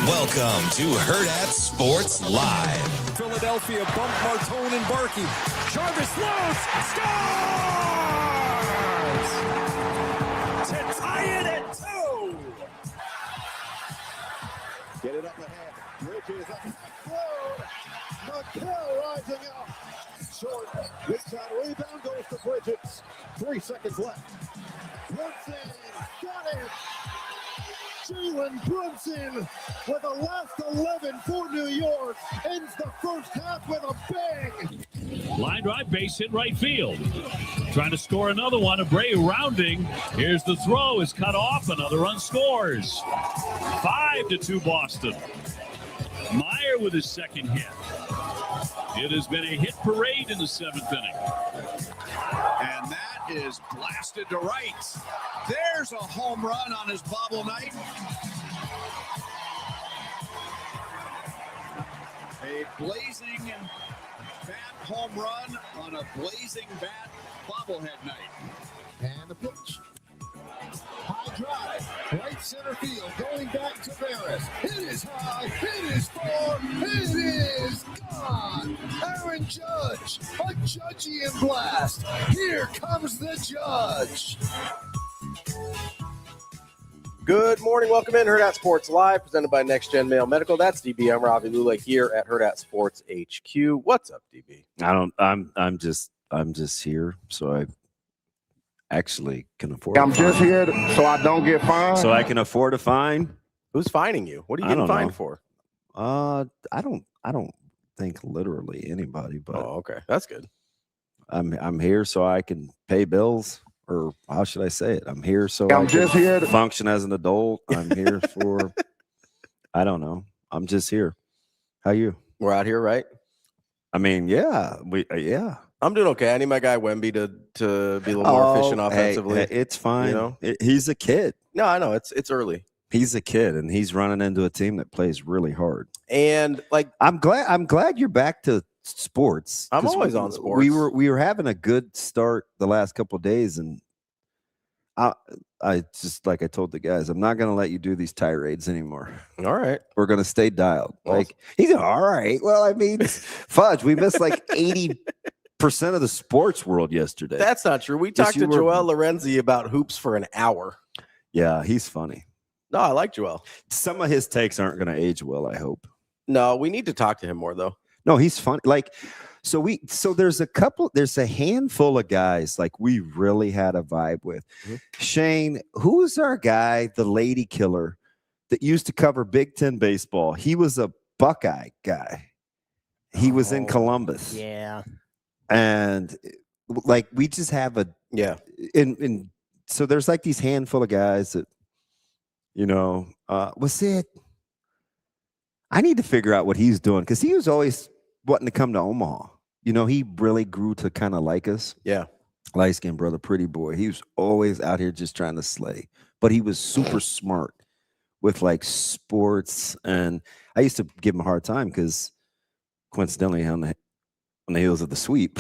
Welcome to Hurrdat Sports Live. Philadelphia bump Martone and Barkey. Jarvis Lowe's scores! To tie it at 2. Get it up ahead. Bridges up the road. McHale rising up. Short. This time rebound goes to Bridges. 3 seconds left. Brunson got it. Jalen Brunson with the last 11 for New York ends the first half with a bang. Line drive, base hit right field. Trying to score another one. Abreu rounding. Here's the throw. Is cut off. Another run scores. 5-2 Boston. Meyer with his second hit. It has been a hit parade in the 7th inning. And that is blasted to right. There's a home run on his bobble night. A blazing bat home run on a blazing bat bobblehead night. And the pitch. High drive, right center field, going back to Barris. It is high, it is far, it is gone. Aaron Judge, a Judgian blast. Here comes the Judge. Good morning. Welcome in Hurrdat Sports Live, presented by NextGen Male Medical. That's DB. I'm Ravi Lulla here at Hurrdat Sports HQ. What's up, DB? I'm just here so I actually can afford. I'm just here so I don't get fined. So I can afford a fine. Who's fining you? What are you getting fined for? I don't think literally anybody, but okay, that's good. I'm here so I can pay bills, or how should I say it? I'm here so I'm just here to function as an adult. I'm here for I don't know. I'm just here. How you? We're out here, right? I mean, yeah, yeah. I'm doing okay. I need my guy Wemby to be a little more efficient offensively. Hey, it's fine. You know? He's a kid. No, I know it's early. He's a kid, and he's running into a team that plays really hard. And like, I'm glad you're back to sports. I'm always on sports. We were having a good start the last couple of days, and I just, like I told the guys, I'm not going to let you do these tirades anymore. All right, we're going to stay dialed. Like, he's all right. Well, I mean, fudge. We missed like 80% of the sports world yesterday. That's not true. We talked to Joel Lorenzi about hoops for an hour. Yeah, he's funny. No, I like Joel. Some of his takes aren't going to age well, I hope. No, we need to talk to him more, though. No, he's funny. Like, so there's a handful of guys like we really had a vibe with. Mm-hmm. Shane, who's our guy, the lady killer that used to cover Big Ten baseball? He was a Buckeye guy. He was in Columbus. Yeah. And like, we just have and so there's like these handful of guys that, you know, what's it? I need to figure out what he's doing, because he was always wanting to come to Omaha. You know, he really grew to kind of like us. Yeah. Light-skinned brother, pretty boy. He was always out here just trying to slay. But he was super smart with like sports. And I used to give him a hard time because coincidentally on the heels of the sweep,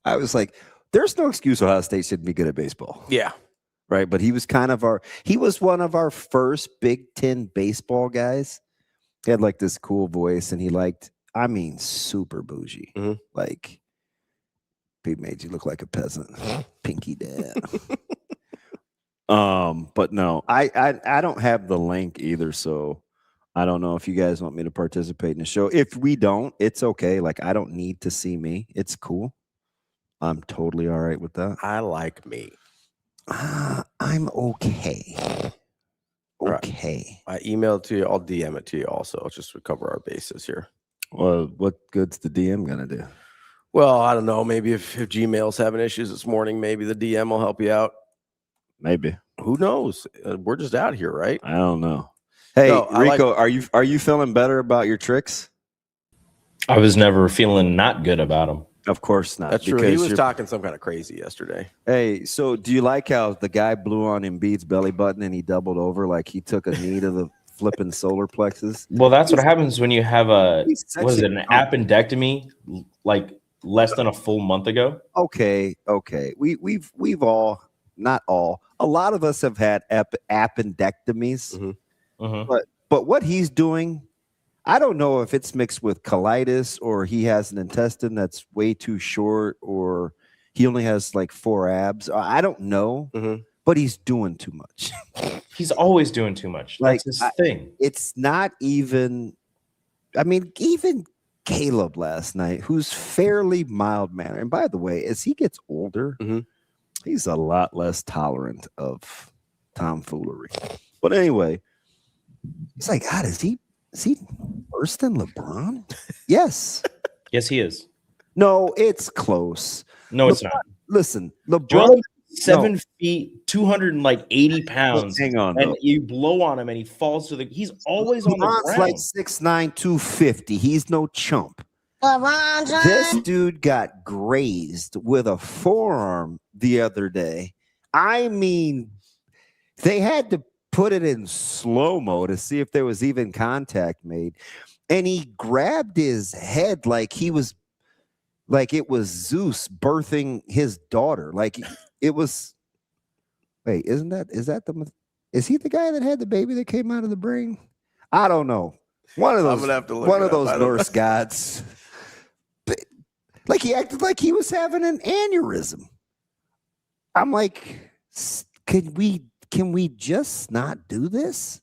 I was like, there's no excuse Ohio State shouldn't be good at baseball. Yeah. Right. But he was one of our first Big Ten baseball guys. He had like this cool voice, and he liked, I mean, super bougie. Mm-hmm. Like, he made you look like a peasant. Pinky dad. But no, I don't have the link either, so I don't know if you guys want me to participate in the show. If we don't, it's okay. Like, I don't need to see me. It's cool. I'm totally all right with that. I like me. I'm okay. Okay. Right. I emailed to you. I'll DM it to you also, just to cover our bases here. Well, what good's the DM gonna do? Well, I don't know. Maybe if Gmail's having issues this morning, maybe the DM will help you out. Maybe. Who knows? We're just out here, right? I don't know. Hey, no, Rico, are you feeling better about your tricks? I was never feeling not good about them. Of course not. That's true. He was talking some kind of crazy yesterday. Hey, so do you like how the guy blew on Embiid's belly button and he doubled over like he took a knee to the flipping solar plexus? Well, that's what happens when you have an appendectomy like less than a full month ago. Okay. We've all, not all, a lot of us have had appendectomies. Mm-hmm. But But what he's doing, I don't know if it's mixed with colitis or he has an intestine that's way too short or he only has like 4 abs. I don't know, but he's doing too much. He's always doing too much. That's his thing. It's not even, I mean, even Caleb last night, who's fairly mild-mannered. And by the way, as he gets older, he's a lot less tolerant of tomfoolery. But anyway, it's like, God, is he worse than LeBron? Yes. Yes, he is. No, it's close. No, it's not. Listen, LeBron, 7 feet, 280 pounds. Hang on, and you blow on him, and he falls to the. He's always on the ground. Like 6'9", 250. He's no chump. This dude got grazed with a forearm the other day. I mean, they had to put it in slow-mo to see if there was even contact made. And he grabbed his head like it was Zeus birthing his daughter. Like it was. Wait, is he the guy that had the baby that came out of the brain? I don't know. One of those. I'm gonna have to look one of those Norse gods. But, like he acted like he was having an aneurysm. I'm like, can we just not do this?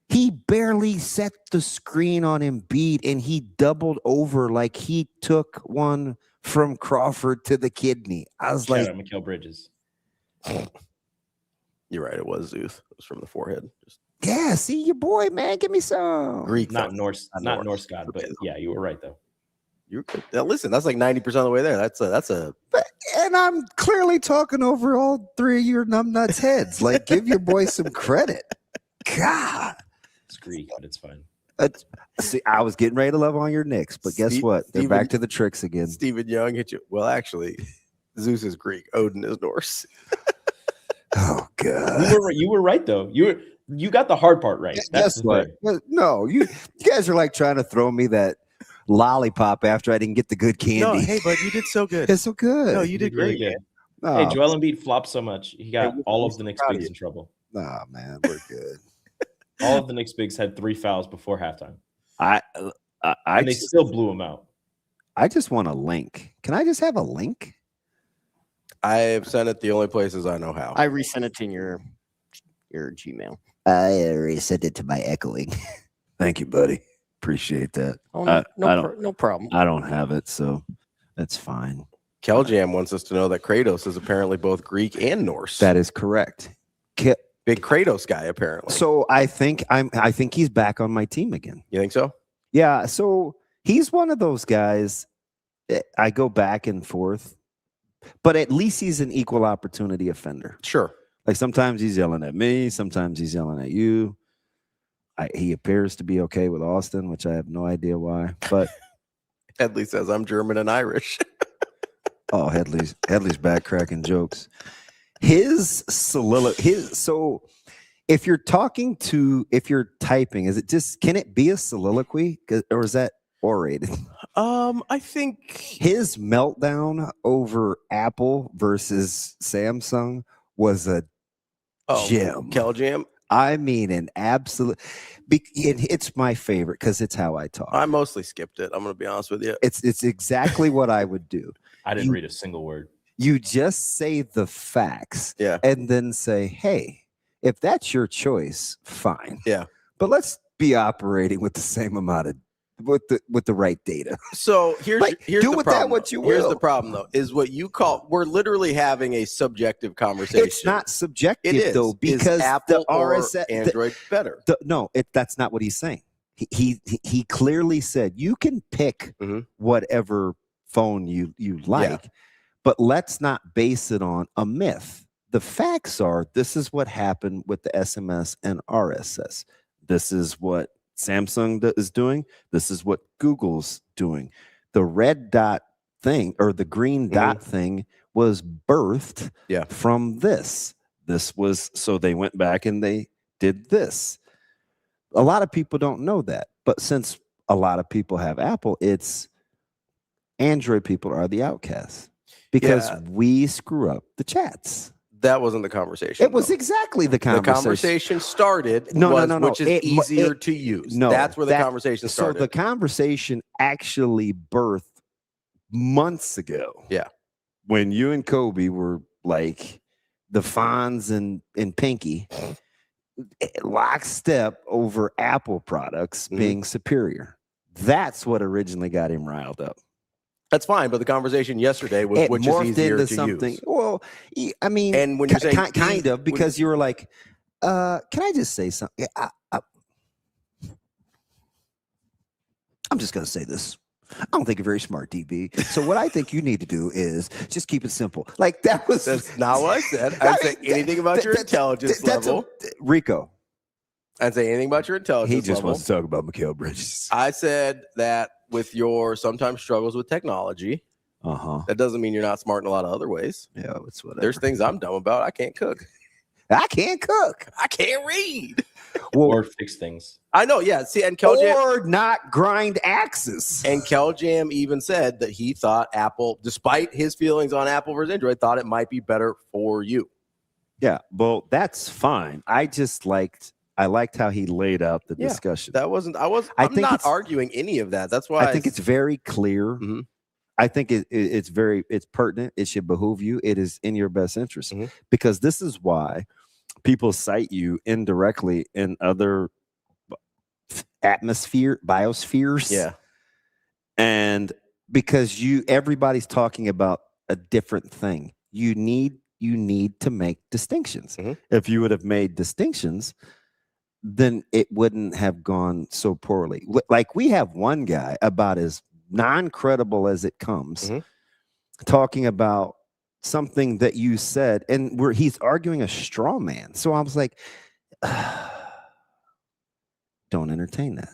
He barely set the screen on Embiid, and he doubled over like he took one from Crawford to the kidney. I was like, Mikal Bridges. You're right. It was Zeus. It was from the forehead. Yeah, see your boy, man. Give me some Greek, not Norse god, but yeah, you were right though. You're good. Now, listen, that's like 90% of the way there. That's a. And I'm clearly talking over all 3 of your numbnuts heads. Like, give your boy some credit. God, it's Greek, but it's fine. See, I was getting ready to love on your Knicks, but guess what? They're back to the tricks again. Stephen Young hit you. Well, actually, Zeus is Greek. Odin is Norse. Oh God, you were right though. You got the hard part right. That's what. No, you guys are like trying to throw me that lollipop after I didn't get the good candy. No, hey, bud, you did so good. It's so good. No, you did great. Really good. Hey, Joel Embiid flopped so much. He got all of the Knicks bigs in trouble. Nah, man, we're good. All of the Knicks bigs had 3 fouls before halftime. And they still blew him out. I just want a link. Can I just have a link? I have sent it the only places I know how. I resent it to your Gmail. I already sent it to my echoing. Thank you, buddy. Appreciate that. Oh, no problem. I don't have it, so that's fine. Keljam wants us to know that Kratos is apparently both Greek and Norse. That is correct. Big Kratos guy, apparently. So I think he's back on my team again. You think so? Yeah. So he's one of those guys. I go back and forth, but at least he's an equal opportunity offender. Sure. Like sometimes he's yelling at me, sometimes he's yelling at you. He appears to be okay with Austin, which I have no idea why. But Headley says I'm German and Irish. Oh, Headley's back cracking jokes. So if you're typing, is it just, can it be a soliloquy or is that orated? I think his meltdown over Apple versus Samsung was a gem. Keljam. I mean, an absolute. It's my favorite because it's how I talk. I mostly skipped it. I'm going to be honest with you. It's exactly what I would do. I didn't read a single word. You just say the facts, yeah, and then say, "Hey, if that's your choice, fine." Yeah, but let's be operating with the same amount of with the right data. So here's do the with problem, that what you will. Here's the problem, though, is what you call we're literally having a subjective conversation. It's not subjective, it is. Though, because is Apple the RSS or Android better. That's not what he's saying. He clearly said you can pick whatever phone you like, but let's not base it on a myth. The facts are this is what happened with the SMS and RSS. This is what Samsung is doing. This is what Google's doing. The red dot thing or the green dot thing was birthed from this. This was, so they went back and they did this. A lot of people don't know that. But since a lot of people have Apple, it's Android people are the outcasts because we screw up the chats. That wasn't the conversation. It was exactly the conversation. The conversation started. No. Which is easier to use. No, that's where the conversation started. So the conversation actually birthed months ago. Yeah. When you and Kobe were like the Fonz and Pinky lockstep over Apple products being superior. That's what originally got him riled up. That's fine, but the conversation yesterday was which is easier to something. Use. Well, I mean, and when you're saying kind of, because you were like, can I just say something? I'm just going to say this. I don't think you're very smart, DB. So what I think you need to do is just keep it simple. Like that's not what I said. I didn't say anything about your intelligence level. Rico. I didn't say anything about your intelligence level. He just wants to talk about Mikal Bridges. I said that with your sometimes struggles with technology, that doesn't mean you're not smart in a lot of other ways. Yeah, it's whatever. There's things I'm dumb about. I can't cook. I can't cook. I can't read. Or fix things. I know, yeah. See, and or not grind axes. And Keljam even said that he thought Apple, despite his feelings on Apple versus Android, thought it might be better for you. Yeah, well, that's fine. I liked how he laid out the discussion. I'm not arguing any of that. That's why I think it's very clear. Mm-hmm. I think it's pertinent. It should behoove you. It is in your best interest because this is why people cite you indirectly in other biospheres. Yeah. And because everybody's talking about a different thing. You need to make distinctions. If you would have made distinctions, then it wouldn't have gone so poorly. Like we have one guy about as non-credible as it comes talking about something that you said, and he's arguing a straw man. So I was like, don't entertain that.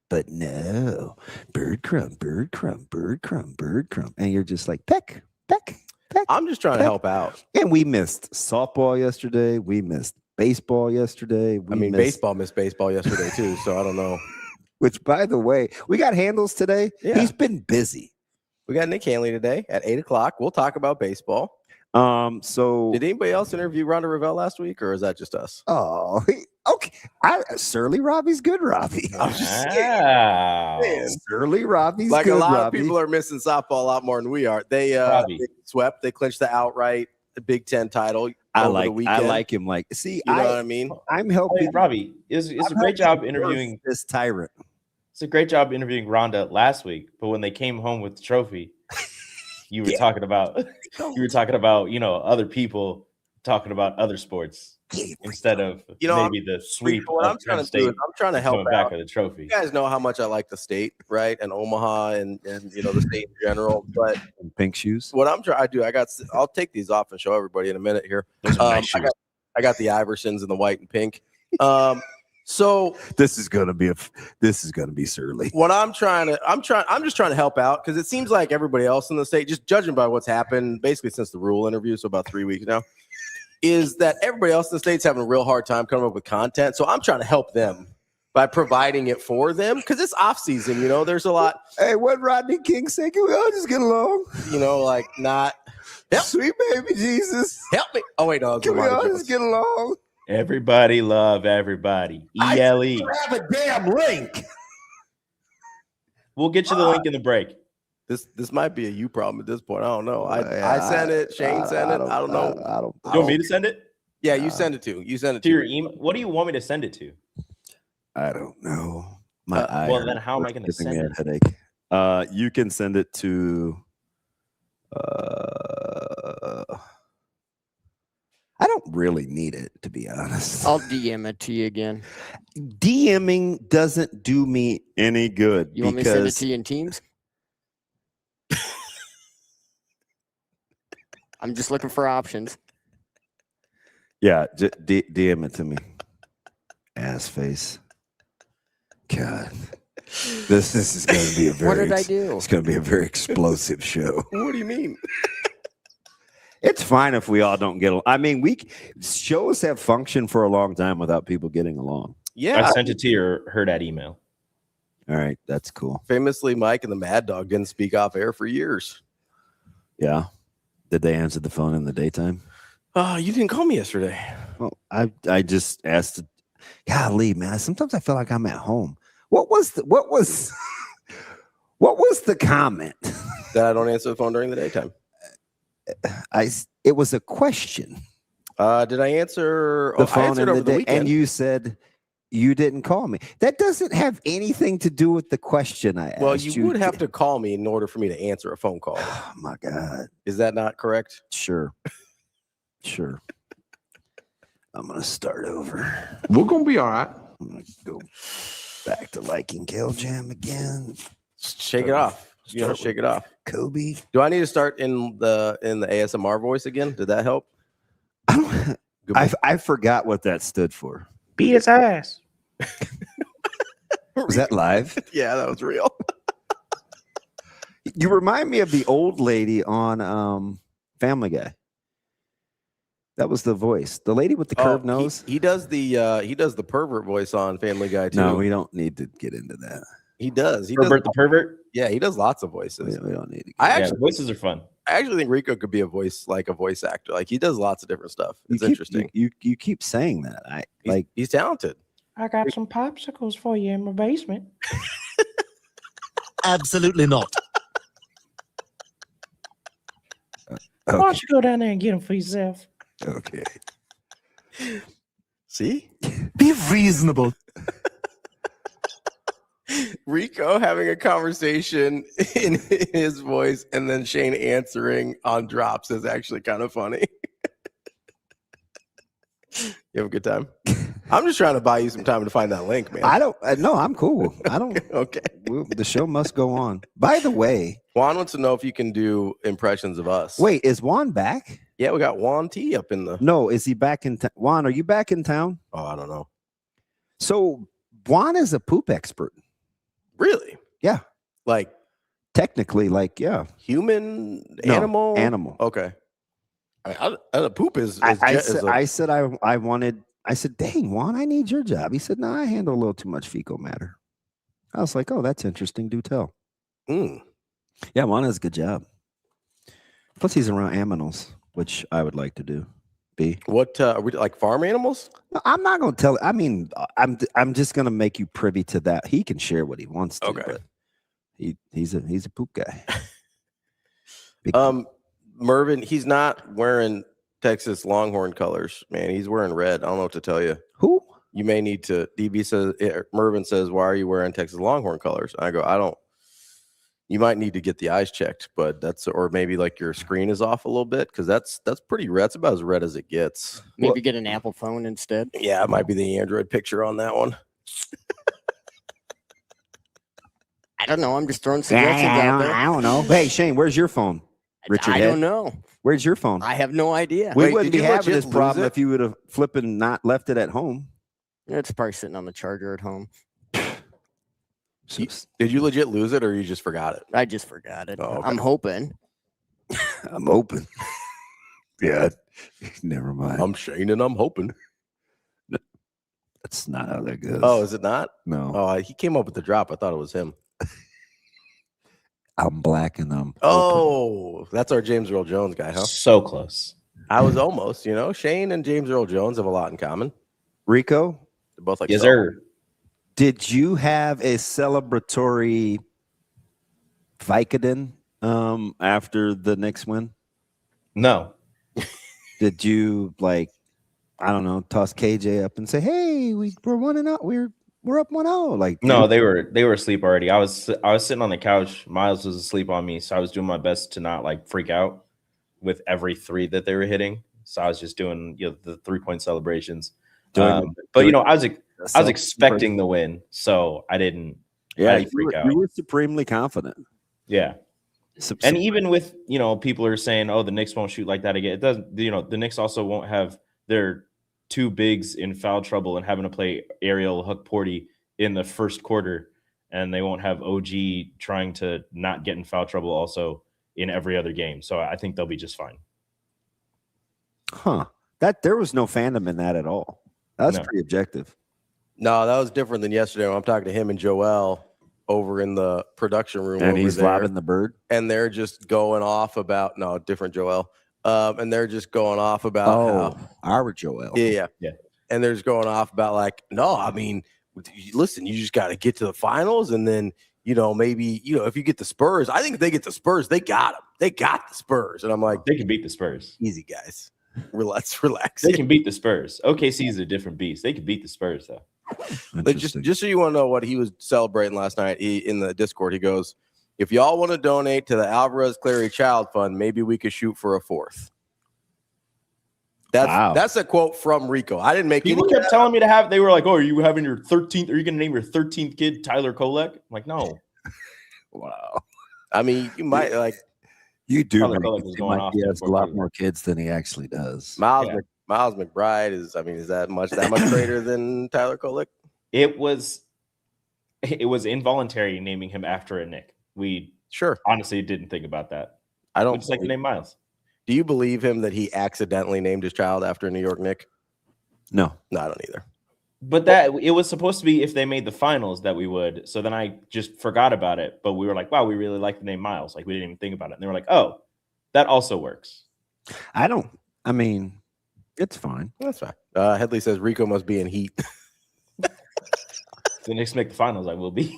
But no, bird crumb, bird crumb, bird crumb, bird crumb. And you're just like, peck, peck, peck. I'm just trying to help out. And we missed softball yesterday. We missed baseball yesterday. Baseball missed baseball yesterday too, so I don't know. Which, by the way, we got Handles today. Yeah. He's been busy. We got Nick Handley today at 8:00. We'll talk about baseball. So did anybody else interview Ronda Rivell last week, or is that just us? Oh, okay. Surly Robbie's good, Robbie. Surly Robbie's like good, a lot Robbie. of people are missing softball a lot more than we are. They swept. They clinched the outright Big Ten title. I like him. Like, see, you know what I mean? I'm helping Robbie. It's a great job interviewing this tyrant. It's a great job interviewing Ronda last week, but when they came home with the trophy, you were talking about other people talking about other sports instead of maybe the sweep. What I'm trying to do is I'm trying to help back out. with the trophy. You guys know how much I like the state, right? And Omaha and the state in general. But pink shoes. What I'm trying to do, I'll take these off and show everybody in a minute here. Those are nice shoes. I got the Iversons in the white and pink. So this is gonna be surly. What I'm just trying to help out because it seems like everybody else in the state, just judging by what's happened basically since the Rule interview, so about 3 weeks now, is that everybody else in the state's having a real hard time coming up with content. So I'm trying to help them by providing it for them because it's off season. There's a lot. Hey, what Rodney King say? Can we all just get along? Like not help. Sweet baby Jesus, help me. Oh wait, no, can we all just get along? Everybody love everybody. ELE. Have a damn link. We'll get you the link in the break. This might be a you problem at this point. I don't know. I sent it. Shane sent it. I don't know. Do you want me to send it? Yeah, you send it to. You send it to your email. What do you want me to send it to? I don't know. Well, then how am I going to send it? Headache. You can send it to. I don't really need it, to be honest. I'll DM it to you again. DMing doesn't do me any good. You want me to send it to you in Teams? I'm just looking for options. Yeah, DM it to me. Ass face. God. This is going to be a very. What did I do? It's going to be a very explosive show. What do you mean? It's fine if we all don't get along. I mean, shows have functioned for a long time without people getting along. Yeah. I sent it to your Hurrdat email. All right. That's cool. Famously, Mike and the Mad Dog didn't speak off air for years. Yeah. Did they answer the phone in the daytime? Oh, you didn't call me yesterday. Well, I just asked. Golly, man. Sometimes I feel like I'm at home. What was the comment? That I don't answer the phone during the daytime. It was a question. Did I answer the phone I answered in over the day, weekend. and you said you didn't call me. That doesn't have anything to do with the question I asked. Well, you would have to call me in order for me to answer a phone call. Oh my God. Is that not correct? Sure. Sure. I'm gonna start over. We're gonna be all right. I'm gonna go back to liking Kale Jam again. Shake it off. You know, shake it off. Kobe. Do I need to start in the ASMR voice again? Did that help? I forgot what that stood for. Beat his ass. Was that live? Yeah, that was real. You remind me of the old lady on Family Guy. That was the voice. The lady with the curved nose. He does the pervert voice on Family Guy too. No, we don't need to get into that. He does. Herbert the pervert. Yeah, he does lots of voices. We don't need to. Actually, voices are fun. I actually think Rico could be a voice actor. Like he does lots of different stuff. It's interesting. You keep saying that. He's talented. I got some popsicles for you in my basement. Absolutely not. Why don't you go down there and get them for yourself? Okay. See? Be reasonable. Rico having a conversation in his voice and then Shane answering on drops is actually kind of funny. You have a good time? I'm just trying to buy you some time to find that link, man. I don't. No, I'm cool. I don't. Okay. The show must go on. By the way, Juan wants to know if you can do impressions of us. wait, is Juan back? Yeah, we got Juan T up in the. No, is he back in town? Juan, are you back in town? Oh, I don't know. So Juan is a poop expert. Really? Yeah. Like technically, like yeah. Human, No, animal, animal. Okay. The poop is. I said I wanted. I said, dang, Juan, I need your job. He said, no, I handle a little too much fecal matter. I was like, oh, that's interesting. Do tell. Yeah, Juan has a good job. Plus, he's around aminals, which I would like to do. What are we like farm animals? No, I'm not going to tell. I mean, I'm just going to make you privy to that. He can share what he wants to. Okay. But he's a poop guy. Mervin, he's not wearing Texas Longhorn colors, man. He's wearing red. I don't know what to tell you. Who? You may need to. DB says, Mervin says, why are you wearing Texas Longhorn colors? I go, I don't. You might need to get the eyes checked, but or maybe like your screen is off a little bit because that's pretty red. That's about as red as it gets. Maybe get an Apple phone instead. Yeah, it might be the Android picture on that one. I don't know. I'm just throwing suggestions out there. I don't know. Hey, Shane, where's your phone? Richard I Head? don't know. Where's your phone? I have no idea. We Wait, wouldn't did be you having legit this problem lose it? if you would have flipping not left it at home. It's probably sitting on the charger at home. Did you legit lose it or you just forgot it? I just forgot it. Oh, okay. I'm hoping. I'm open. Yeah. Never mind. I'm Shane and I'm hoping. That's not how that goes. Oh, is it not? No. Oh, he came up with the drop. I thought it was him. I'm black and I'm Oh, that's our James Earl Jones guy, huh? So close. I was almost, Shane and James Earl Jones have a lot in common. Rico, They're both like Yes, salt. sir. did you have a celebratory Vicodin after the Knicks win? No. Did you I don't know, toss KJ up and say, "Hey, we're 1-0. We're up 1-0." Like No, they were asleep already. I was sitting on the couch. Miles was asleep on me, so I was doing my best to not freak out with every three that they were hitting. So I was just doing the 3-point celebrations. But I was expecting the win, so I didn't. Yeah, I didn't freak out. You were supremely confident. Yeah. And even with people are saying, "Oh, the Knicks won't shoot like that again." It doesn't. The Knicks also won't have their two bigs in foul trouble and having to play Ariel Hook-Porty in the first quarter, and they won't have OG trying to not get in foul trouble also in every other game. So I think they'll be just fine. Huh? There was no fandom in that at all. That's pretty objective. No, that was different than yesterday when I'm talking to him and Joel over in the production room. And over he's there, lobbing the bird. and they're just going off about different Joel. and they're just going off about our Joel. Yeah. And they're just going off about like, no, I mean, listen, you just got to get to the finals, and then maybe if you get the Spurs, I think if they get the Spurs, they got them. They got the Spurs, and I'm like, they can beat the Spurs. Easy, guys. Let's relax. They can beat the Spurs. OKC is a different beast. They can beat the Spurs though. Like, just so you want to know what he was celebrating last night, in the Discord, he goes, if y'all want to donate to the Alvarez Clary Child Fund, maybe we could shoot for a fourth. That's a quote from Rico. I didn't make People kept telling me to have. They were like, "Oh, are you having your 13th? Are you going to name your 13th kid Tyler Kolek?" I'm like, no. Wow. I mean, you might like. You do. He has a lot more kids than he actually does. Miles McBride is. I mean, is that much greater than Tyler Kolek? It was involuntary naming him after a Nick. We honestly didn't think about that. I don't. Just like the name Miles. Do you believe him that he accidentally named his child after a New York Knick? No, I don't either. But that it was supposed to be if they made the finals that we would. So then I just forgot about it. But we were like, wow, we really like the name Miles. Like we didn't even think about it. And they were like, oh, that also works. I mean, it's fine. That's fine. Headley says Rico must be in heat. The Knicks make the finals, I will be.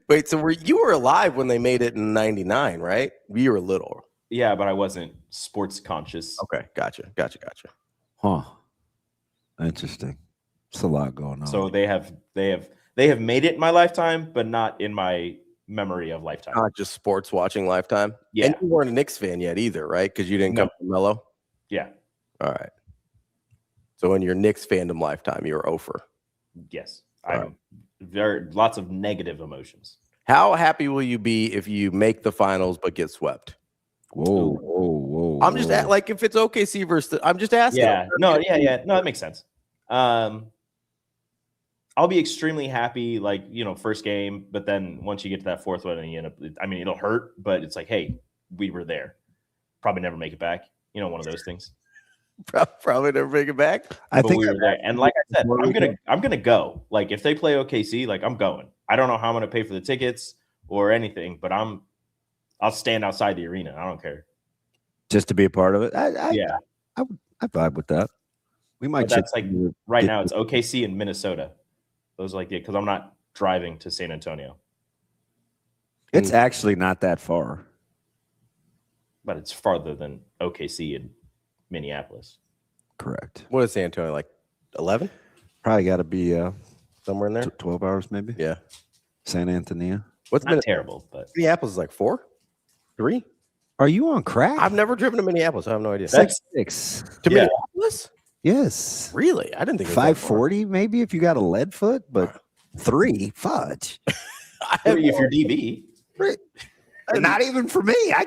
Wait, so you were alive when they made it in '99, right? You were little. Yeah, but I wasn't sports conscious. Okay, gotcha. Huh. Interesting. It's a lot going on. So they have made it in my lifetime, but not in my memory of lifetime. Not just sports watching lifetime. Yeah. And you weren't a Knicks fan yet either, right? Because you didn't come from Mello. Yeah. All right. So in your Knicks fandom lifetime, you were over. Yes. I'm lots of negative emotions. How happy will you be if you make the finals but get swept? Whoa. I'm just like, if it's OKC versus I'm just asking. Yeah. No, that makes sense. I'll be extremely happy, like, first game, but then once you get to that fourth one and you end up, I mean, it'll hurt, but it's like, hey, we were there. Probably never make it back. One of those things. Probably never make it back. I think we were there. And like I said, I'm gonna go. Like if they play OKC, like I'm going. I don't know how I'm gonna pay for the tickets or anything, but I'll stand outside the arena. I don't care. Just to be a part of it. I vibe with that. We might. But that's like right now. It's OKC and Minnesota. Those are like because I'm not driving to San Antonio. It's actually not that far, but it's farther than OKC and Minneapolis. Correct. What is San Antonio, like 11? Probably got to be somewhere in there. 12 hours maybe. Yeah. San Antonio. What's not terrible, but Minneapolis is like 4, 3. Are you on crack? I've never driven to Minneapolis. I have no idea. That's 6 to Minneapolis. Yes. Really? I didn't think it was 540 maybe if you got a lead foot, but 3 fudge. 3 if you're DB. Not even for me. I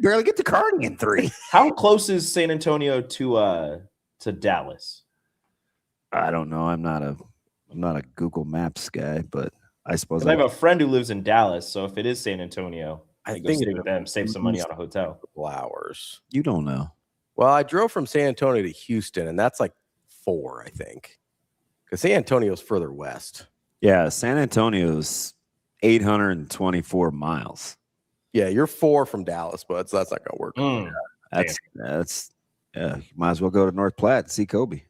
barely get to Kearney in 3. How close is San Antonio to Dallas? I don't know. I'm not a Google Maps guy, but I suppose I have a friend who lives in Dallas. So if it is San Antonio, I think stay with them, save some money on a hotel. Hours. You don't know. Well, I drove from San Antonio to Houston, and that's like 4, I think, because San Antonio's further west. Yeah, San Antonio's 824 miles. Yeah, you're 4 from Dallas, but that's not gonna work. That's yeah. You might as well go to North Platte and see Kobe.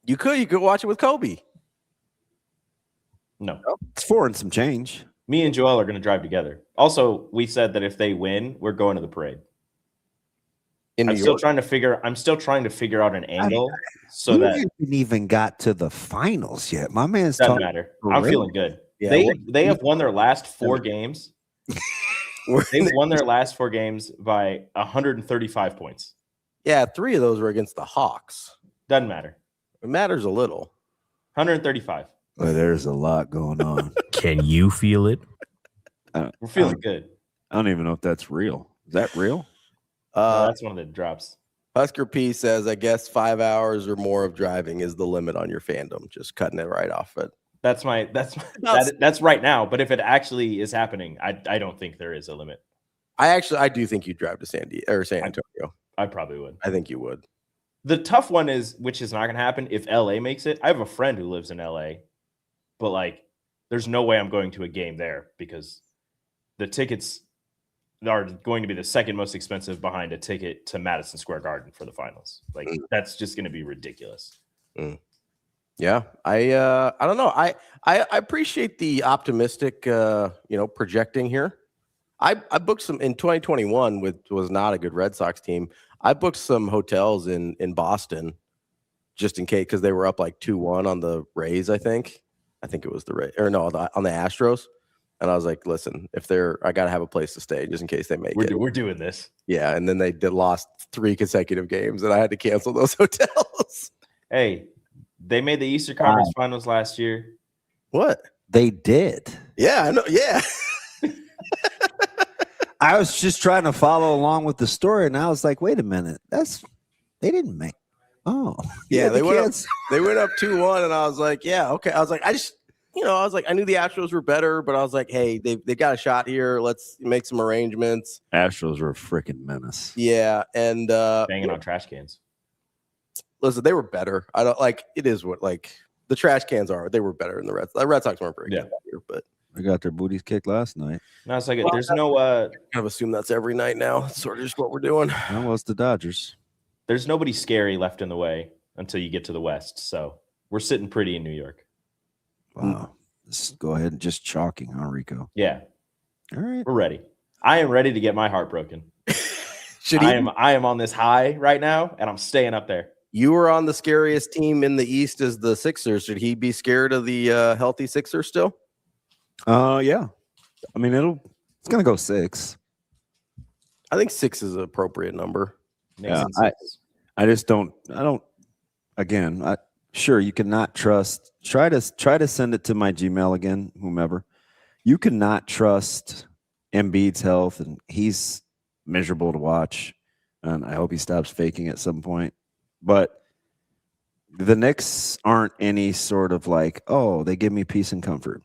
You could watch it with Kobe. No, it's 4 and some change. Me and Joel are going to drive together. Also, we said that if they win, we're going to the parade. I'm still trying to figure out an angle so that haven't even got to the finals yet. My man's doesn't matter. I'm feeling good. Yeah, they have won their last 4 games. They've won their last 4 games by 135 points. Yeah, 3 of those were against the Hawks. Doesn't matter. It matters a little. 135. Well, there's a lot going on. Can you feel it? We're feeling good. I don't even know if that's real. Is that real? No, that's one of the drops. Husker P says, I guess 5 hours or more of driving is the limit on your fandom. Just cutting it right off it. That's right now. But if it actually is happening, I don't think there is a limit. I do think you drive to San Antonio. I probably would. I think you would. The tough one is, which is not going to happen if LA makes it. I have a friend who lives in LA, but like, there's no way I'm going to a game there because the tickets are going to be the second most expensive behind a ticket to Madison Square Garden for the finals. Like that's just going to be ridiculous. Yeah, I don't know. I appreciate the optimistic, projecting here. I booked some in 2021 was not a good Red Sox team. I booked some hotels in Boston just in case because they were up like 2-1 on the Rays. I think it was the Rays on the Astros. And I was like, listen, I got to have a place to stay just in case they make it. We're doing this. Yeah, and then they lost 3 consecutive games, and I had to cancel those hotels. Hey, they made the Eastern Conference Finals last year. What? They did. Yeah, I know. Yeah. I was just trying to follow along with the story, and I was like, wait a minute. They didn't make. Oh. Yeah, they went up 2-1, and I was like, yeah, okay. I was like, I knew the Astros were better, but I was like, hey, they got a shot here. Let's make some arrangements. Astros were a freaking menace. Yeah, and banging on trash cans. Listen, they were better. I don't like it is what like the trash cans are. They were better than the Red Sox. The Red Sox weren't very good here, but they got their booties kicked last night. No, it's like there's no kind of assume that's every night now. It's sort of just what we're doing. Well, it's the Dodgers. There's nobody scary left in the way until you get to the West. So we're sitting pretty in New York. Wow. Let's go ahead and just chalking, huh, Rico? Yeah. All right. We're ready. I am ready to get my heart broken. I am on this high right now, and I'm staying up there. You were on the scariest team in the East as the Sixers. Should he be scared of the healthy Sixers still? Yeah. I mean, it's going to go 6. I think 6 is an appropriate number. Yeah, I just don't. Again, sure, you cannot trust. Try to send it to my Gmail again, whomever. You cannot trust Embiid's health, and he's miserable to watch. And I hope he stops faking at some point. But the Knicks aren't any sort of like, oh, they give me peace and comfort.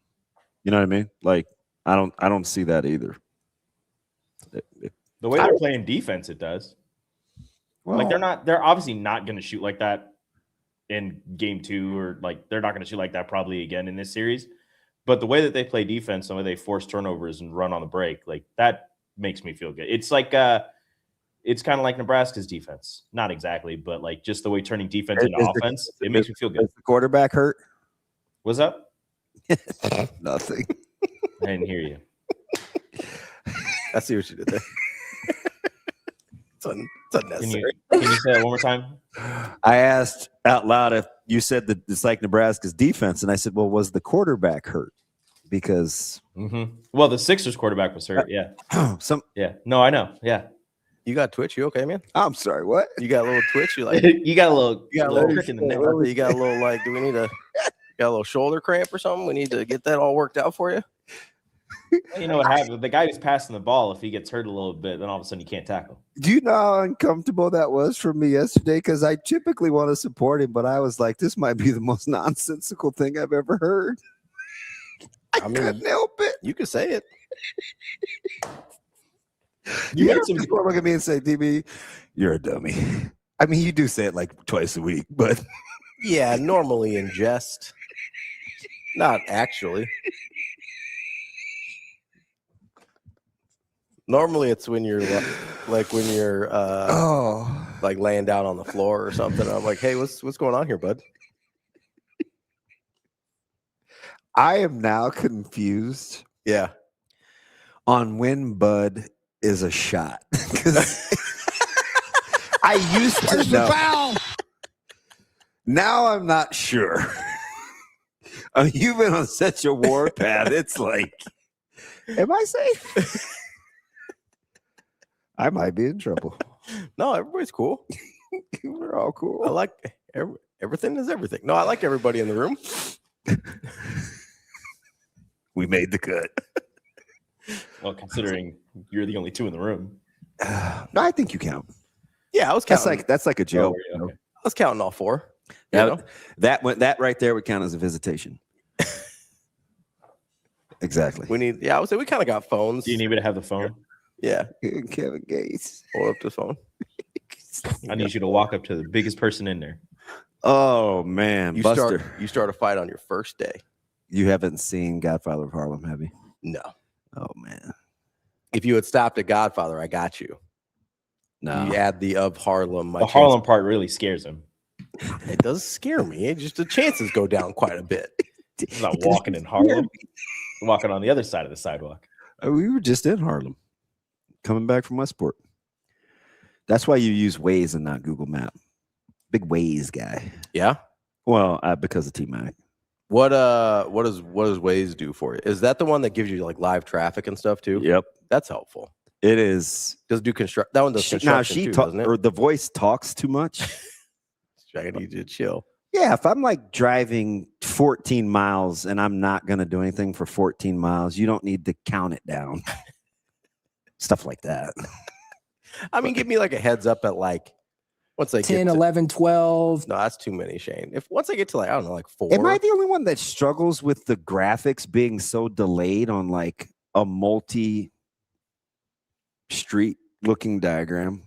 You know what I mean? Like, I don't see that either. The way they're playing defense, it does. Well, like they're obviously not going to shoot like that in game 2, or like they're not going to shoot like that probably again in this series. But the way that they play defense, the way they force turnovers and run on the break, like that makes me feel good. It's like it's kind of like Nebraska's defense. Not exactly, but like just the way turning defense into offense, it makes me feel good. Is the quarterback hurt? What's up? Nothing. I didn't hear you. I see what you did there. It's unnecessary. Can you say that one more time? I asked out loud if you said that it's like Nebraska's defense, and I said, well, was the quarterback hurt? Because well, the Sixers quarterback was hurt. Yeah. No, I know. Yeah. You got Twitch? You okay, man? I'm sorry. What? You got a little Twitch? You like? you got a little crick in the neck. You got a little like? Do we need got a little shoulder cramp or something? We need to get that all worked out for you. Well, you know what happens? The guy who's passing the ball, if he gets hurt a little bit, then all of a sudden you can't tackle. Do you know how uncomfortable that was for me yesterday? Because I typically want to support him, but I was like, this might be the most nonsensical thing I've ever heard. I couldn't help it. You could say it. You had some people look at me and say, DB, you're a dummy. I mean, you do say it like twice a week, but yeah, normally in jest. Not actually. Normally it's when you're like like laying down on the floor or something. I'm like, hey, what's going on here, bud? I am now confused. Yeah. On when Bud is a shot. I used to know. Foul? Now I'm not sure. You've been on such a warpath. It's like, am I safe? I might be in trouble. No, everybody's cool. We're all cool. I like everything is everything. No, I like everybody in the room. We made the cut. Well, considering you're the only 2 in the room. No, I think you count. Yeah, I was counting. That's like a joke. Okay. I was counting all 4. That right there would count as a visitation. Exactly. I would say we kind of got phones. Do you need me to have the phone? Yeah. Kevin Gates. Pull up the phone. I need you to walk up to the biggest person in there. Oh man, Buster. You start a fight on your first day. You haven't seen Godfather of Harlem, have you? No. Oh man. If you had stopped at Godfather, I got you. No. You add the of Harlem. The Harlem part really scares him. It does scare me. Just the chances go down quite a bit. He's not walking in Harlem. Walking on the other side of the sidewalk. We were just in Harlem, coming back from Westport. That's why you use Waze and not Google Map. Big Waze guy. Yeah. Well, because of T-Mac. What does Waze do for you? Is that the one that gives you like live traffic and stuff too? Yep, that's helpful. It is. Does do construct? That one does construction too, doesn't it? Or the voice talks too much. I need you to chill. Yeah, if I'm like driving 14 miles and I'm not going to do anything for 14 miles, you don't need to count it down. Stuff like that. I mean, give me like a heads up at like, once I 10, 11, 12. No, that's too many, Shane. If once I get to like, I don't know, like 4. Am I the only one that struggles with the graphics being so delayed on like a multi-street looking diagram?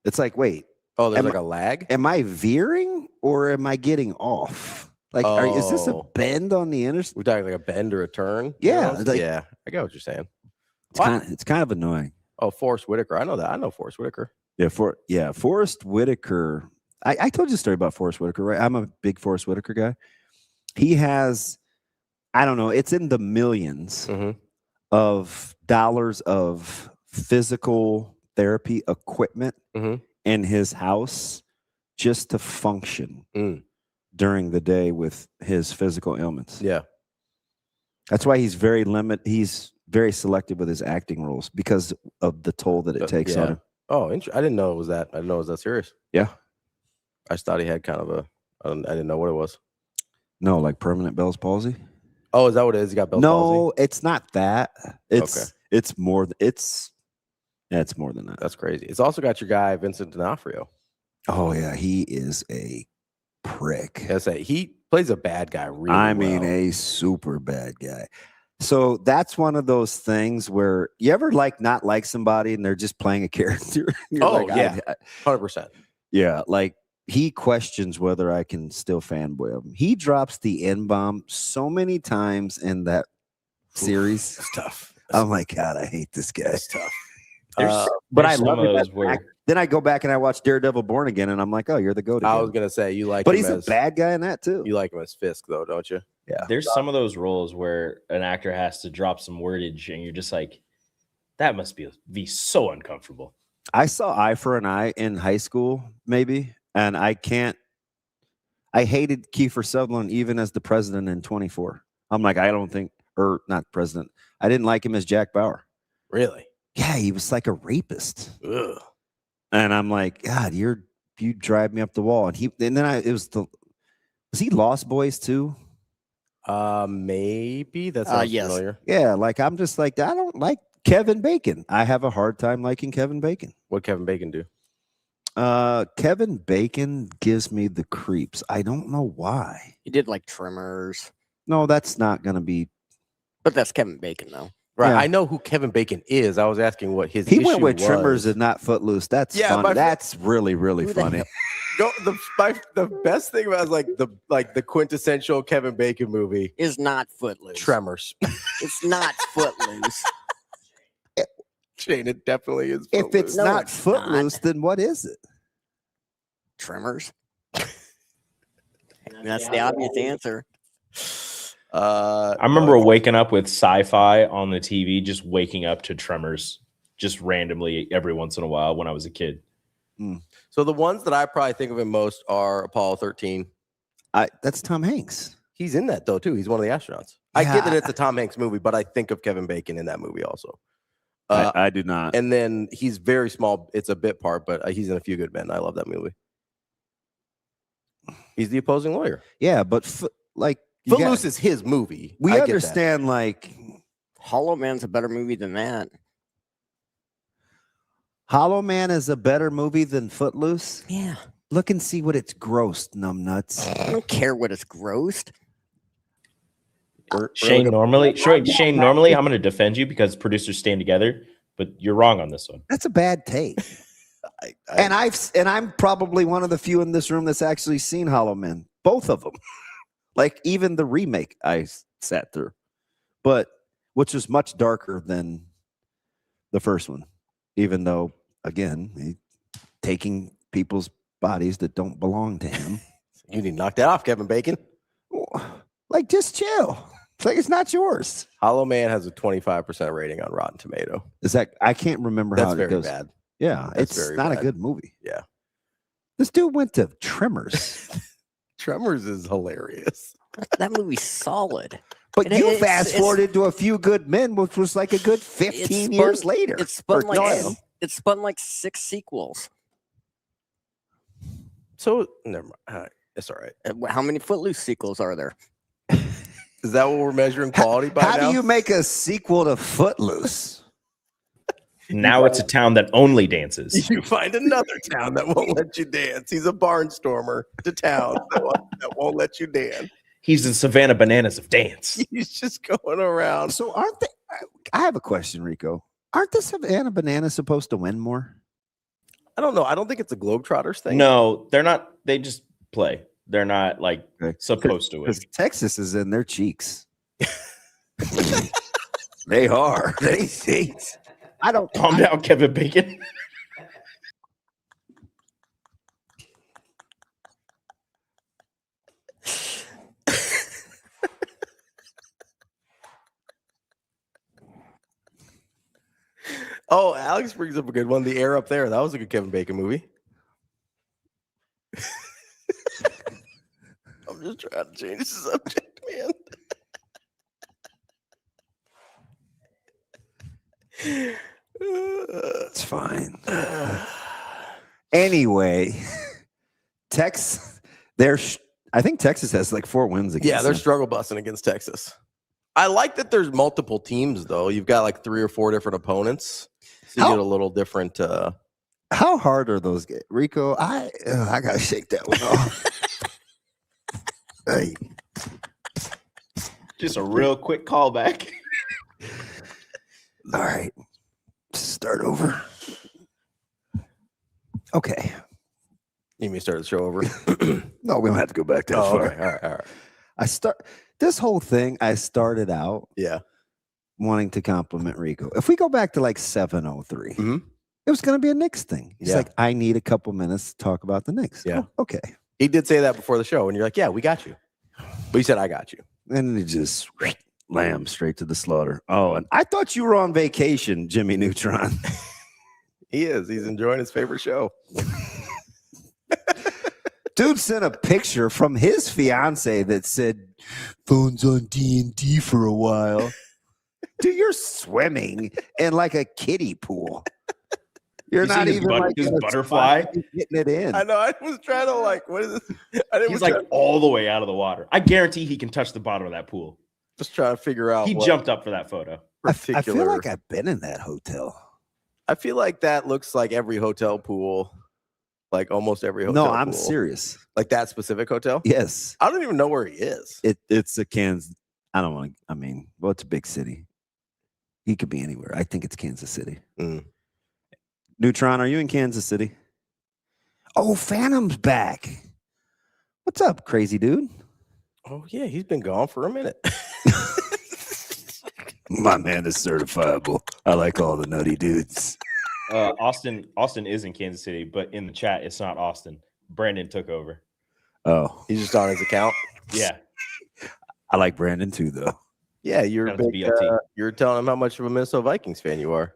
It's like, wait. Oh, there's like a lag? Am I veering or am I getting off? Like, is this a bend on the interstate? We're talking like a bend or a turn? Yeah. Like, yeah, I get what you're saying. It's kind of annoying. Oh, Forrest Whitaker. I know that. I know Forrest Whitaker. Yeah, Forrest Whitaker. I told you a story about Forrest Whitaker, right? I'm a big Forrest Whitaker guy. He has, I don't know, it's in the millions of dollars of physical therapy equipment in his house just to function during the day with his physical ailments. Yeah. That's why he's very selective with his acting roles because of the toll that it takes on him. Oh, I didn't know it was that. I didn't know it was that serious. Yeah. I just thought he had kind of I didn't know what it was. No, like permanent Bell's palsy. Oh, is that what it is? He got Bell's palsy? No, it's not that. It's more than that. That's crazy. It's also got your guy Vincent D'Onofrio. Oh yeah, he is a prick. He plays a bad guy really mean, a super bad guy. So that's one of those things where you ever not like somebody and they're just playing a character. Yeah, 100%. Yeah, like he questions whether I can still fanboy of him. He drops the N-bomb so many times in that series. It's tough. I'm like, God, I hate this guy. It's tough. But I love it. Then I go back and I watch Daredevil Born Again, and I'm like, oh, you're the goat. I was gonna say you like, but him he's a bad guy in that too. You like him as Fisk, though, don't you? Yeah. There's some of those roles where an actor has to drop some wordage, and you're just like, that must be so uncomfortable. I saw Eye for an Eye in high school, maybe, and I hated Kiefer Sutherland even as the president in 24. I'm like, I didn't like him as Jack Bauer. Really? Yeah, he was like a rapist. Ugh. And I'm like, God, you drive me up the wall. Was he Lost Boys too? Maybe that sounds familiar. Yeah, like I'm just like, I don't like Kevin Bacon. I have a hard time liking Kevin Bacon. What Kevin Bacon do? Kevin Bacon gives me the creeps. I don't know why. He did like Tremors. No, that's not gonna be. But that's Kevin Bacon though. Right. Yeah. I know who Kevin Bacon is. I was asking what his He issue went with was. Tremors and not Footloose. That's funny. That's really, really funny. The best thing about it is the quintessential Kevin Bacon movie is not Footloose. Tremors. It's not Footloose. Shane, it definitely is. Footloose. If it's not Footloose, then what is it? Tremors. That's the obvious answer. I remember waking up with sci-fi on the TV, just waking up to Tremors, just randomly every once in a while when I was a kid. So the ones that I probably think of him most are Apollo 13. That's Tom Hanks. He's in that though too. He's one of the astronauts. Yeah. I get that it's a Tom Hanks movie, but I think of Kevin Bacon in that movie also. I do not. And then he's very small. It's a bit part, but he's in A Few Good Men. I love that movie. He's the opposing lawyer. Yeah, but Footloose is his movie. We understand, Hollow Man's a better movie than that. Hollow Man is a better movie than Footloose? Yeah. Look and see what it's grossed, numbnuts. I don't care what it's grossed. Shane, normally, I'm going to defend you because producers stand together, but you're wrong on this one. That's a bad take. And I'm probably one of the few in this room that's actually seen Hollow Man. Both of them. Like even the remake I sat through, but which is much darker than the first one, even though, again, he taking people's bodies that don't belong to him. You need to knock that off, Kevin Bacon. Like, just chill. It's like it's not yours. Hollow Man has a 25% rating on Rotten Tomato. Is that I can't remember That's how it very goes. bad. Yeah, That's it's very not bad. a good movie. Yeah. This dude went to Tremors. Tremors is hilarious. That movie's solid. But you fast forwarded to A Few Good Men, which was like a good 15 years later. It's spun Or like 10. it's spun like 6 sequels. So never mind. It's all right. How many Footloose sequels are there? Is that what we're measuring quality by How now? do you make a sequel to Footloose? Now it's a town that only dances. You find another town that won't let you dance. He's a barnstormer to town that won't let you dance. He's the Savannah Bananas of dance. He's just going around. So aren't they? I have a question, Rico. Aren't the Savannah Bananas supposed to win more? I don't know. I don't think it's a Globetrotters thing. No, they're not. They just play. They're not like supposed to win. Because Texas is in their cheeks. They are. They hate. I don't. Calm down, Kevin Bacon. Oh, Alex brings up a good one. The Air Up There. That was a good Kevin Bacon movie. I'm just trying to change the subject, man. It's fine. Anyway, Texas. I think Texas has like 4 wins against. Yeah, they're them. struggle busting against Texas. I like that there's multiple teams, though. You've got like 3 or 4 different opponents. So you get a little different. How hard are those games? Rico, I gotta shake that one off. Hey. Just a real quick callback. All right. Start over. Okay. You mean start the show over? No, we don't have to go back that far. Okay. All right. This whole thing, I started out wanting to compliment Rico. If we go back to like 7:03, it was going to be a Knicks thing. He's like, I need a couple minutes to talk about the Knicks. Yeah. Oh, okay. He did say that before the show, and you're like, yeah, we got you. But he said, I got you. And it just lamb straight to the slaughter. Oh, and I thought you were on vacation, Jimmy Neutron. He is. He's enjoying his favorite show. Dude sent a picture from his fiance that said, phone's on D&D for a while. Dude, you're swimming in like a kiddie pool. You're not even like his butterfly getting it in. I know. I was trying to like, what is this? He's like all the way out of the water. I guarantee he can touch the bottom of that pool. Just trying to figure out. He jumped up for that photo. I feel like I've been in that hotel. I feel like that looks like every hotel pool, like almost every hotel. No, I'm pool. serious. Like that specific hotel? Yes. I don't even know where he is. It's a Kansas. I don't want to. I mean, well, it's a big city. He could be anywhere. I think it's Kansas City. Neutron, are you in Kansas City? Oh, Phantom's back. What's up, crazy dude? Oh, yeah, he's been gone for a minute. My man is certifiable. I like all the nutty dudes. Austin is in Kansas City, but in the chat, it's not Austin. Brandon took over. Oh. He's just on his account? Yeah. I like Brandon too, though. Yeah, you're telling him how much of a Minnesota Vikings fan you are.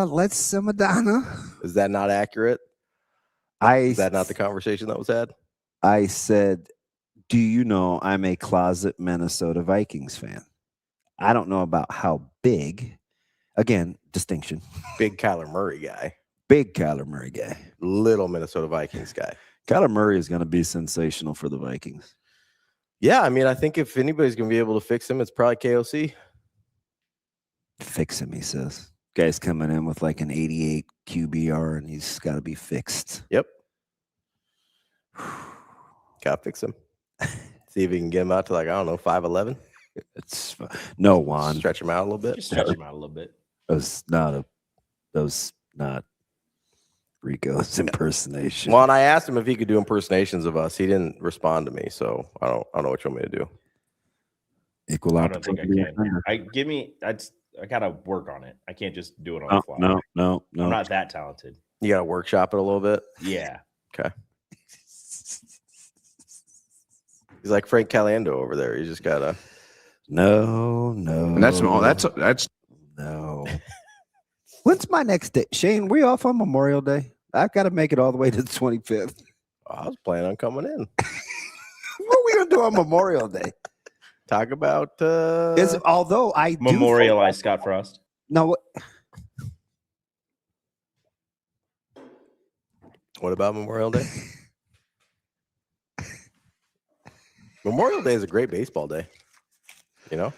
Let's see, Madonna. Is that not accurate? Is that not the conversation that was had? I said, do you know I'm a closet Minnesota Vikings fan? I don't know about how big. Again, distinction. Big Kyler Murray guy. Big Kyler Murray guy. Little Minnesota Vikings guy. Kyler Murray is going to be sensational for the Vikings. Yeah, I mean, I think if anybody's going to be able to fix him, it's probably KOC. Fix him, he says. Guy's coming in with like an 88 QBR, and he's got to be fixed. Yep. Got to fix him. See if he can get him out to like, I don't know, 5'11". It's no, Juan. Stretch him out a little bit. Just stretch him out a little bit. That was not Rico's impersonation. Well, and I asked him if he could do impersonations of us. He didn't respond to me, so I don't know what you want me to do. Equal I don't think I opportunity. can. gotta work on it. I can't just do it on the fly. No. I'm not that talented. You got to workshop it a little bit. Yeah. Okay. He's like Frank Caliendo over there. You just gotta. No. And that's no. When's my next day? Shane, we off on Memorial Day? I've got to make it all the way to the 25th. I was planning on coming in. What are we gonna do on Memorial Day? Talk about although I memorialize Scott Frost. No. What about Memorial Day? Memorial Day is a great baseball day. You know,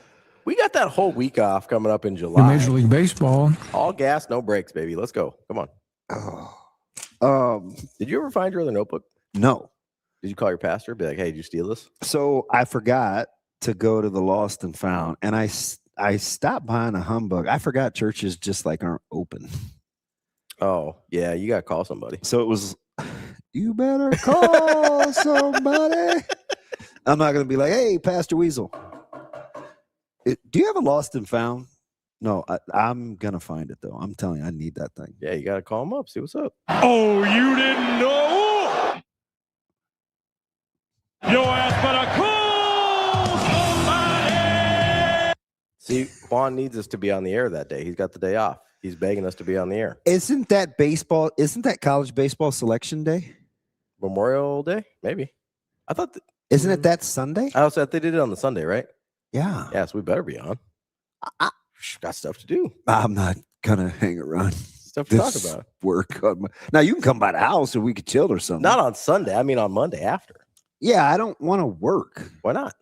we got that whole week off coming up in July. Major League Baseball. All gas, no brakes, baby. Let's go. Come on. Did you ever find your other notebook? No. Did you call your pastor? Be like, hey, did you steal this? So I forgot to go to the Lost and Found, and I stopped behind a humbug. I forgot churches just like aren't open. Oh, yeah, you got to call somebody. So it was, you better call somebody. I'm not going to be like, hey, Pastor Weasel, do you have a Lost and Found? No, I'm going to find it, though. I'm telling you, I need that thing. Yeah, you got to call him up, see what's up. Oh, you didn't know? Your ass better call somebody. See, Juan needs us to be on the air that day. He's got the day off. He's begging us to be on the air. Isn't that college baseball selection day? Memorial Day? Maybe. I thought. Isn't it that Sunday? I also thought they did it on the Sunday, right? Yeah. Yeah, so we better be on. Got stuff to do. I'm not going to hang around. Stuff to talk about. Work on now, you can come by the house and we could chill or something. Not on Sunday. I mean, on Monday after. Yeah, I don't want to work. Why not?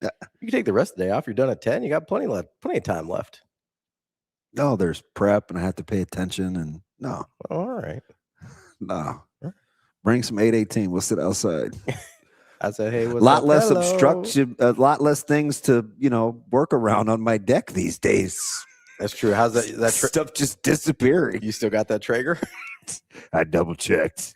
You can take the rest of the day off. You're done at 10. You got plenty of time left. No, there's prep and I have to pay attention and no. All right. No. Bring some 818. We'll sit outside. I said, hey, what's a lot up? less Hello. obstruction, a lot less things to, work around on my deck these days. That's true. How's that stuff just disappearing? You still got that Traeger? I double checked.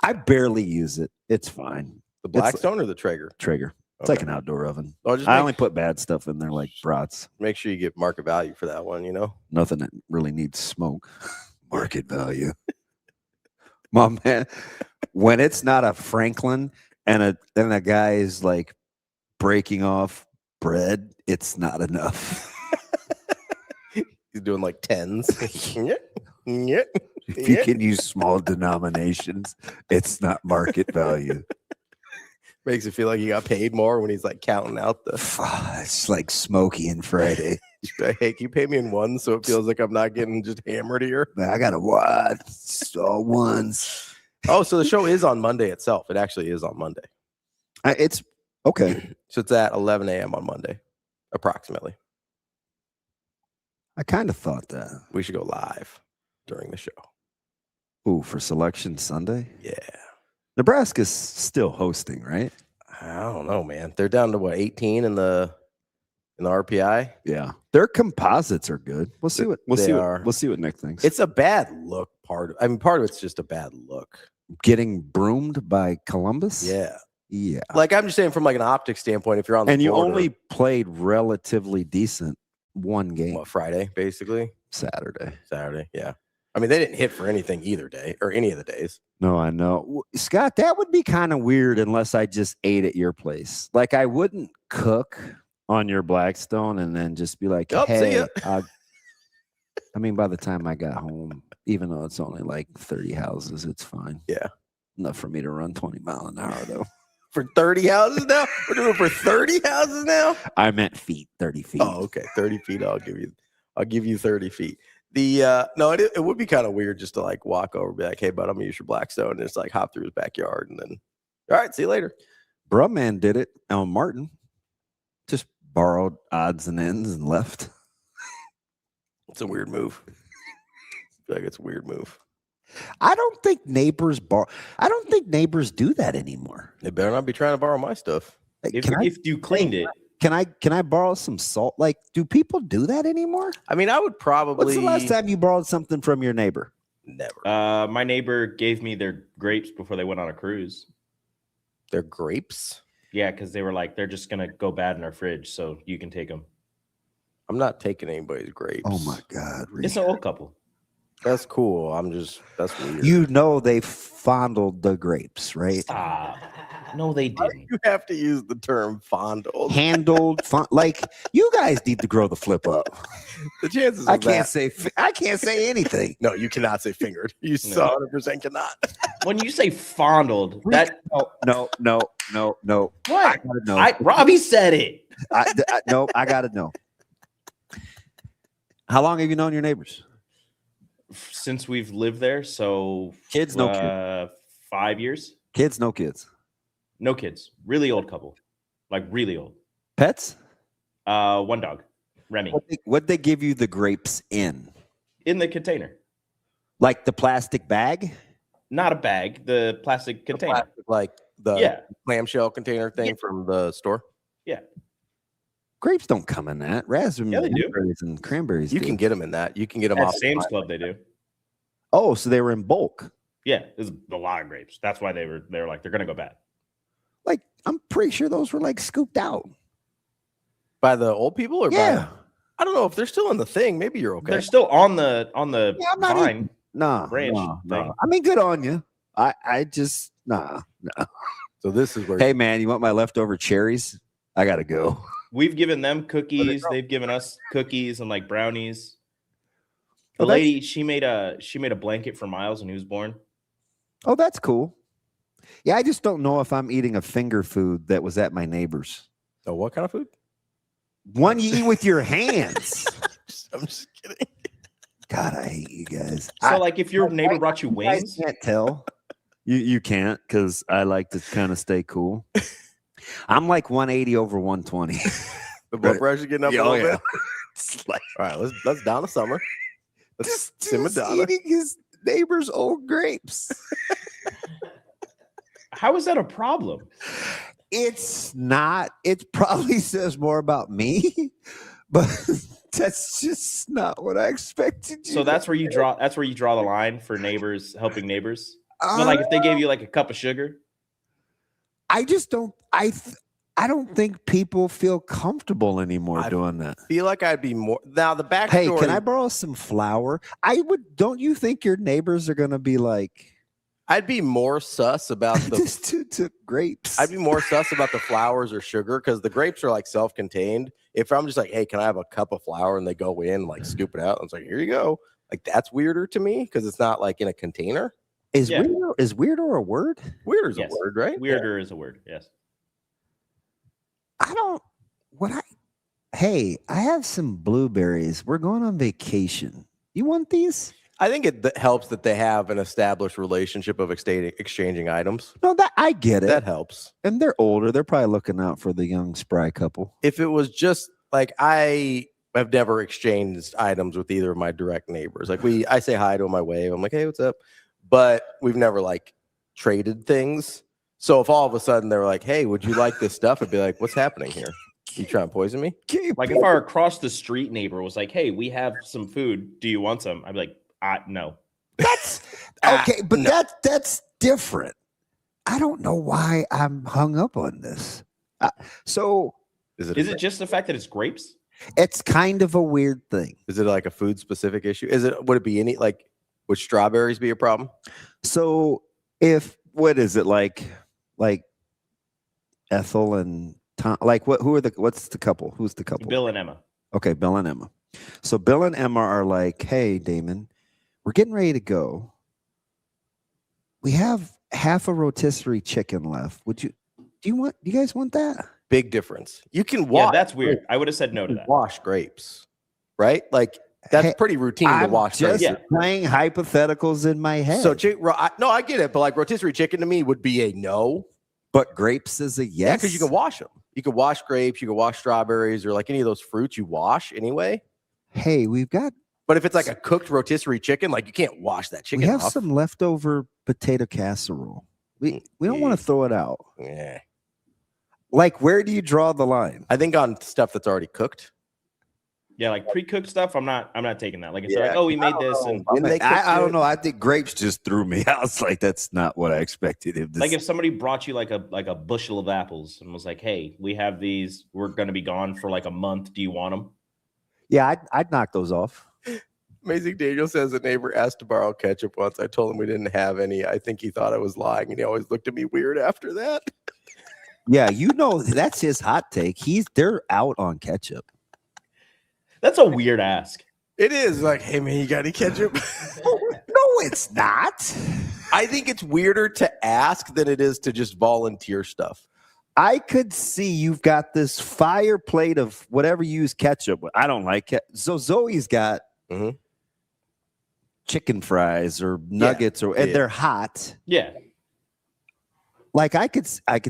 I barely use it. It's fine. The Blackstone or the Traeger? Traeger. It's like an outdoor oven. Oh, I only put bad stuff in there like brats. Make sure you get market value for that one, Nothing that really needs smoke. Market value. My man, when it's not a Franklin and a guy is like breaking off bread, it's not enough. He's doing like tens. If you can use small denominations, it's not market value. Makes it feel like he got paid more when he's like counting out the. It's like Smokey and Friday. Hey, can you pay me in ones so it feels like I'm not getting just hammered here? I got a wad. All ones. Oh, so the show is on Monday itself. It actually is on Monday. It's okay. So it's at 11 a.m. on Monday, approximately. I kind of thought that. We should go live during the show. Ooh, for Selection Sunday? Yeah. Nebraska's still hosting, right? I don't know, man. They're down to 18 in the RPI. Yeah. Their composites are good. We'll see what Nick thinks. It's a bad look part of it's just a bad look. Getting broomed by Columbus? Yeah. Yeah. Like I'm just saying from like an optics standpoint, if you're on the and you border, only played relatively decent one game. What, Friday, basically? Saturday, yeah. I mean, they didn't hit for anything either day or any of the days. No, I know. Scott, that would be kind of weird unless I just ate at your place. Like I wouldn't cook on your Blackstone and then just be like, hey, I mean, by the time I got home, even though it's only like 30 houses, it's fine. Yeah. Enough for me to run 20 miles an hour, though. For 30 houses now? We're doing it for 30 houses now? I meant feet, 30 feet. Oh, okay. 30 feet. I'll give you 30 feet. No, it would be kind of weird just to like walk over and be like, hey, bud, I'm gonna use your Blackstone, and just like hop through his backyard and then all right, see you later. Bruh man did it on Martin. Just borrowed odds and ends and left. It's a weird move. I feel like it's a weird move. I don't think neighbors do that anymore. They better not be trying to borrow my stuff. If you cleaned it. Can I borrow some salt? Like, do people do that anymore? I mean, I would probably. What's the last time you borrowed something from your neighbor? Never. My neighbor gave me their grapes before they went on a cruise. Their grapes? Yeah, because they were like, they're just gonna go bad in our fridge, so you can take them. I'm not taking anybody's grapes. Oh my God, It's an old couple. That's cool. That's weird. You know they fondled the grapes, right? Stop. No, they didn't. You have to use the term fondled. Handled, like you guys need to grow the flip up. The chances. I can't say anything. No, you cannot say fingered. You 100% cannot. When you say fondled, that no. what? No. Robbie said it. No, I gotta know. How long have you known your neighbors? Since we've lived there, so kids, no kids. 5 years. Kids, no kids. No kids. Really old couple, like really old. Pets? One dog, Remy. What'd they give you the grapes in? In the container. Like the plastic bag? Not a bag, the plastic container. Like the clamshell container thing from the store? Yeah. Grapes don't come in that. Raspberries and cranberries. You can get them in that. You can get them At off Sam's Club. They do. Oh, so they were in bulk. Yeah, there's a lot of grapes. That's why they were like they're gonna go bad. Like I'm pretty sure those were like scooped out by the old people, or by, I don't know if they're still in the thing. Maybe you're okay. They're still on the vine. Branch. I mean, good on you. I just no. So this is where. Hey man, you want my leftover cherries? I gotta go. We've given them cookies. They've given us cookies and like brownies. The Oh, lady, she made a blanket for Miles when he was born. Oh, that's cool. Yeah, I just don't know if I'm eating a finger food that was at my neighbor's. Oh, what kind of food? One you eat with your hands. I'm just kidding. God, I hate you guys. So, like, if your neighbor brought you wings, I can't tell. You can't because I like to kind of stay cool. I'm like 180 over 120. The blood pressure getting up a little bit. Like, all right, let's down to summer. Let's simmer down. Eating his neighbor's old grapes. How is that a problem? It's not. It probably says more about me, but that's just not what I expected. So that's where you draw. That's where you draw the line for neighbors helping neighbors. But like if they gave you like a cup of sugar. I just don't. I don't think people feel comfortable anymore doing that. Feel like I'd be more now. The backstory. Hey, can I borrow some flour? I would. Don't you think your neighbors are going to be like? I'd be more sus about the to grapes. I'd be more sus about the flowers or sugar because the grapes are like self-contained. If I'm just like, hey, can I have a cup of flour, and they go in, like scoop it out, and it's like, here you go. Like that's weirder to me because it's not like in a container. Is weirder a word? Weirder is a word, right? Weirder is a word. Yes. I don't. Hey, I have some blueberries. We're going on vacation. You want these? I think it helps that they have an established relationship of exchanging items. No, that I get it. That helps. And they're older. They're probably looking out for the young spry couple. If it was just like I have never exchanged items with either of my direct neighbors. Like I say hi to them, I wave. I'm like, hey, what's up? But we've never like traded things. So if all of a sudden they were like, hey, would you like this stuff? I'd be like, what's happening here? You trying to poison me? Like if our across the street neighbor was like, hey, we have some food. Do you want some? I'd be like, no. That's okay, but no. That's different. I don't know why I'm hung up on this. So is it just the fact that it's grapes? It's kind of a weird thing. Is it like a food specific issue? Would it be any like would strawberries be a problem? So what is it like Ethel and Tom? Like what's the couple? Who's the couple? Bill and Emma. Okay, Bill and Emma. So Bill and Emma are like, hey, Damon, we're getting ready to go. We have half a rotisserie chicken left. Do you guys want that? Big difference. You can wash. Yeah, that's weird. I would have said no to that. Wash grapes, right? Like that's pretty routine to wash grapes. Just playing hypotheticals in my head. So no, I get it, but like rotisserie chicken to me would be a no. But grapes is a yes. Yeah, because you can wash them. You can wash grapes. You can wash strawberries or like any of those fruits you wash anyway. Hey, we've got. But if it's like a cooked rotisserie chicken, like you can't wash that chicken. We have off. some leftover potato casserole. We don't want to throw it out. Yeah. Like, where do you draw the line? I think on stuff that's already cooked. Yeah, like pre-cooked stuff. I'm not taking that. Like it's like, oh, we made this, and I don't know. I think grapes just threw me. I was like, that's not what I expected. Like if somebody brought you like a bushel of apples and was like, hey, we have these. We're going to be gone for like a month. Do you want them? Yeah, I'd knock those off. Amazing Daniel says a neighbor asked to borrow ketchup once. I told him we didn't have any. I think he thought I was lying, and he always looked at me weird after that. Yeah, that's his hot take. They're out on ketchup. That's a weird ask. It is like, hey man, you got any ketchup? No, it's not. I think it's weirder to ask than it is to just volunteer stuff. I could see you've got this fire plate of whatever you use ketchup with. I don't like it. So Zoe's got chicken fries or nuggets and they're hot. Yeah. Like I could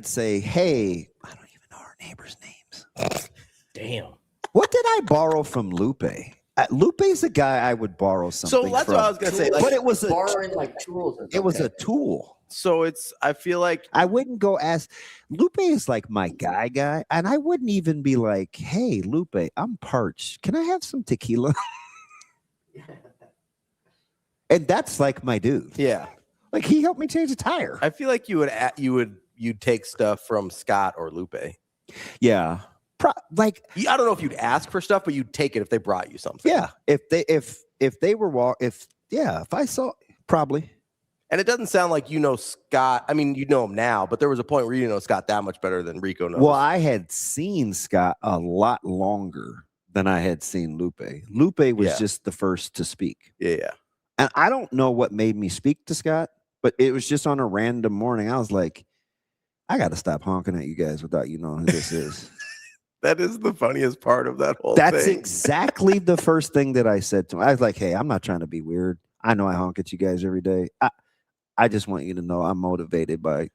say, hey, I don't even know our neighbors' names. Damn. What did I borrow from Lupe? Lupe's a guy I would borrow something So that's from. what I was gonna say. Like, but it was borrowing like tools. It was a tool. So I feel like I wouldn't go ask. Lupe is like my guy, and I wouldn't even be like, hey, Lupe, I'm parched. Can I have some tequila? And that's like my dude. Yeah. Like he helped me change a tire. I feel like you'd take stuff from Scott or Lupe. Yeah. I don't know if you'd ask for stuff, but you'd take it if they brought you something. Yeah. If I saw probably. And it doesn't sound like you know Scott. I mean, you know him now, but there was a point where you didn't know Scott that much better than Rico knows. Well, I had seen Scott a lot longer than I had seen Lupe. Lupe was just the first to speak. Yeah. And I don't know what made me speak to Scott, but it was just on a random morning. I was like, I got to stop honking at you guys without you knowing who this is. That is the funniest part of that whole That's thing. exactly the first thing that I said to him. I was like, hey, I'm not trying to be weird. I know I honk at you guys every day. I just want you to know I'm motivated by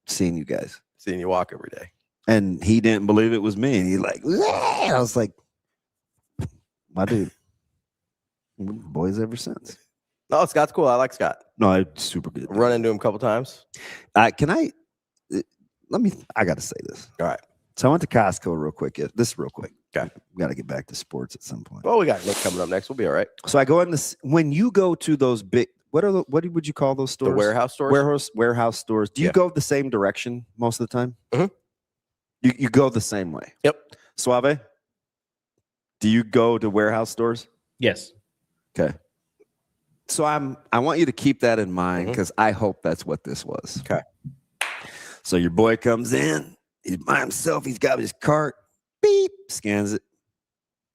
seeing you guys. Seeing you walk every day. And he didn't believe it was me. And he like, yeah. I was like, my dude. Boys ever since. Oh, Scott's cool. I like Scott. No, it's super good. Run into him a couple times. I got to say this. All right. So I went to Costco real quick. This is real quick. Okay. We got to get back to sports at some point. Well, we got Nick coming up next. We'll be all right. So I go in this, when you go to those big, what would you call those stores? The warehouse stores? Warehouse stores. Do you go the same direction most of the time? Mm-hmm. You go the same way. Yep. Suave, do you go to warehouse stores? Yes. Okay. So I want you to keep that in mind because I hope that's what this was. Okay. So your boy comes in, he's by himself, he's got his cart, beep, scans it.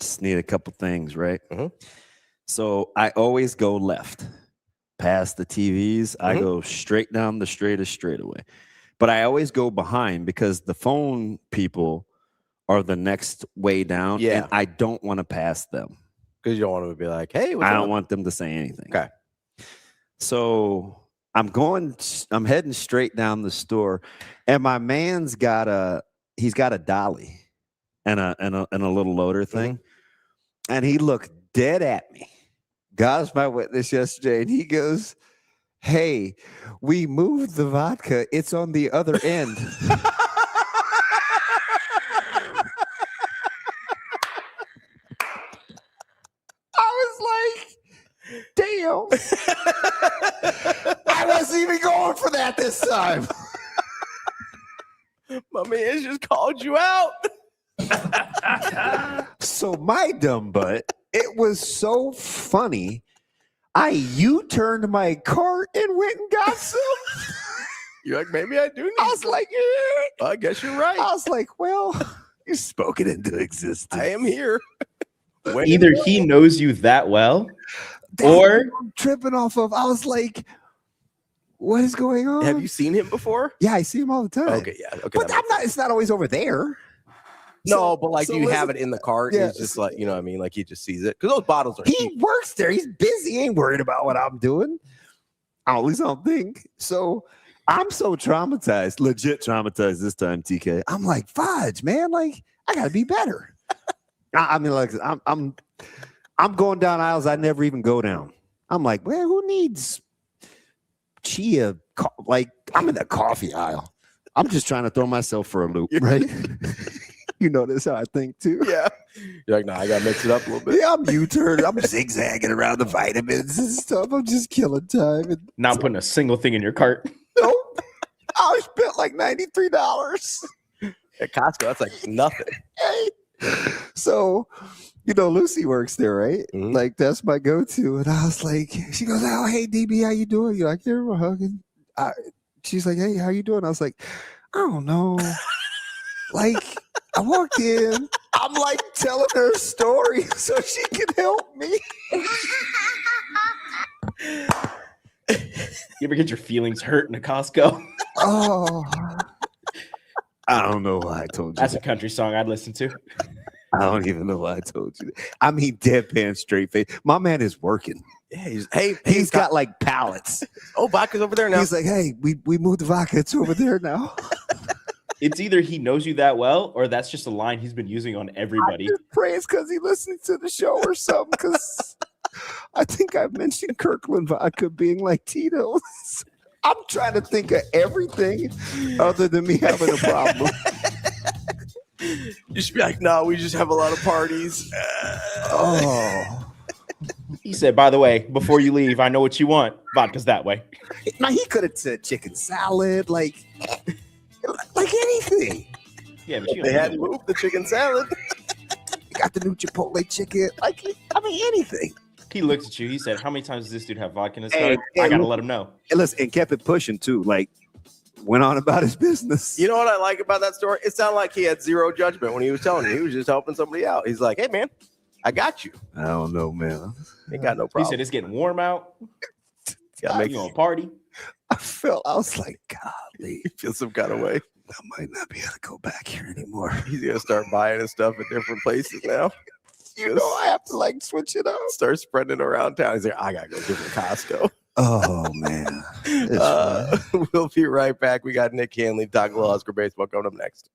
Just need a couple things, right? So I always go left. Past the TVs, I go straight down the straightest straightaway. But I always go behind because the phone people are the next way down. Yeah. And I don't want to pass them. Because you don't want them to be like, hey, I don't want them to say anything. Okay. So I'm heading straight down the store, and my man's got a dolly and a little loader thing. And he looked dead at me. God's my witness yesterday, and he goes, hey, we moved the vodka. It's on the other end. I was like, damn. I wasn't even going for that this time. My man just called you out. So my dumb butt, it was so funny. I U-turned my cart and went and got some. You're like, maybe I do need I was like, yeah. I guess you're right. I was like, well, you spoke it into existence. I am here. Either he knows you that well, or I'm tripping off of. I was like, what is going on? Have you seen him before? Yeah, I see him all the time. Okay, yeah. Okay. But it's not always over there. No, but like you have it in the cart. Yeah. He's just like, you know what I mean? Like he just sees it. Because those bottles are He works there. He's busy. He ain't worried about what I'm doing. At least I don't think. So I'm so traumatized. Legit traumatized this time, TK. I'm like, fudge, man. Like, I gotta be better. I mean, like, I'm going down aisles I never even go down. I'm like, well, who needs chia? Like, I'm in the coffee aisle. I'm just trying to throw myself for a loop, right? You know, that's how I think too. Yeah. You're like, nah, I gotta mix it up a little bit. Yeah, I'm U-turning. I'm zigzagging around the vitamins and stuff. I'm just killing time. And not putting a single thing in your cart. Nope. I spent like $93 at Costco. That's like nothing. So Lucy works there, right? Mm-hmm. Like, that's my go-to. And I was like, she goes, oh, hey, DB, how you doing? You're like, you're hugging. She's like, hey, how you doing? I was like, I don't know. Like, I walked in. I'm like telling her a story so she can help me. You ever get your feelings hurt in a Costco? Oh, I don't know why I told you. That's a country song I'd listen to. I don't even know why I told you that. I mean, deadpan straight face. My man is working. Yeah, he's got like pallets. Oh, vodka's over there now. He's like, hey, we moved the vodka. It's over there now. It's either he knows you that well, or that's just a line he's been using on everybody. I just pray it's because he listens to the show or something. Because I think I mentioned Kirkland vodka being like Tito's. I'm trying to think of everything other than me having a problem. You should be like, no, we just have a lot of parties. He said, by the way, before you leave, I know what you want. Vodka's that way. Now, he could have said chicken salad, like anything. Yeah, but they hadn't moved the chicken salad. Got the new Chipotle chicken. Like, I mean, anything. He looks at you. He said, how many times does this dude have vodka in his car? I got to let him know. And listen, and kept it pushing, too. Like, went on about his business. You know what I like about that story? It sounded like he had zero judgment when he was telling you. He was just helping somebody out. He's like, hey, man, I got you. I don't know, man. Ain't got no problem. He said, it's getting warm out. Gotta make you on a party. I was like, golly. You feel some kind of way. I might not be able to go back here anymore. He's going to start buying his stuff at different places now. You know, I have to like switch it up. Start spreading it around town. He's like, I got to go give it to Costco. Oh, man. We'll be right back. We got Nick Handley talking a little Husker baseball coming up next.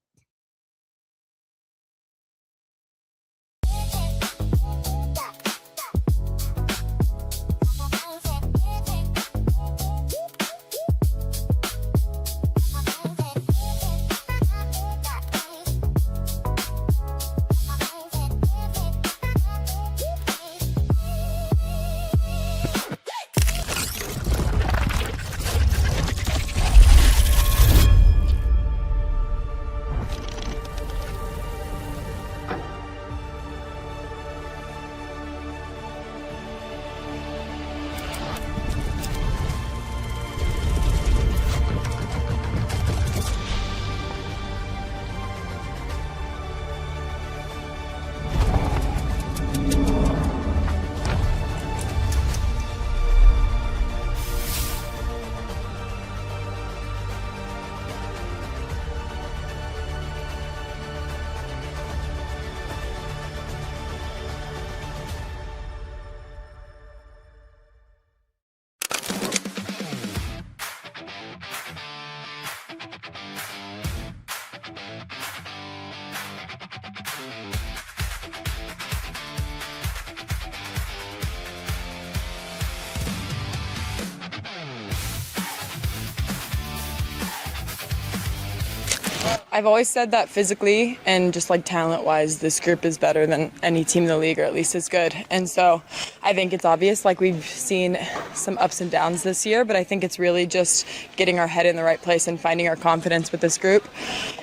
I've always said that physically and just like talent-wise, this group is better than any team in the league, or at least as good. And so I think it's obvious, like we've seen some ups and downs this year, but I think it's really just getting our head in the right place and finding our confidence with this group.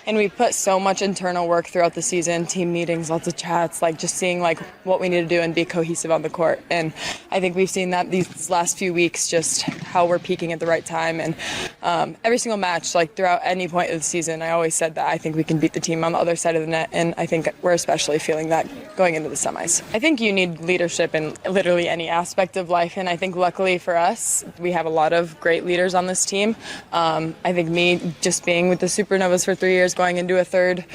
And we've put so much internal work throughout the season, team meetings, lots of chats, like just seeing like what we need to do and be cohesive on the court. And I think we've seen that these last few weeks, just how we're peaking at the right time. And every single match, like throughout any point of the season, I always said that I think we can beat the team on the other side of the net, and I think we're especially feeling that going into the semis. I think you need leadership in literally any aspect of life, and I think luckily for us, we have a lot of great leaders on this team. I think me just being with the Supernovas for 3 years, going into a third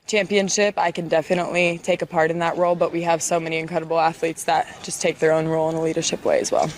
championship, I can definitely take a part in that role, but we have so many incredible athletes that just take their own role in a leadership way as well.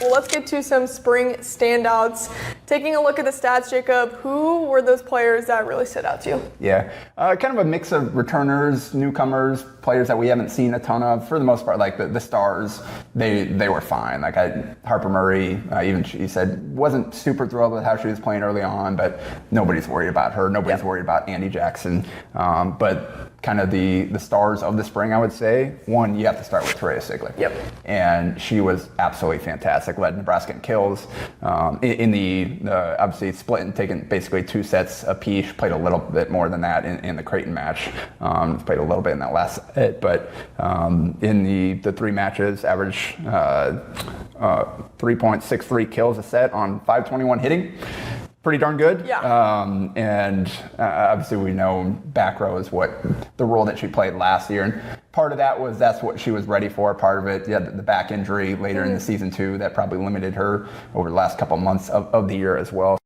Well, let's get to some spring standouts. Taking a look at the stats, Jacob, who were those players that really stood out to you? Yeah, kind of a mix of returners, newcomers, players that we haven't seen a ton of. For the most part, like the stars, they were fine. Like Harper Murray, even she said, wasn't super thrilled with how she was playing early on, but nobody's worried about her. Nobody's worried about Andy Jackson. But kind of the stars of the spring, I would say. One, you have to start with Torreya Sigler. Yep. And she was absolutely fantastic. Led Nebraska in kills. In the obviously split and taken basically 2 sets apiece. She played a little bit more than that in the Creighton match. Played a little bit in that last set, but in the 3 matches, average 3.63 kills a set on 521 hitting. Pretty darn good. Yeah. And obviously we know back row is what the role that she played last year. And part of that was that's what she was ready for. Part of it, the back injury later in the season too, that probably limited her over the last couple months of the year as well.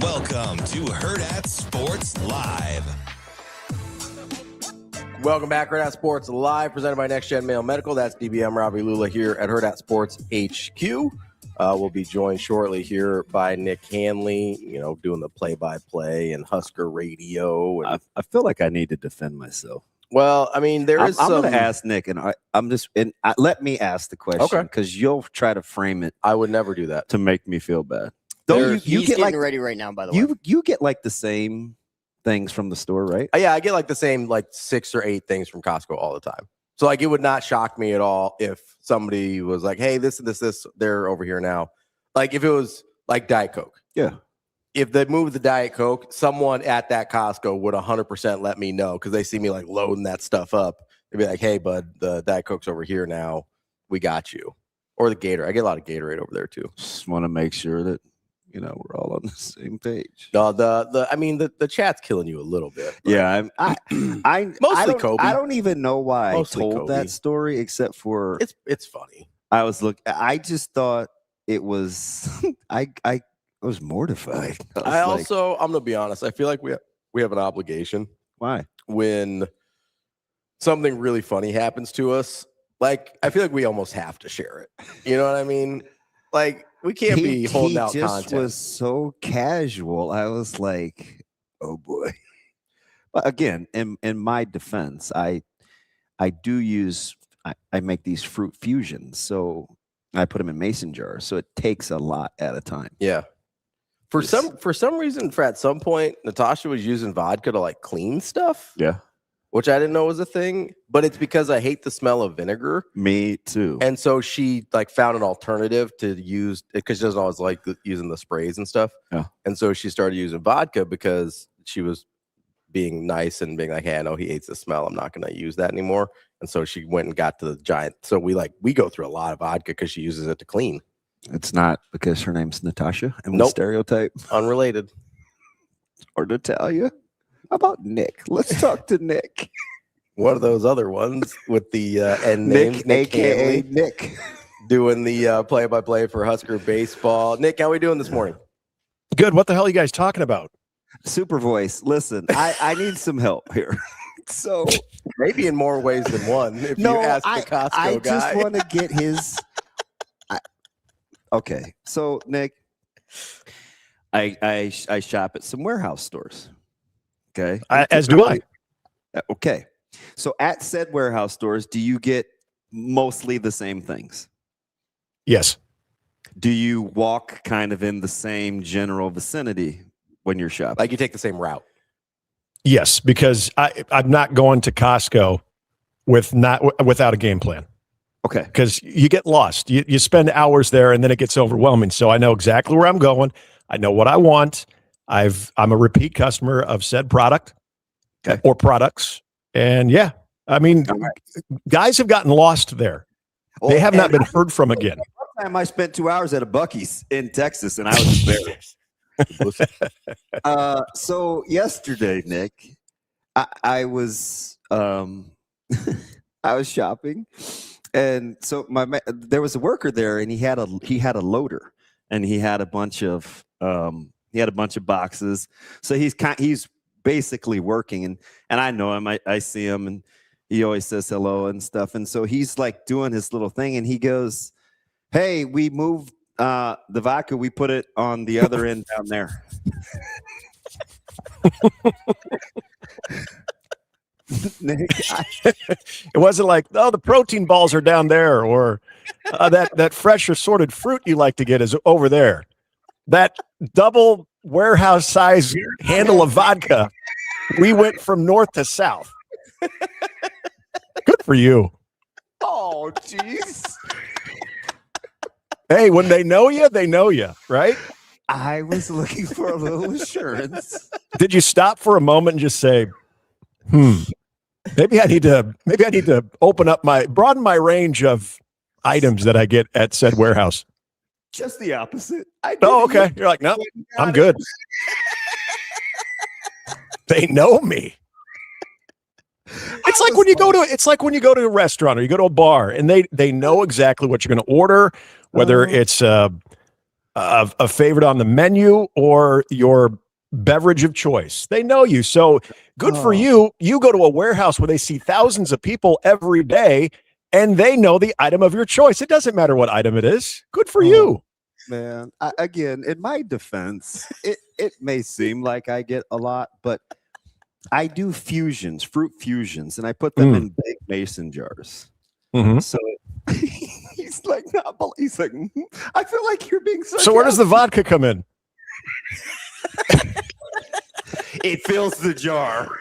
Welcome to Hurrdat Sports Live. Welcome back, Hurrdat Sports Live, presented by NextGen Male Medical. That's DBM Ravi Lulla here at Hurrdat Sports HQ. We'll be joined shortly here by Nick Handley, doing the play-by-play and Husker radio. And I feel like I need to defend myself. Well, I mean, I'm going to ask Nick, and let me ask the question because you'll try to frame it. I would never do that to make me feel bad. He's getting ready right now, by the way. You get like the same things from the store, right? Yeah, I get like the same 6 or 8 things from Costco all the time. So it would not shock me at all if somebody was like, "Hey, this, they're over here now." Like if it was like Diet Coke. Yeah. If they moved the Diet Coke, someone at that Costco would 100% let me know because they see me loading that stuff up. They'd be like, "Hey, bud, the Diet Coke's over here now. We got you." Or the Gatorade. I get a lot of Gatorade over there too. Just want to make sure that we're all on the same page. No, the chat's killing you a little bit. Yeah, I mostly Kobe. I don't even know why Mostly I told Kobe. that story except for it's funny. I just thought it was I was mortified. I'm gonna be honest. I feel like we have an obligation. Why? When something really funny happens to us, I feel like we almost have to share it. You know what I mean? We can't be holding out content. He just was so casual. I was like, oh boy. But again, in my defense, I make these fruit fusions. So I put them in mason jars. So it takes a lot at a time. Yeah. For some reason, at some point, Natasha was using vodka to clean stuff. Yeah. Which I didn't know was a thing, but it's because I hate the smell of vinegar. Me too. And so she found an alternative to use because she doesn't always like using the sprays and stuff. Yeah. And so she started using vodka because she was being nice and being like, "Hey, I know he hates the smell. I'm not going to use that anymore." And so she went and got to the giant. So we go through a lot of vodka because she uses it to clean. It's not because her name's Natasha and we stereotype. Unrelated. Or Natalia. How about Nick? Let's talk to Nick. One of those other ones with the end name, Nick aka Nick, doing the play-by-play for Husker baseball. Nick, how we doing this morning? Good. What the hell are you guys talking about? Super voice. Listen, I need some help here. So maybe in more ways than one. If you ask the Costco I guy. just want to get his. Okay, so Nick, I shop at some warehouse stores. Okay, as do I. Okay, so at said warehouse stores, do you get mostly the same things? Yes. Do you walk kind of in the same general vicinity when you're shopping? Like you take the same route? Yes, because I'm not going to Costco without a game plan. Okay. Because you get lost. You spend hours there and then it gets overwhelming. So I know exactly where I'm going. I know what I want. I'm a repeat customer of said product or products. And yeah, I mean, guys have gotten lost there. They have not been heard from again. One time I spent 2 hours at a Buc-ee's in Texas and I was embarrassed. So yesterday, Nick, I was I was shopping. And so there was a worker there, and he had a loader, and he had a bunch of boxes. So he's basically working, and I know him. I see him, and he always says hello and stuff. And so he's like doing his little thing, and he goes, "Hey, we moved the vodka. We put it on the other end down there." Nick, it wasn't like, oh, the protein balls are down there, or that fresh assorted fruit you like to get is over there. That double warehouse size handle of vodka, we went from north to south. Good for you. Oh, jeez. Hey, when they know you, right? I was looking for a little assurance. Did you stop for a moment and just say, maybe I need to broaden my range of items that I get at said warehouse? Just the opposite. Oh, okay. You're like, no, I'm good. They know me. It's like when you go to a restaurant or you go to a bar and they know exactly what you're going to order, whether it's a favorite on the menu or your beverage of choice. They know you. So good for you. You go to a warehouse where they see thousands of people every day and they know the item of your choice. It doesn't matter what item it is. Good for you. Man, again, in my defense, it may seem like I get a lot, but I do fruit fusions, and I put them in big mason jars. Mm-hmm. So he's like, I feel like you're being sarcastic. So where does the vodka come in? It fills the jar.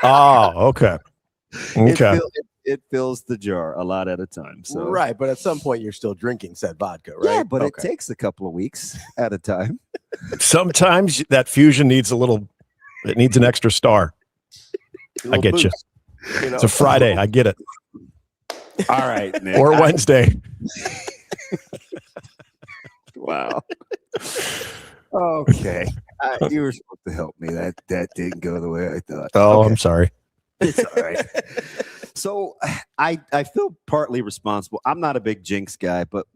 Oh, okay. Okay. It fills the jar a lot at a time. So right, but at some point you're still drinking said vodka, right? Yeah, but it takes a couple of weeks at a time. Sometimes that fusion needs it needs an extra star. I get you. It's a Friday. I get it. All right, Nick. Or Wednesday. Wow. Okay. You were supposed to help me. That didn't go the way I thought. Oh, okay. I'm sorry. It's all right. So I feel partly responsible. I'm not a big jinx guy, but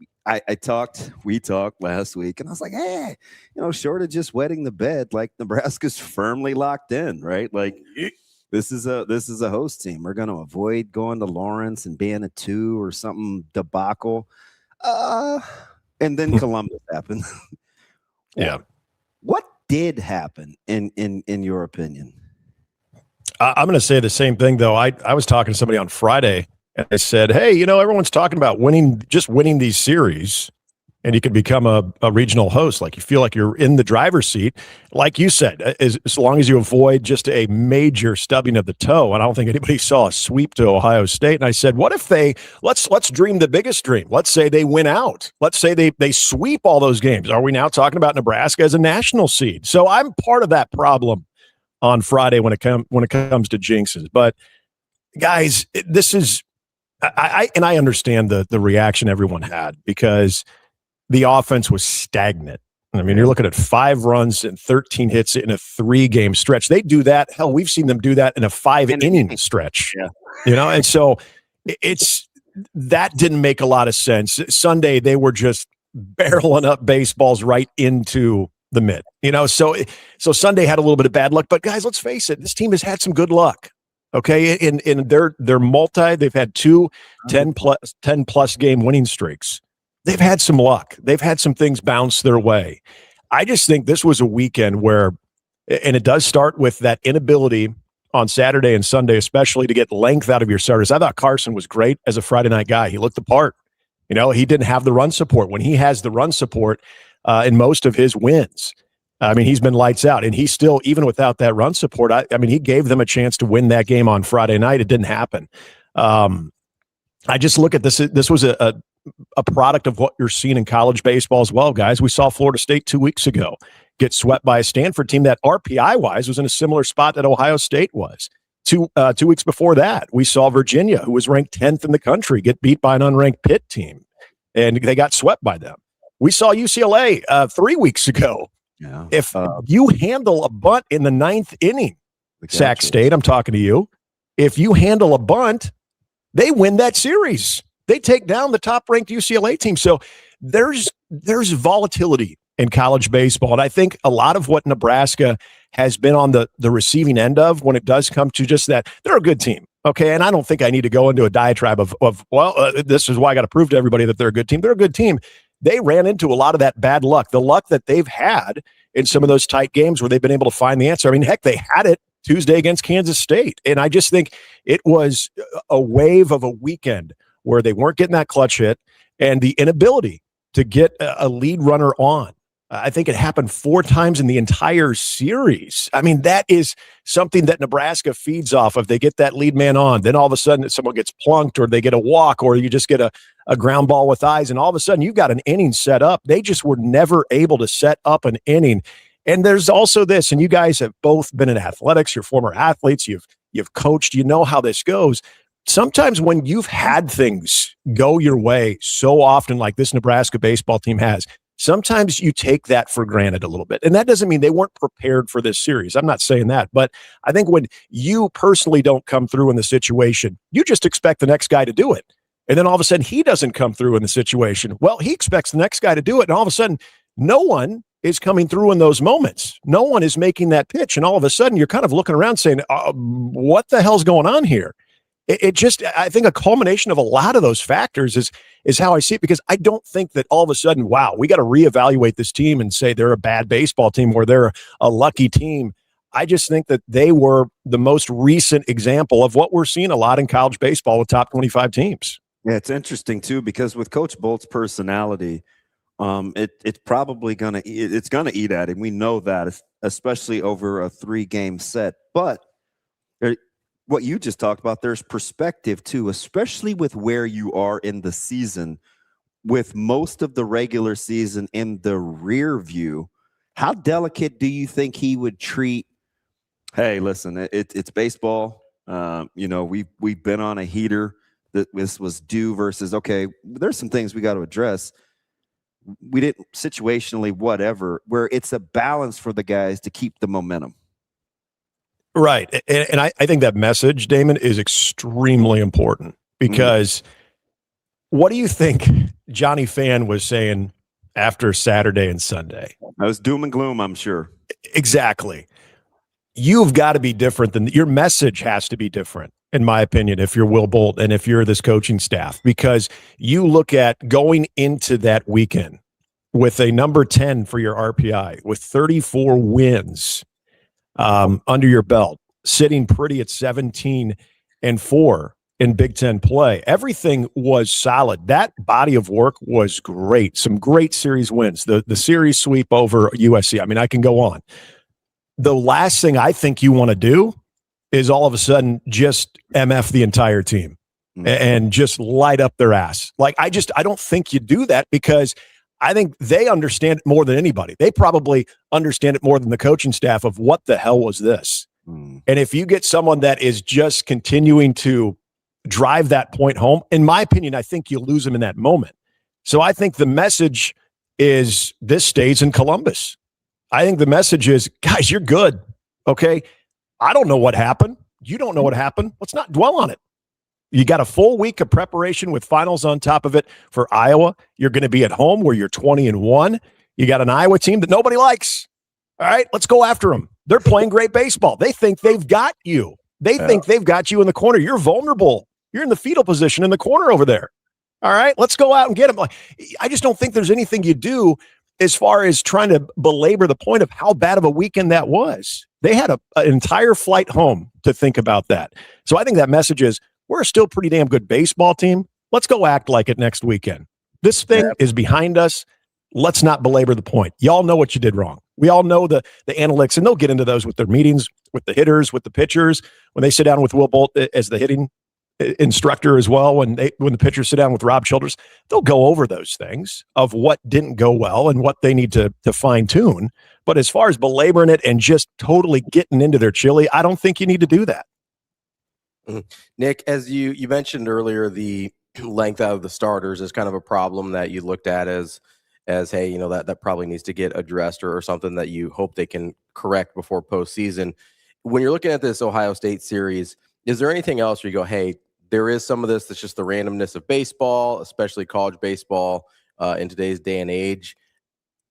we talked last week, and I was like, hey, short of just wetting the bed, like Nebraska's firmly locked in, right? Like this is a host team. We're going to avoid going to Lawrence and being a 2 or something debacle. And then Columbus happened. Yeah. What did happen in your opinion? I'm going to say the same thing, though. I was talking to somebody on Friday, and I said, hey, everyone's talking about winning these series, and you could become a regional host. Like, you feel like you're in the driver's seat. Like you said, as long as you avoid just a major stubbing of the toe. And I don't think anybody saw a sweep to Ohio State. And I said, what if let's dream the biggest dream. Let's say they win out. Let's say they sweep all those games. Are we now talking about Nebraska as a national seed? So I'm part of that problem on Friday when it comes to jinxes. But guys, this is I understand the reaction everyone had, because the offense was stagnant. I mean, you're looking at 5 runs and 13 hits in a 3-game stretch. They do that. Hell, we've seen them do that in a 5-inning stretch. Yeah. And so that didn't make a lot of sense. Sunday, they were just barreling up baseballs right into the mid, so Sunday had a little bit of bad luck, but guys, let's face it, this team has had some good luck. Okay. In their they've had 2 10 plus game winning streaks. they've had some luck. They've had some things bounce their way. I just think this was a weekend where, and it does start with that inability on Saturday and Sunday, especially to get length out of your starters. I thought Carson was great as a Friday night guy. He looked the part. You know, he didn't have the run support. When he has the run support in most of his wins, I mean, he's been lights out. And he still, even without that run support, I mean, he gave them a chance to win that game on Friday night. It didn't happen. I just look at this. This was a product of what you're seeing in college baseball as well, guys. We saw Florida State 2 weeks ago get swept by a Stanford team that RPI-wise was in a similar spot that Ohio State was. 2 weeks before that, we saw Virginia, who was ranked 10th in the country, get beat by an unranked Pitt team, and they got swept by them. We saw UCLA 3 weeks ago. Yeah. If you handle a bunt in the 9th inning, Sac State, I'm talking to you, if you handle a bunt, they win that series. They take down the top-ranked UCLA team. So there's volatility in college baseball. And I think a lot of what Nebraska has been on the receiving end of when it does come to just that, they're a good team. Okay. And I don't think I need to go into a diatribe of this is why I got to prove to everybody that they're a good team. They're a good team. They ran into a lot of that bad luck, the luck that they've had in some of those tight games where they've been able to find the answer. I mean, heck, they had it Tuesday against Kansas State. And I just think it was a wave of a weekend where they weren't getting that clutch hit and the inability to get a lead runner on. I think it happened 4 times in the entire series. I mean, that is something that Nebraska feeds off of. They get that lead man on, then all of a sudden someone gets plunked or they get a walk or you just get a ground ball with eyes, and all of a sudden you've got an inning set up. They just were never able to set up an inning. And there's also this, and you guys have both been in athletics, you're former athletes, you've coached, you know how this goes. Sometimes when you've had things go your way so often like this Nebraska baseball team has, sometimes you take that for granted a little bit. And that doesn't mean they weren't prepared for this series. I'm not saying that. But I think when you personally don't come through in the situation, you just expect the next guy to do it. And then all of a sudden he doesn't come through in the situation. Well, he expects the next guy to do it. And all of a sudden, no one is coming through in those moments. No one is making that pitch. And all of a sudden you're kind of looking around saying, what the hell's going on here? It just, I think a culmination of a lot of those factors is how I see it, because I don't think that all of a sudden, wow, we got to reevaluate this team and say they're a bad baseball team or they're a lucky team. I just think that they were the most recent example of what we're seeing a lot in college baseball with top 25 teams. Yeah, it's interesting too, because with Coach Bolt's personality, it's probably gonna eat at him. We know that, especially over a 3-game set. But what you just talked about, there's perspective too, especially with where you are in the season, with most of the regular season in the rear view. How delicate do you think he would treat? Hey, listen, it's baseball. We've been on a heater. That this was due versus, okay, there's some things we got to address. We didn't situationally, whatever, where it's a balance for the guys to keep the momentum. Right. And I think that message, Damon, is extremely important, because what do you think Johnny Fan was saying after Saturday and Sunday? That was doom and gloom, I'm sure. Exactly. You've got to be different than your message has to be different, in my opinion, if you're Will Bolt and if you're this coaching staff, because you look at going into that weekend with a number 10 for your RPI, with 34 wins under your belt, sitting pretty at 17-4 in Big Ten play. Everything was solid. That body of work was great. Some great series wins. The series sweep over USC. I mean, I can go on. The last thing I think you want to do is all of a sudden just MF the entire team and just light up their ass. Like, I don't think you do that, because I think they understand it more than anybody. They probably understand it more than the coaching staff of what the hell was this. And if you get someone that is just continuing to drive that point home, in my opinion, I think you lose them in that moment. So I think the message is this stays in Columbus. I think the message is, guys, you're good. Okay. I don't know what happened. You don't know what happened. Let's not dwell on it. You got a full week of preparation with finals on top of it for Iowa. You're going to be at home where you're 20-1. You got an Iowa team that nobody likes. All right, let's go after them. They're playing great baseball. They think they've got you. They think they've got you in the corner. You're vulnerable. You're in the fetal position in the corner over there. All right, let's go out and get him. Like, I just don't think there's anything you do as far as trying to belabor the point of how bad of a weekend that was. They had an entire flight home to think about that. So I think that message is we're a still pretty damn good baseball team. Let's go act like it next weekend. This thing is behind us. Let's not belabor the point. Y'all know what you did wrong. We all know the analytics, and they'll get into those with their meetings, with the hitters, with the pitchers. When they sit down with Will Bolt as the hitting instructor as well, when the pitchers sit down with Rob Childress, they'll go over those things of what didn't go well and what they need to fine tune. But as far as belaboring it and just totally getting into their chili, I don't think you need to do that. Nick, as you mentioned earlier, the length out of the starters is kind of a problem that you looked at as hey, that probably needs to get addressed or something that you hope they can correct before postseason. When you're looking at this Ohio State series, is there anything else where you go, hey, there is some of this that's just the randomness of baseball, especially college baseball in today's day and age?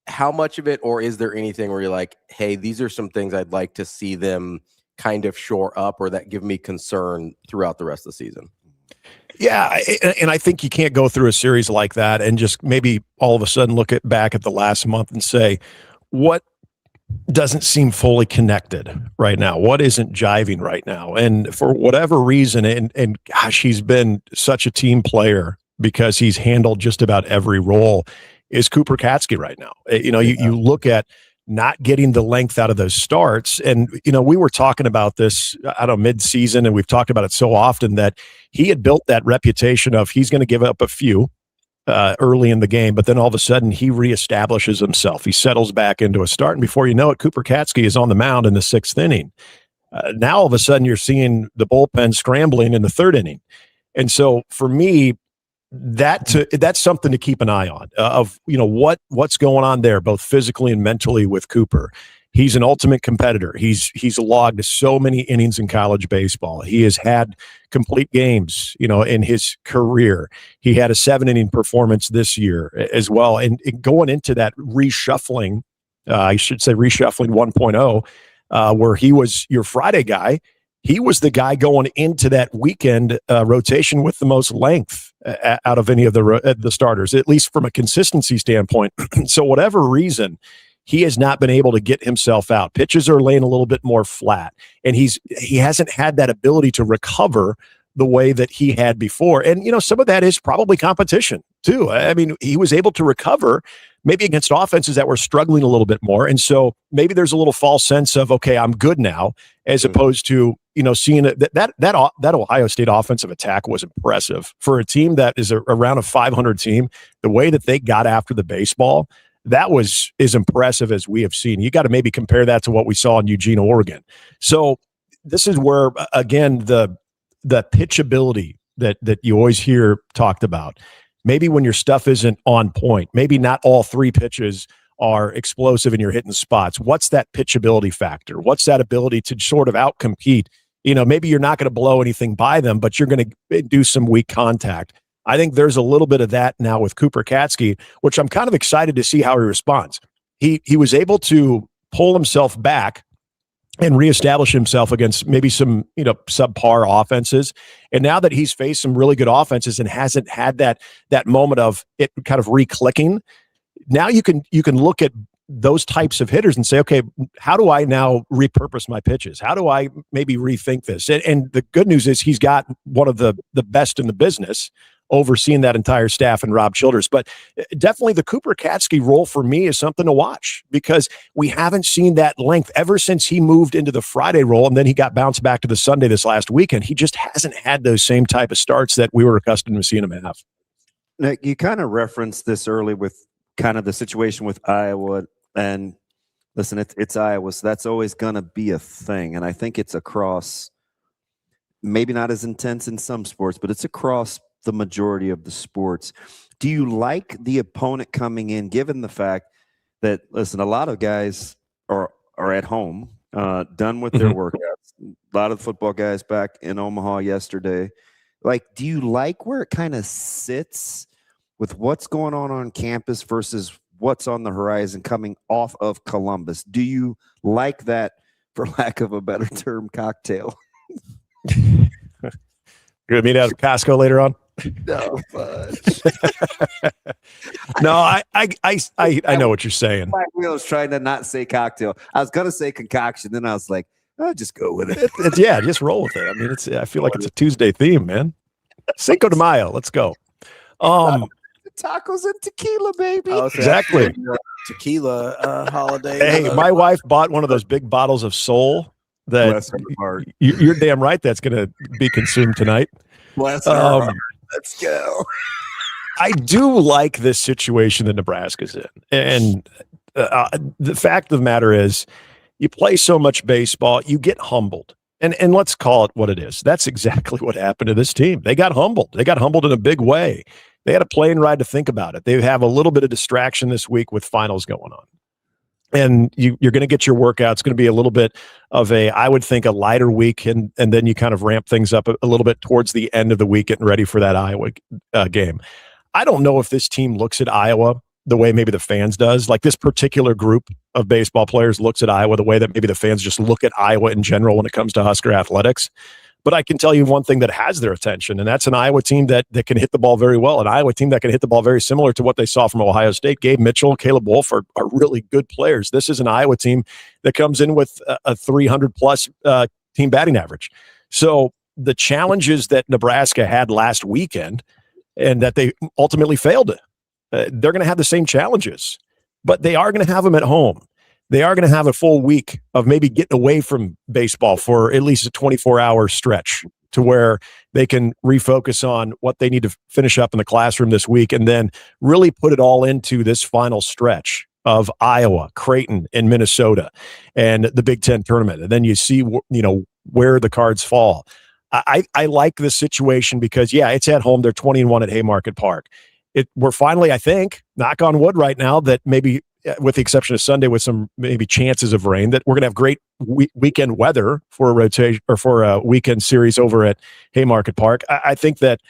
How much of it, or is there anything where you're like, hey, these are some things I'd like to see them kind of shore up or that give me concern throughout the rest of the season? Yeah, and I think you can't go through a series like that and just maybe all of a sudden look back at the last month and say, what doesn't seem fully connected right now? What isn't jiving right now? And for whatever reason, and gosh, he's been such a team player because he's handled just about every role, is Cooper Katsky right now. You look at not getting the length out of those starts. And, we were talking about this, mid-season, and we've talked about it so often that he had built that reputation of he's going to give up a few early in the game, but then all of a sudden he reestablishes himself. He settles back into a start, and before you know it, Cooper Katsky is on the mound in the 6th inning. Now all of a sudden you're seeing the bullpen scrambling in the 3rd inning. And so for me, that's something to keep an eye on of what's going on there, both physically and mentally with Cooper. He's an ultimate competitor. He's logged so many innings in college baseball. He has had complete games, in his career. He had a 7-inning performance this year as well. And going into that reshuffling, reshuffling 1.0, where he was your Friday guy, he was the guy going into that weekend rotation with the most length out of any of the starters, at least from a consistency standpoint. So whatever reason, he has not been able to get himself out. Pitches are laying a little bit more flat, and he hasn't had that ability to recover the way that he had before. And, some of that is probably competition too. I mean, he was able to recover maybe against offenses that were struggling a little bit more. And so maybe there's a little false sense of, okay, I'm good now, as opposed to, seeing that Ohio State offensive attack was impressive for a team that is around a 500 team. The way that they got after the baseball, that was as impressive as we have seen. You got to maybe compare that to what we saw in Eugene, Oregon. So this is where, again, the pitchability that you always hear talked about. Maybe when your stuff isn't on point, maybe not all 3 pitches are explosive and you're hitting spots. What's that pitchability factor? What's that ability to sort of outcompete? Maybe you're not going to blow anything by them, but you're going to do some weak contact. I think there's a little bit of that now with Cooper Katsky, which I'm kind of excited to see how he responds. He was able to pull himself back and reestablish himself against maybe some, subpar offenses. And now that he's faced some really good offenses and hasn't had that moment of it kind of re-clicking, now you can look at those types of hitters and say, okay, how do I now repurpose my pitches? How do I maybe rethink this? And the good news is he's got one of the best in the business overseeing that entire staff and Rob Childress. But definitely the Cooper Katsky role for me is something to watch because we haven't seen that length ever since he moved into the Friday role, and then he got bounced back to the Sunday this last weekend. He just hasn't had those same type of starts that we were accustomed to seeing him have. Now, you kind of referenced this early with kind of the situation with Iowa. And listen, it's Iowa, so that's always going to be a thing. And I think it's across, maybe not as intense in some sports, but it's across the majority of the sports. Do you like the opponent coming in, given the fact that, listen, a lot of guys are at home, done with their workouts. A lot of football guys back in Omaha yesterday. Like, do you like where it kind of sits with what's going on campus versus what's on the horizon coming off of Columbus? Do you like that, for lack of a better term, cocktail? You're going to meet out at Costco later on? No, fudge. No, I know what you're saying. I was trying to not say cocktail. I was gonna say concoction, then I was like, I'll just go with it. Yeah, just roll with it. I mean, I feel like it's a Tuesday theme, man. Cinco de Mayo, let's go. Tacos and tequila, baby. Exactly. Tequila holiday. Hey, my wife bought one of those big bottles of Sol that you're damn right that's going to be consumed tonight. Bless her heart. Let's go. I do like this situation that Nebraska's in. And the fact of the matter is, you play so much baseball, you get humbled. And let's call it what it is. That's exactly what happened to this team. They got humbled. They got humbled in a big way. They had a plane ride to think about it. They have a little bit of distraction this week with finals going on. And you're going to get your workout. It's going to be a little bit of I would think, a lighter week. And then you kind of ramp things up a little bit towards the end of the week, getting ready for that Iowa game. I don't know if this team looks at Iowa the way maybe the fans does. Like this particular group of baseball players looks at Iowa the way that maybe the fans just look at Iowa in general when it comes to Husker athletics. But I can tell you one thing that has their attention, and that's an Iowa team that can hit the ball very well, an Iowa team that can hit the ball very similar to what they saw from Ohio State. Gabe Mitchell, Caleb Wolf are really good players. This is an Iowa team that comes in with a 300-plus team batting average. So the challenges that Nebraska had last weekend and that they ultimately failed, they're going to have the same challenges, but they are going to have them at home. They are going to have a full week of maybe getting away from baseball for at least a 24-hour stretch to where they can refocus on what they need to finish up in the classroom this week and then really put it all into this final stretch of Iowa, Creighton, and Minnesota and the Big Ten tournament. And then you see, where the cards fall. I like this situation because, yeah, it's at home. They're 20-1 at Haymarket Park. We're finally, I think, knock on wood right now, that maybe with the exception of Sunday with some maybe chances of rain, that we're going to have great weekend weather for a rotation or for a weekend series over at Haymarket Park. I think that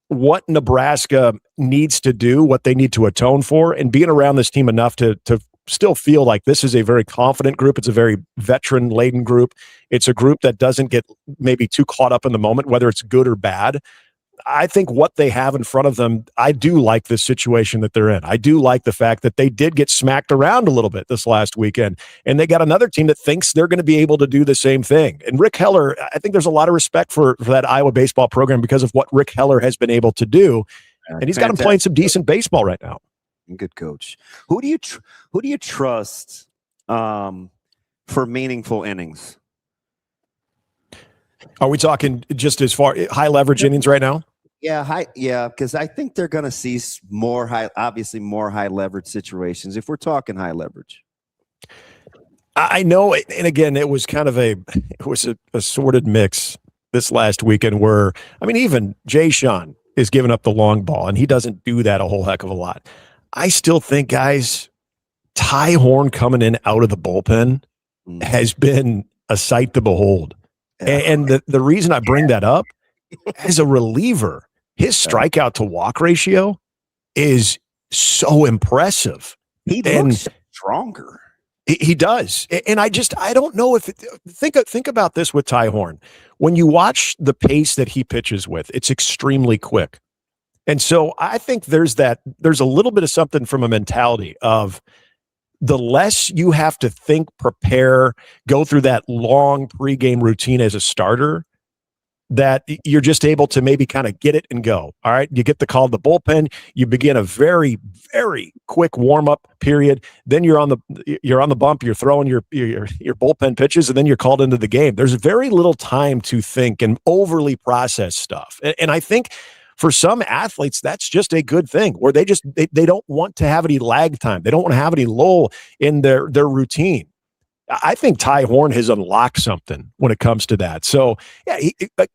what Nebraska needs to do, what they need to atone for, and being around this team enough to still feel like this is a very confident group. It's a very veteran-laden group. It's a group that doesn't get maybe too caught up in the moment, whether it's good or bad. I think what they have in front of them, I do like this situation that they're in. I do like the fact that they did get smacked around a little bit this last weekend, and they got another team that thinks they're going to be able to do the same thing. And Rick Heller, I think there's a lot of respect for that Iowa baseball program because of what Rick Heller has been able to do, and he's got them playing some decent baseball right now. Good coach. Who do you trust for meaningful innings? Are we talking just as far high leverage innings right now? Yeah, because I think they're going to see more high leverage situations if we're talking high leverage. I know, and again, it was kind of a sorted mix this last weekend where, I mean, even Jay Sean is giving up the long ball, and he doesn't do that a whole heck of a lot. I still think, guys, Ty Horn coming in out of the bullpen has been a sight to behold. And the reason I bring that up, as a reliever, his strikeout to walk ratio is so impressive. He looks stronger. He does. And I don't know if think about this with Ty Horn. When you watch the pace that he pitches with, it's extremely quick. And so I think there's a little bit of something from a mentality of the less you have to think, prepare, go through that long pregame routine as a starter, that you're just able to maybe kind of get it and go. All right. You get the call to the bullpen. You begin a very, very quick warm-up period. Then you're on the bump. You're throwing your bullpen pitches, and then you're called into the game. There's very little time to think and overly process stuff. And I think for some athletes, that's just a good thing, where they don't want to have any lag time. They don't want to have any lull in their routine. I think Ty Horn has unlocked something when it comes to that. So, yeah,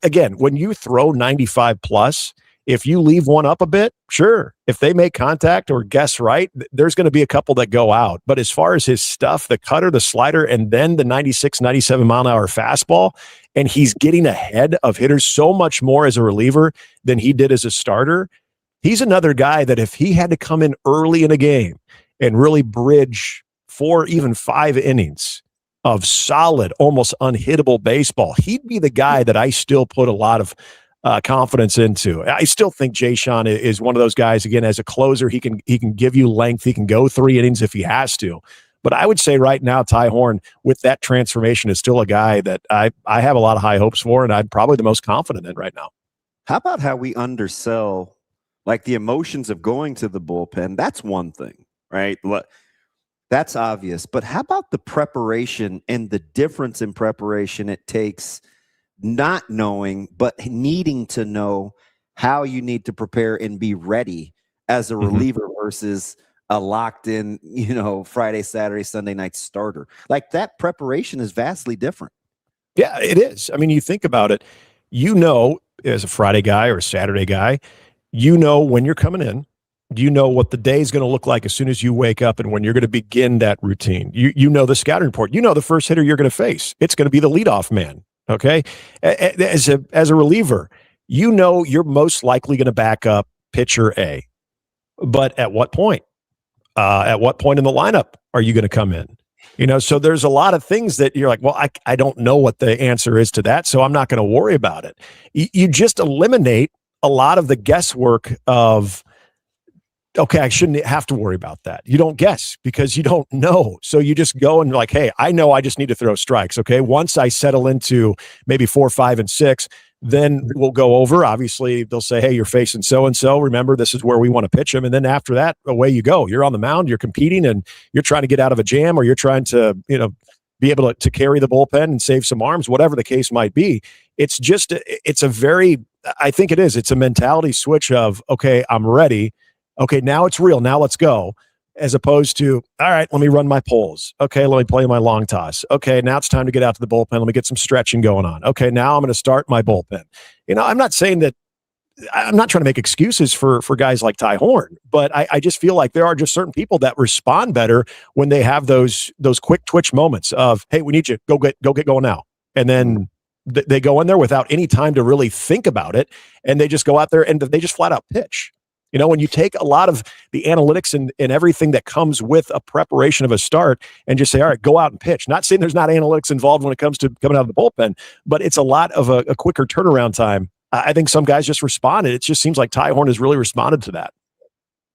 again, when you throw 95 plus, if you leave one up a bit, sure. If they make contact or guess right, there's going to be a couple that go out. But as far as his stuff, the cutter, the slider, and then the 96, 97 mile an hour fastball, and he's getting ahead of hitters so much more as a reliever than he did as a starter. He's another guy that if he had to come in early in a game and really bridge 4, even 5 innings of solid, almost unhittable baseball, he'd be the guy that I still put a lot of confidence into. I still think Jay Sean is one of those guys, again, as a closer, he can give you length. He can go 3 innings if he has to. But I would say right now, Ty Horn, with that transformation, is still a guy that I have a lot of high hopes for, and I'm probably the most confident in right now. How about how we undersell, like, the emotions of going to the bullpen? That's one thing, right? That's obvious. But how about the preparation and the difference in preparation it takes, not knowing, but needing to know how you need to prepare and be ready as a reliever versus a locked in, Friday, Saturday, Sunday night starter? Like, that preparation is vastly different. Yeah, it is. I mean, you think about it, as a Friday guy or a Saturday guy, when you're coming in, what the day is going to look like as soon as you wake up and when you're going to begin that routine. You know the scouting report. The first hitter you're going to face. It's going to be the leadoff man. Okay. As a reliever, you're most likely going to back up pitcher A. But at what point? At what point in the lineup are you going to come in? So there's a lot of things that you're like, well, I don't know what the answer is to that, so I'm not going to worry about it. You just eliminate a lot of the guesswork of, okay, I shouldn't have to worry about that. You don't guess because you don't know. So you just go and like, hey, I know I just need to throw strikes. Okay. Once I settle into maybe 4, 5, and 6, then we'll go over. Obviously, they'll say, hey, you're facing so-and-so. Remember, this is where we want to pitch him. And then after that, away you go. You're on the mound, you're competing, and you're trying to get out of a jam, or you're trying to, be able to carry the bullpen and save some arms, whatever the case might be. It's a mentality switch of, okay, I'm ready. Okay, now it's real. Now let's go. As opposed to, all right, let me run my polls. Okay, let me play my long toss. Okay, now it's time to get out to the bullpen. Let me get some stretching going on. Okay, now I'm going to start my bullpen. I'm not saying that, I'm not trying to make excuses for guys like Ty Horn, but I just feel like there are just certain people that respond better when they have those quick twitch moments of, hey, we need you, go get going now. And then they go in there without any time to really think about it, and they just go out there and they just flat out pitch. When you take a lot of the analytics and everything that comes with a preparation of a start and just say, all right, go out and pitch. Not saying there's not analytics involved when it comes to coming out of the bullpen, but it's a lot of a quicker turnaround time. I think some guys just responded. It just seems like Ty Horn has really responded to that.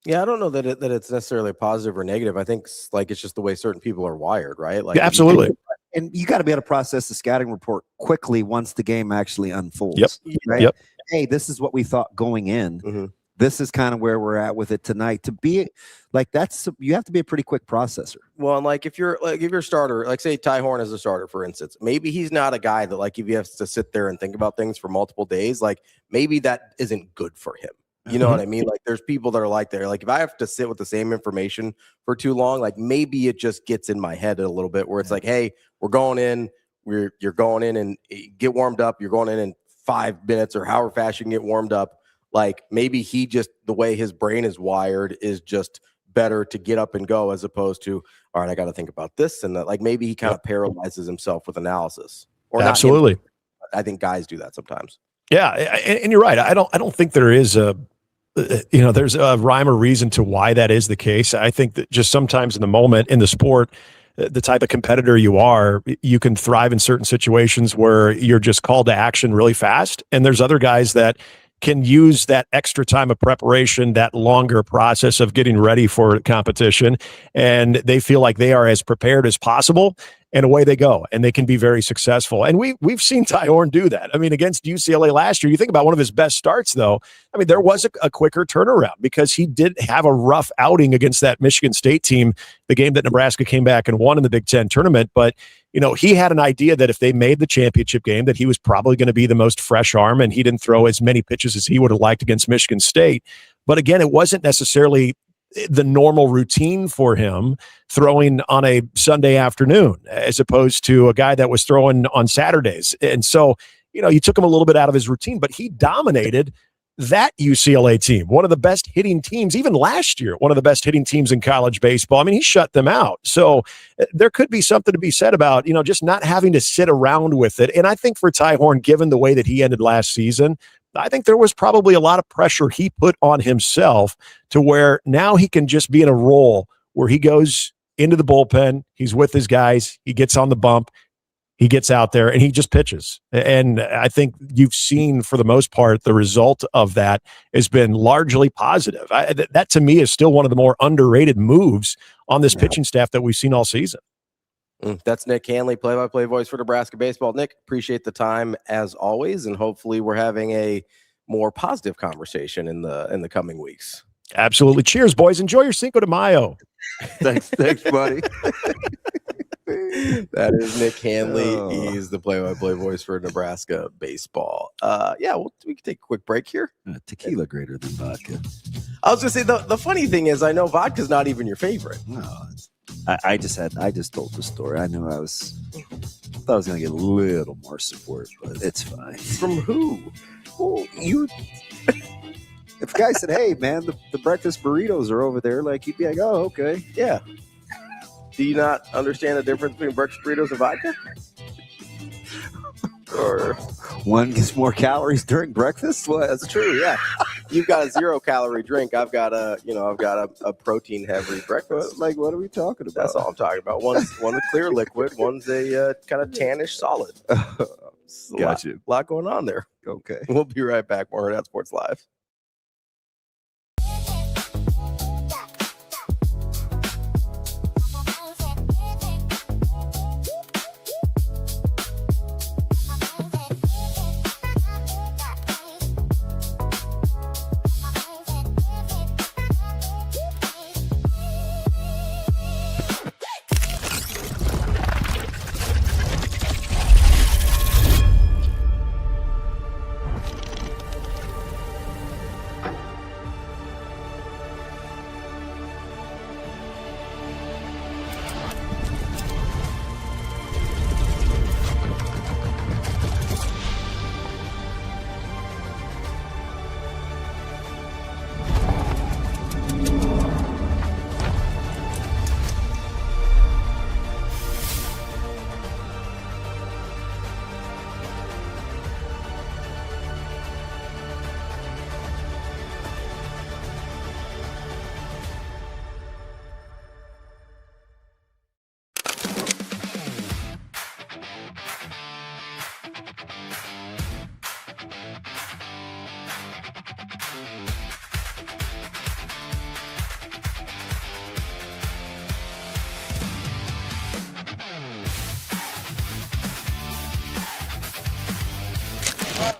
Yeah, I don't know that it's necessarily positive or negative. I think it's just the way certain people are wired, right? Like, yeah, absolutely. And you got to be able to process the scouting report quickly once the game actually unfolds. Yep. Right? Yep. Hey, this is what we thought going in. This is kind of where we're at with it tonight. To be like, you have to be a pretty quick processor. Well, and if you're a starter, like say Ty Horn is a starter, for instance, maybe he's not a guy that if you have to sit there and think about things for multiple days, maybe that isn't good for him. You know what I mean? There's people that are like that. If I have to sit with the same information for too long, maybe it just gets in my head a little bit where it's like, hey, we're going in, you're going in and get warmed up. You're going in 5 minutes or however fast you can get warmed up. Maybe the way his brain is wired is just better to get up and go as opposed to, all right, I got to think about this. And that, maybe he kind of paralyzes himself with analysis. Or absolutely. I think guys do that sometimes. Yeah. And you're right. I don't think there is there's a rhyme or reason to why that is the case. I think that just sometimes in the moment in the sport, the type of competitor you are, you can thrive in certain situations where you're just called to action really fast. And there's other guys that can use that extra time of preparation, that longer process of getting ready for competition, and they feel like they are as prepared as possible, and away they go, and they can be very successful. And we've seen Ty Horn do that. I mean, against UCLA last year, you think about one of his best starts, though. I mean, there was a quicker turnaround because he did have a rough outing against that Michigan State team, the game that Nebraska came back and won in the Big Ten tournament. But he had an idea that if they made the championship game, that he was probably going to be the most fresh arm, and he didn't throw as many pitches as he would have liked against Michigan State. But again, it wasn't necessarily the normal routine for him throwing on a Sunday afternoon, as opposed to a guy that was throwing on Saturdays. And so, you took him a little bit out of his routine, but he dominated that UCLA team, one of the best hitting teams, even last year, one of the best hitting teams in college baseball. I mean, he shut them out. So there could be something to be said about, just not having to sit around with it. And I think for Ty Horn, given the way that he ended last season, I think there was probably a lot of pressure he put on himself to where now he can just be in a role where he goes into the bullpen, he's with his guys, he gets on the bump, he gets out there and he just pitches. And I think you've seen, for the most part, the result of that has been largely positive. That to me is still one of the more underrated moves on this pitching staff that we've seen all season. That's Nick Handley, play-by-play voice for Nebraska baseball. Nick, appreciate the time as always, and hopefully we're having a more positive conversation in the coming weeks. Absolutely. Cheers, boys. Enjoy your Cinco de Mayo. Thanks, buddy. That is Nick Handley. He's the play-by-play voice for Nebraska baseball. We can take a quick break here. Tequila greater than vodka. I was going to say, the funny thing is, I know vodka's not even your favorite. No, I just told the story. I knew I thought I was going to get a little more support, but it's fine. From who? Well, if a guy said, "Hey, man, the breakfast burritos are over there," like, you'd be like, "Oh, okay, yeah." Do you not understand the difference between breakfast burritos and vodka? Or one gets more calories during breakfast? Well, that's true. Yeah, you've got a 0-calorie drink. I've got a protein heavy breakfast. Like, what are we talking about? That's all I'm talking about. One's a clear liquid. One's a kind of tannish solid. Got you. A lot going on there. Okay, we'll be right back. More Hurrdat Sports Live.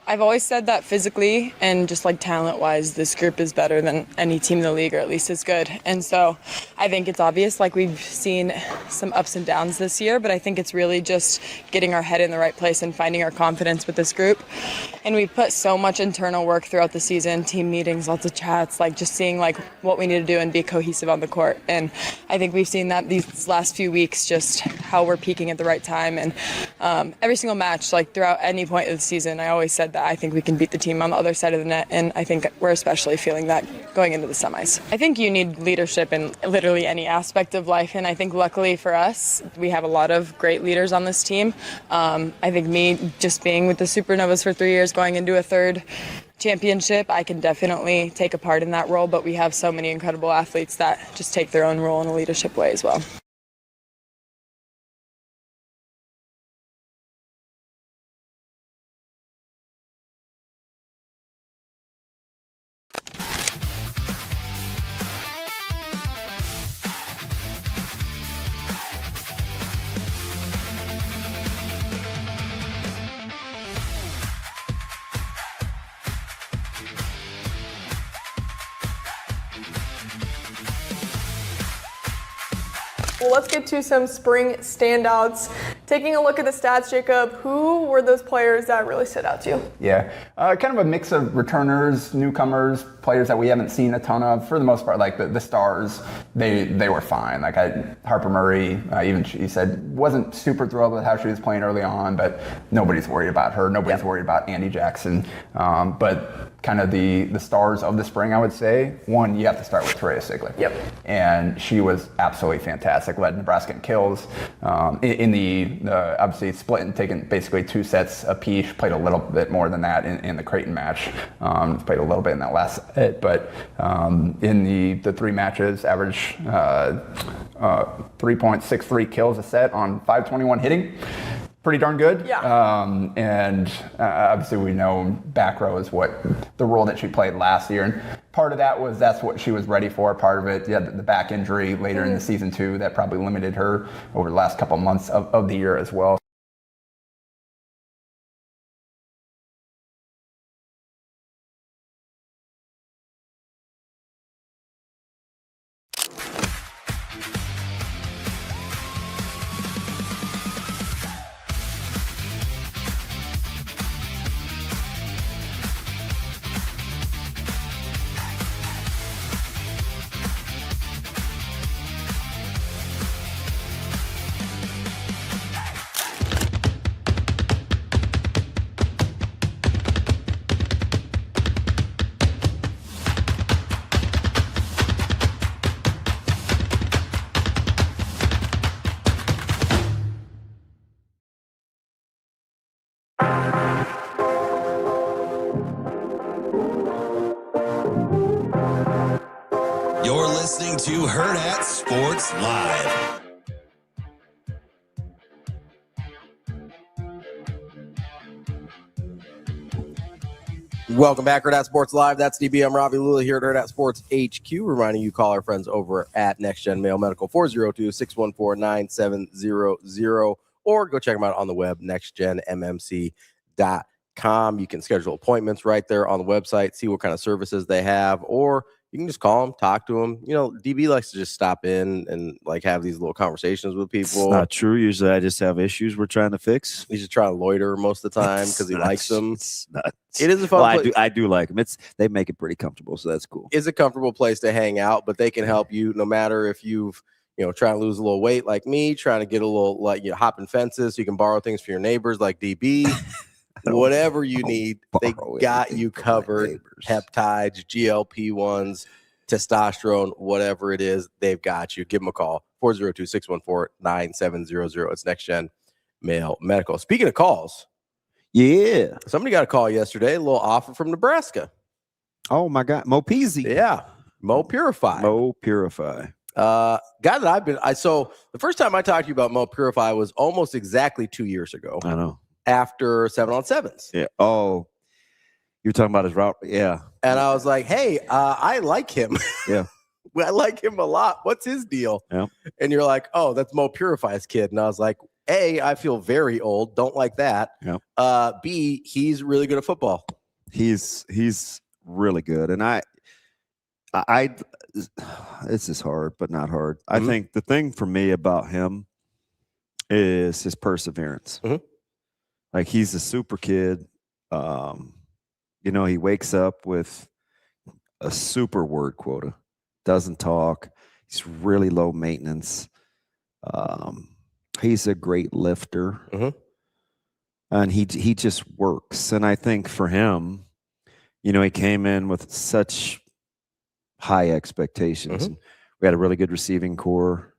I've always said that physically and just like talent-wise, this group is better than any team in the league, or at least as good. And so I think it's obvious, like we've seen some ups and downs this year, but I think it's really just getting our head in the right place and finding our confidence with this group. And we've put so much internal work throughout the season, team meetings, lots of chats, like just seeing like what we need to do and be cohesive on the court. And I think we've seen that these last few weeks, just how we're peaking at the right time. And every single match, like throughout any point of the season, I always said that I think we can beat the team on the other side of the net, and I think we're especially feeling that going into the semis. I think you need leadership in literally any aspect of life, and I think luckily for us, we have a lot of great leaders on this team. I think me just being with the Supernovas for 3 years, going into a third championship, I can definitely take a part in that role, but we have so many incredible athletes that just take their own role in a leadership way as well. Well, let's get to some spring standouts. Taking a look at the stats, Jacob, who were those players that really stood out to you? Yeah, kind of a mix of returners, newcomers, players that we haven't seen a ton of. For the most part, like the stars, they were fine. Like Harper Murray, even she said, wasn't super thrilled with how she was playing early on, but nobody's worried about her. Nobody's worried about Andy Jackson. But kind of the stars of the spring, I would say. One, you have to start with Torreya Sigler. Yep. And she was absolutely fantastic. Led Nebraska in kills. In the obviously split and taken basically 2 sets apiece. She played a little bit more than that in the Creighton match. Played a little bit in that last set, but in the 3 matches, average 3.63 kills a set on .521 hitting. pretty darn good. Yeah. And obviously we know back row is what the role that she played last year. And part of that's what she was ready for. Part of it, the back injury later in the season too, that probably limited her over the last couple of months of the year as well. You're listening to Hurrdat Sports Live. Welcome back, Hurrdat Sports Live. That's DB. I'm Ravi Lulla here at Hurrdat Sports HQ, reminding you call our friends over at NextGen Male Medical 402-614-9700, or go check them out on the web, nextgenmmc.com. You can schedule appointments right there on the website, see what kind of services they have, or you can just call them, talk to them. You know, DB likes to just stop in and like have these little conversations with people. It's not true. Usually I just have issues we're trying to fix. He's just trying to loiter most of the time because he likes them. It's not. It is a fun place. I do like them. They make it pretty comfortable, so that's cool. It's a comfortable place to hang out, but they can help you no matter if you've, trying to lose a little weight like me, trying to get a little, hopping fences so you can borrow things for your neighbors like DB. Whatever you need, they got you covered. Peptides, GLP-1s, testosterone, whatever it is, they've got you. Give them a call, 402-614-9700. It's NextGen Male Medical. Speaking of calls, yeah, somebody got a call yesterday, a little offer from Nebraska. Oh, my God. Mo Peasy. Yeah, Mo Purify. Guy that so the first time I talked to you about Mo Purify was almost exactly 2 years ago. I know. After 7-on-7s. Yeah. Oh, you're talking about his route. Yeah. And I was like, hey, I like him. Yeah. I like him a lot. What's his deal? Yeah. And you're like, oh, that's Mo Purify's kid. And I was like, A, I feel very old. Don't like that. Yeah. B, he's really good at football. He's really good. And this is hard, but not hard. I think the thing for me about him is his perseverance. Like, he's a super kid. He wakes up with a super word quota, doesn't talk. He's really low maintenance. He's a great lifter. And he just works. And I think for him, he came in with such high expectations. We had a really good receiving core,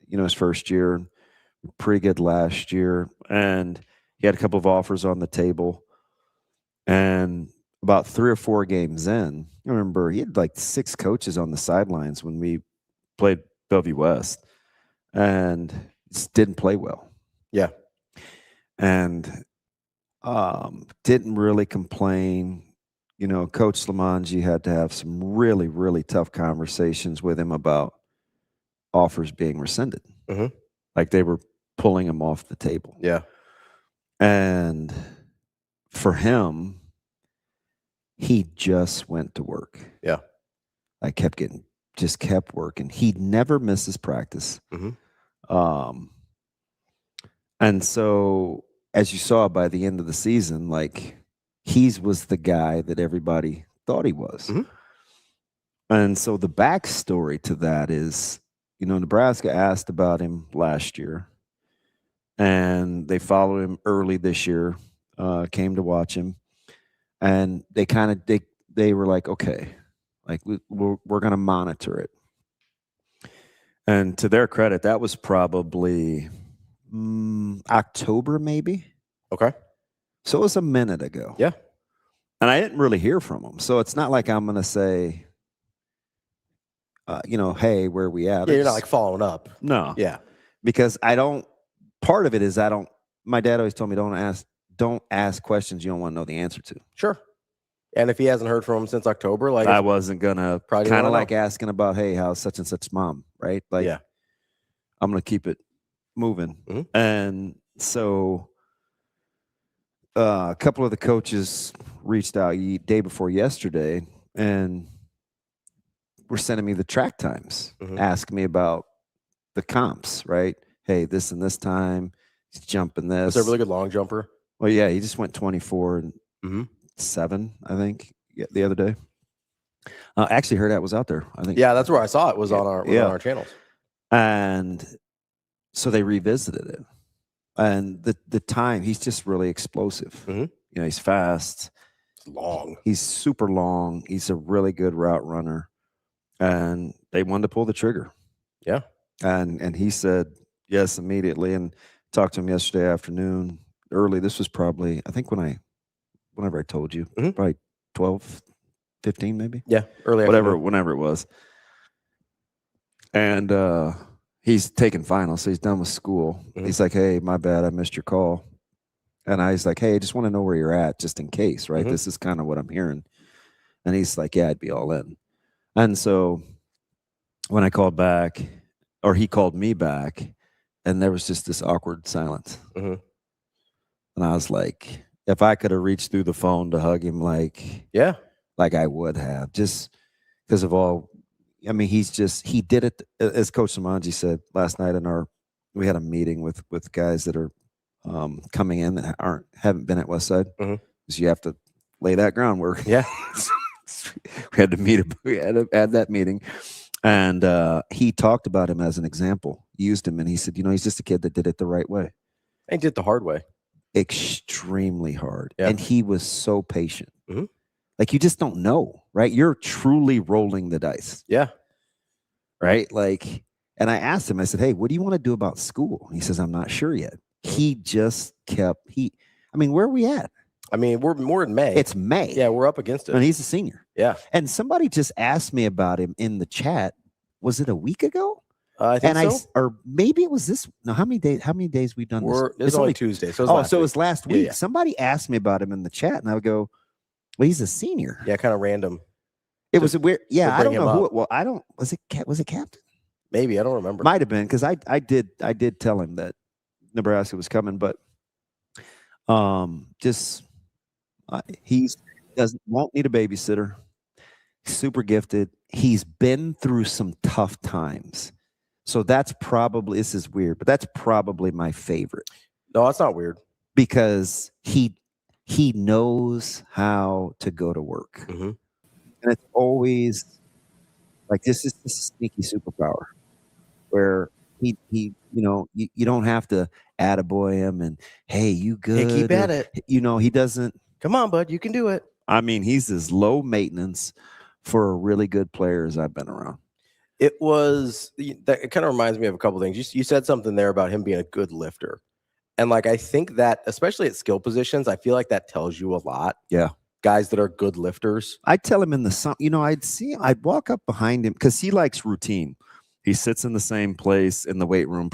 his first year, pretty good last year. And he had a couple of offers on the table. And about 3 or 4 games in, I remember he had like 6 coaches on the sidelines when we played Bellevue West and just didn't play well. Yeah. And didn't really complain. Coach Slamanji had to have some really, really tough conversations with him about offers being rescinded. Like they were pulling him off the table. Yeah. And for him, he just went to work. Yeah. I kept working. He never misses practice. And so, as you saw by the end of the season, like, he was the guy that everybody thought he was. And so the backstory to that is, Nebraska asked about him last year, and they followed him early this year, came to watch him, and they were like, okay, like we're going to monitor it. And to their credit, that was probably October, maybe. Okay. So it was a minute ago. Yeah. And I didn't really hear from him. So it's not like I'm going to say, hey, where are we at? Yeah, you're not like following up. No. Yeah. Because part of it is I don't my dad always told me don't ask questions you don't want to know the answer to. Sure. And if he hasn't heard from him since October, like I wasn't gonna probably kind of like asking about, hey, how's such and such mom, right? Like, yeah, I'm gonna keep it moving. And so a couple of the coaches reached out day before yesterday and were sending me the track times, asking me about the comps, right? Hey, this and this time, he's jumping this. Was a really good long jumper? Well, yeah, he just went 24 and 7, I think, the other day. Actually, Hurrdat was out there, I think. Yeah, that's where I saw it. Was on our channels. And so they revisited it. And the time, he's just really explosive. You know, he's fast. Long. He's super long. He's a really good route runner. And they wanted to pull the trigger. Yeah. And he said yes immediately. And talked to him yesterday afternoon early. This was probably, I think whenever I told you, probably 12, 15 maybe. Yeah, early whenever it was. And he's taking finals, so he's done with school. He's like, hey, my bad, I missed your call. And I was like, hey, I just want to know where you're at just in case, right? This is kind of what I'm hearing. And he's like, yeah, I'd be all in. And so when I called back, or he called me back, and there was just this awkward silence. And I was like, if I could have reached through the phone to hug him, like I would have, just because of all. I mean, he did it, as Coach Samanji said last night we had a meeting with guys that are coming in that haven't been at Westside, because you have to lay that groundwork. Yeah. We had to add that meeting. And he talked about him as an example, used him, and he said, he's just a kid that did it the right way. And did it the hard way. Extremely hard. Yeah. And he was so patient. Like, you just don't know, right? You're truly rolling the dice. Yeah. Right? Like, and I asked him, I said, hey, what do you want to do about school? He says, I'm not sure yet. He just kept, where are we at? I mean, we're in May. It's May. Yeah, we're up against it. And he's a senior. Yeah. And somebody just asked me about him in the chat. Was it a week ago? I think so. Or maybe it was this. No, how many days we've done this? It's only Tuesday. So it was last week. Yeah. Somebody asked me about him in the chat, and I would go, well, he's a senior. Yeah, kind of random. It was a weird. Yeah, I don't know who it was. I don't. Was it Captain? Maybe, I don't remember. Might have been, because I did tell him that Nebraska was coming, but won't need a babysitter. Super gifted. He's been through some tough times. So that's probably, this is weird, but that's probably my favorite. No, that's not weird. Because he knows how to go to work. And it's always like, this is a sneaky superpower where he you don't have to attaboy him and, hey, you good? Hey, keep at it. He doesn't. Come on, bud, you can do it. I mean, he's as low maintenance for a really good player as I've been around. It kind of reminds me of a couple things. You said something there about him being a good lifter. And like, I think that, especially at skill positions, I feel like that tells you a lot. Yeah. Guys that are good lifters. I'd tell him in the sun, I'd walk up behind him because he likes routine. He sits in the same place in the weight room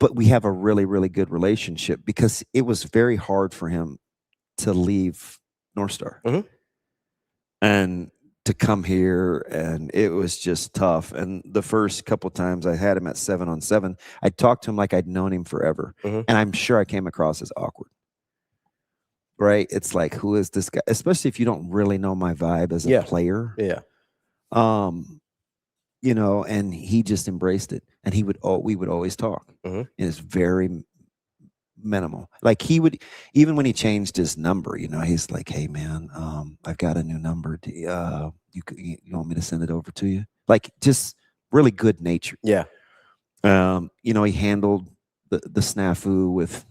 but we have a really, really good relationship because it was very hard for him to leave North Star and to come here, and it was just tough. And the first couple times I had him at 7-on-7, I talked to him like I'd known him forever, and I'm sure I came across as awkward. Right? It's like, who is this guy? Especially if you don't really know my vibe as a player. Yeah. And he just embraced it, and we would always talk. And it's very minimal. Like, he would, even when he changed his number, he's like, hey man, I've got a new number. You want me to send it over to you? Like, just really good nature. Yeah. He handled the snafu with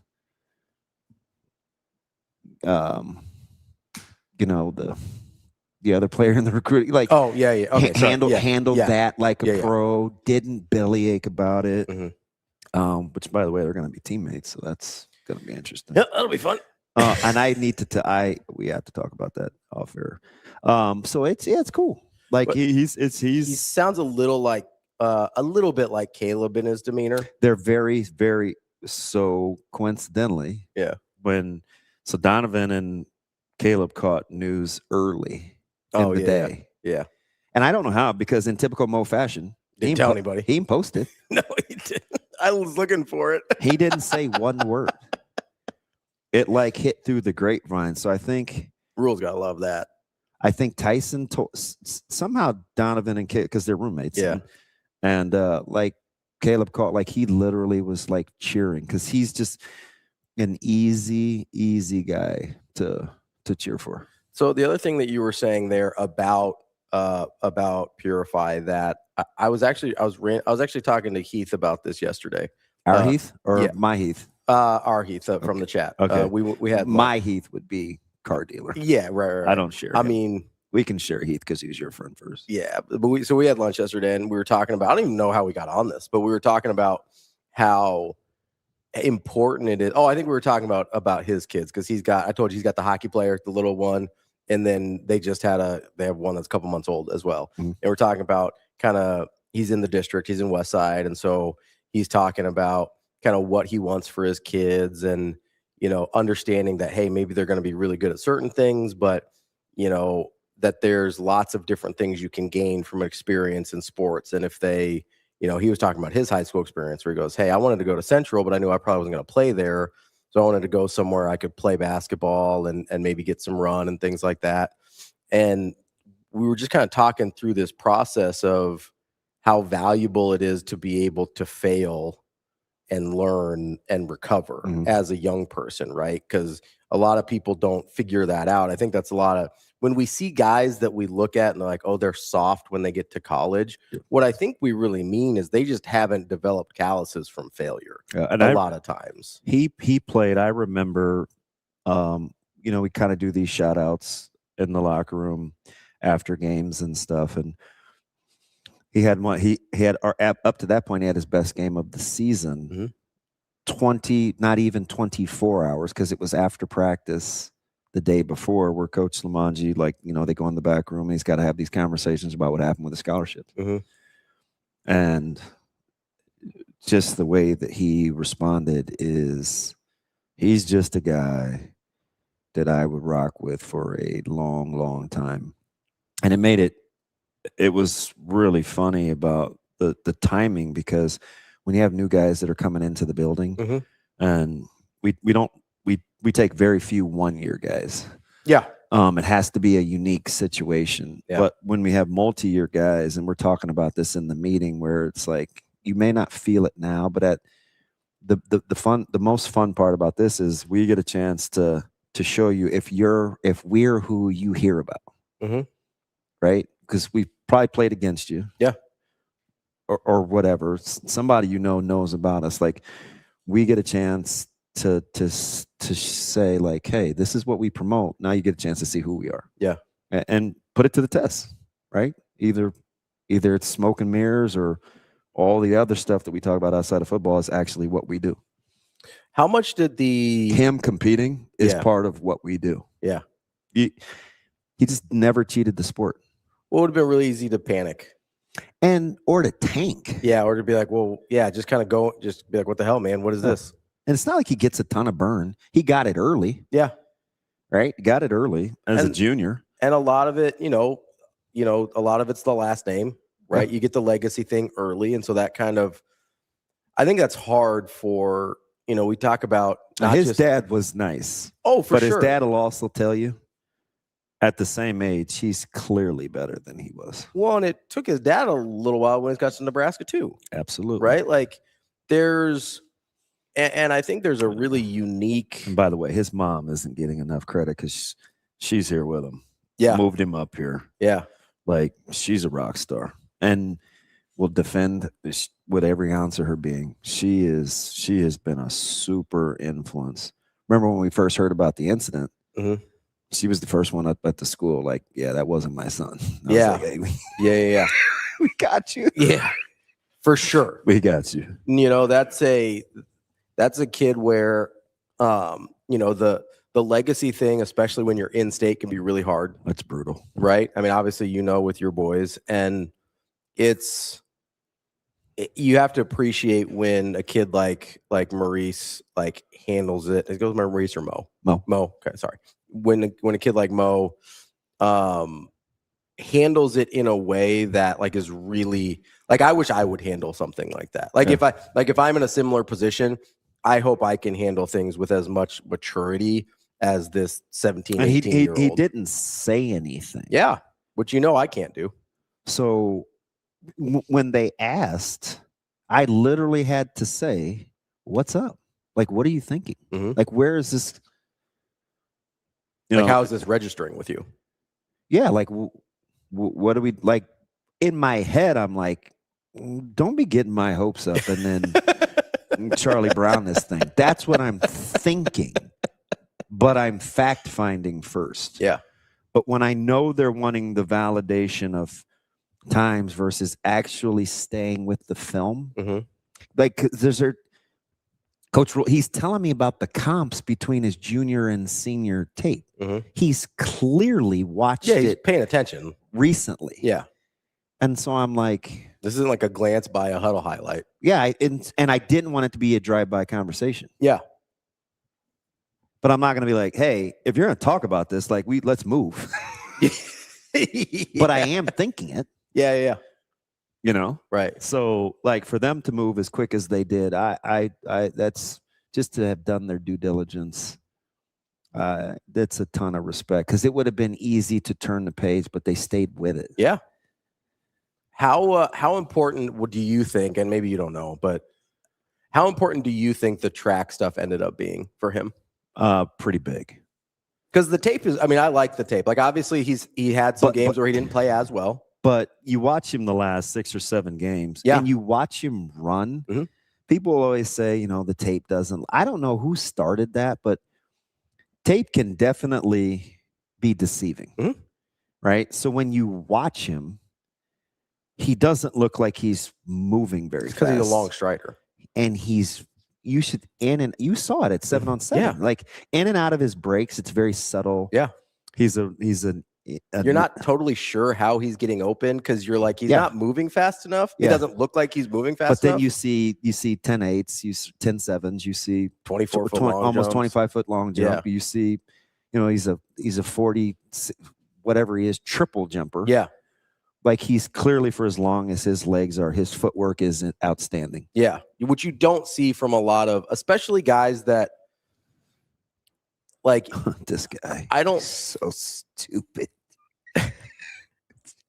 the other player in the recruiting, like, oh yeah, yeah, okay, handled that like a pro. Didn't bellyache about it. Which, by the way, they're going to be teammates, so that's going to be interesting. Yeah, that'll be fun. And I need to. We have to talk about that off air. So it's cool. Like, he sounds a little bit like Caleb in his demeanor. They're very, very so coincidentally, yeah, so Donovan and Caleb caught news early in the day. Yeah. And I don't know how, because in typical Mo fashion, Didn't tell anybody. He didn't post it. No, he didn't. I was looking for it. He didn't say one word. It like hit through the grapevine. So I think Rule's gotta love that. I think Tyson told somehow Donovan and Caleb, because they're roommates. Yeah. And like Caleb caught, like he literally was like cheering because he's just an easy guy to cheer for. So the other thing that you were saying there about Purify, that I was actually talking to Heath about this yesterday. Our Heath or yeah. my Heath? Our Heath from the chat. Okay. We had my Heath would be car dealer. Yeah, right. I don't share. I him. mean, we can share Heath because he was your friend first. Yeah, but we had lunch yesterday and we were talking about, I don't even know how we got on this, but we were talking about how important it is. Oh, I think we were talking about his kids, because I told you he's got the hockey player, the little one, and then they have one that's a couple months old as well. Mm-hmm. And we're talking about kind of, he's in the district, he's in West Side, and so he's talking about kind of what he wants for his kids, and understanding that, hey, maybe they're going to be really good at certain things, but that there's lots of different things you can gain from experience in sports. And if they, he was talking about his high school experience where he goes, hey, I wanted to go to Central, but I knew I probably wasn't going to play there. So I wanted to go somewhere I could play basketball and maybe get some run and things like that. And we were just kind of talking through this process of how valuable it is to be able to fail and learn and recover as a young person, right? Because a lot of people don't figure that out. I think that's a lot of, when we see guys that we look at and they're like, oh, they're soft when they get to college. Yeah. What I think we really mean is they just haven't developed calluses from failure a lot of times. He played, I remember, we kind of do these shout outs in the locker room after games and stuff. And he had up to that point, he had his best game of the season. 20, not even 24 hours, because it was after practice the day before, where Coach Lamanji, they go in the back room and he's got to have these conversations about what happened with the scholarships. And just the way that he responded is, he's just a guy that I would rock with for a long time. And it was really funny about the timing, because when you have new guys that are coming into the building, and we take very few 1-year guys. Yeah. It has to be a unique situation. Yeah. But when we have multi-year guys, and we're talking about this in the meeting, where it's like, you may not feel it now, but at the most fun part about this is we get a chance to show you if we're who you hear about. Right? Because we've probably played against you. Yeah. Or whatever. Somebody knows about us. Like, we get a chance to say, like, hey, this is what we promote. Now you get a chance to see who we are. Yeah. And put it to the test, right? Either it's smoke and mirrors, or all the other stuff that we talk about outside of football is actually what we do. How much did him competing is part of what we do. Yeah. He just never cheated the sport. Well, it would have been really easy to panic. Or to tank. Yeah, or to be like, well, yeah, just kind of go, just be like, what the hell, man? What is this? And it's not like he gets a ton of burn. He got it early. Yeah. Right? Got it early as a junior. And a lot of it, a lot of it's the last name, right? Yeah. You get the legacy thing early. And so that kind of, I think that's hard for, we talk about. His dad was nice. Oh, for sure. But his dad will also tell you, at the same age, he's clearly better than he was. Well, and it took his dad a little while when he got to Nebraska too. Absolutely. Right? Like, and I think there's a really unique. And by the way, his mom isn't getting enough credit because she's here with him. Yeah. Moved him up here. Yeah. Like, she's a rock star and will defend with every ounce of her being. She has been a super influence. Remember when we first heard about the incident? She was the first one up at the school. Like, yeah, that wasn't my son. Yeah. Like, hey, yeah. We got you. Yeah, for sure. We got you. That's a kid where, the legacy thing, especially when you're in state, can be really hard. That's brutal. Right? I mean, obviously, with your boys, and it's you have to appreciate when a kid like Maurice like handles it. It goes by Maurice or Mo. Mo. Okay, sorry. When a kid like Mo handles it in a way that like is really like, I wish I would handle something like that. Like if I'm in a similar position, I hope I can handle things with as much maturity as this 17, 18-year-old. He didn't say anything. Yeah, which I can't do. So when they asked, I literally had to say, "What's up? Like, what are you thinking? Like, where is this? How is this registering with you?" Yeah, like, what do we like? In my head, I'm like, don't be getting my hopes up and then Charlie Brown this thing. That's what I'm thinking. But I'm fact finding first. Yeah. But when I know they're wanting the validation of times versus actually staying with the film, like there's Coach, he's telling me about the comps between his junior and senior tape. He's clearly watched he's it paying attention recently. Yeah. And so I'm like, this isn't like a glance by a huddle highlight. Yeah. And I didn't want it to be a drive-by conversation. Yeah. But I'm not going to be like, hey, if you're going to talk about this, like let's move. But I am thinking it. Yeah. Right. So like for them to move as quick as they did, I that's just to have done their due diligence. That's a ton of respect because it would have been easy to turn the page, but they stayed with it. Yeah. How important do you think, and maybe you don't know, but how important do you think the track stuff ended up being for him? Pretty big. Because the tape is, I like the tape. Like obviously he had some games where he didn't play as well. But you watch him the last 6 or 7 games, and you watch him run. People always say, the tape doesn't. I don't know who started that, but tape can definitely be deceiving, right? So when you watch him, he doesn't look like he's moving very fast. Because he's a long strider. And you saw it at 7-on-7. Yeah. Like in and out of his breaks, it's very subtle. Yeah. You're not totally sure how he's getting open because you're like, he's not moving fast enough. He doesn't look like he's moving fast enough. But then you see 10-8s, you see 10-7s, you see 24-foot long almost jumps. 25-foot long jump. You see, he's a 40, whatever he is, triple jumper. Yeah. Like he's clearly, for as long as his legs are, his footwork is outstanding. Yeah. Which you don't see from a lot of, especially guys that like this guy. I don't. So stupid.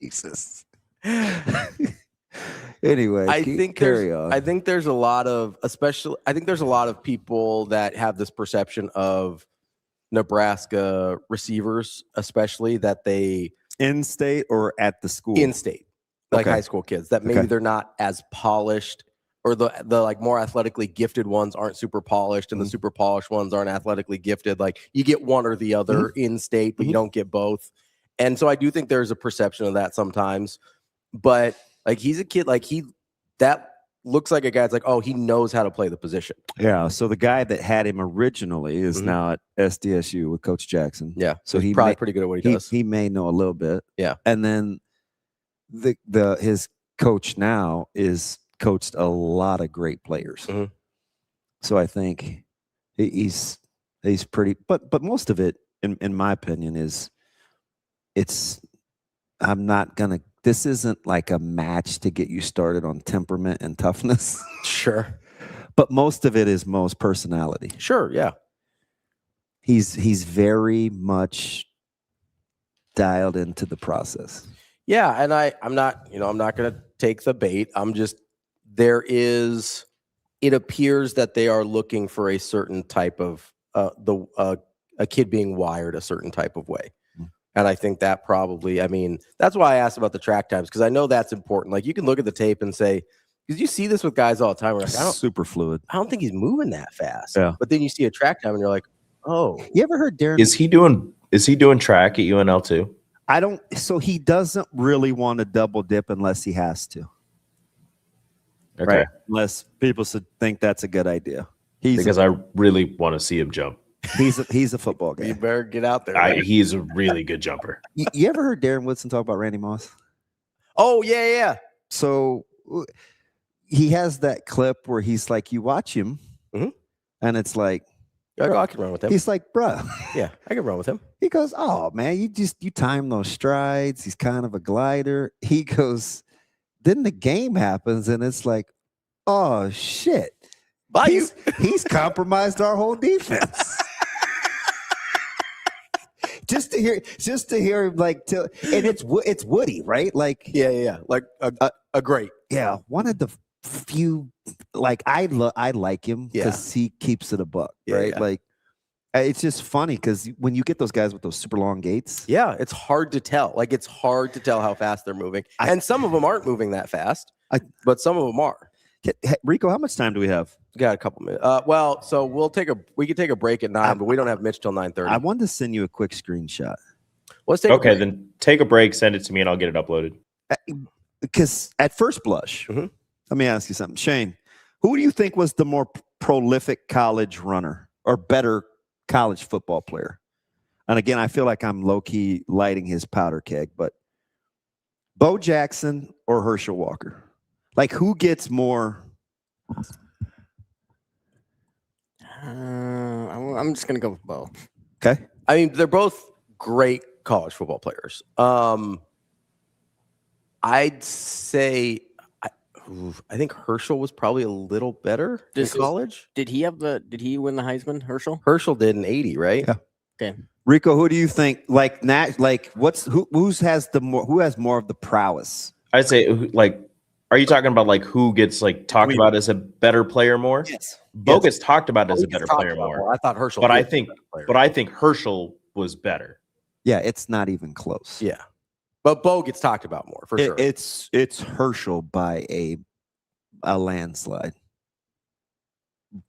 Jesus. Anyway, I think there's a lot of people that have this perception of Nebraska receivers, especially that they in state or at the school. In state, like high school kids, that maybe they're not as polished, or the like more athletically gifted ones aren't super polished, and the super polished ones aren't athletically gifted. Like you get one or the other in state, but you don't get both. And so I do think there's a perception of that sometimes. But like he's a kid, like that looks like a guy that's like, oh, he knows how to play the position. Yeah. So the guy that had him originally is now at SDSU with Coach Jackson. Yeah. So he's probably pretty good at what he does. He may know a little bit. Yeah. And then his coach now is coached a lot of great players. So I think he's pretty, but most of it, in my opinion, is this isn't like a match to get you started on temperament and toughness. Sure. But most of it is Mo's personality. Sure, yeah. He's very much dialed into the process. Yeah, and I'm not going to take the bait. It appears that they are looking for a certain type of a kid being wired a certain type of way. And I think that probably, that's why I asked about the track times, because I know that's important. Like you can look at the tape and say, because you see this with guys all the time. We're like, super fluid. I don't think he's moving that fast. Yeah. But then you see a track time and you're like, oh. You ever heard Darren? Is he doing track at UNL too? So he doesn't really want to double dip unless he has to. Okay. Right? Unless people think that's a good idea. I really want to see him jump. He's a football guy. You better get out there. He's a really good jumper. You ever heard Darren Woodson talk about Randy Moss? Oh, yeah. So he has that clip where he's like, you watch him, and it's like, I can run with him. He's like, bro. Yeah, I can run with him. He goes, oh, man, you time those strides. He's kind of a glider. He goes, then the game happens, and it's like, oh, shit. He's compromised our whole defense. just to hear him like, and it's Woody, right? Like, yeah, like a great, one of the few, like I like him because he keeps it a buck, right? Yeah. Like, it's just funny because when you get those guys with those super long gaits, it's hard to tell. Like, it's hard to tell how fast they're moving, and some of them aren't moving that fast, but some of them are. Rico, how much time do we have? We got a couple minutes. Well, so we can take a break at 9, but we don't have Mitch till 9:30. I wanted to send you a quick screenshot. Let's take okay, then take a break, send it to me, and I'll get it uploaded. Because at first blush, let me ask you something, Shane. Who do you think was the more prolific college runner or better college football player? And again, I feel like I'm low-key lighting his powder keg, but Bo Jackson or Herschel Walker? Like, who gets more? I'm just gonna go with Bo. Okay. I mean, they're both great college football players. I'd say I think Herschel was probably a little better in college. Did he win the Heisman, Herschel? Herschel did in 80, right? Yeah. Okay. Rico, who do you think? Like, who has more of the prowess? I'd say, like, are you talking about like who gets like talked about as a better player more? Yes. Bo gets talked about as a better player more. I thought Herschel, but I think Herschel was better. Yeah, it's not even close. Yeah, but Bo gets talked about more for sure. It's Herschel by a landslide.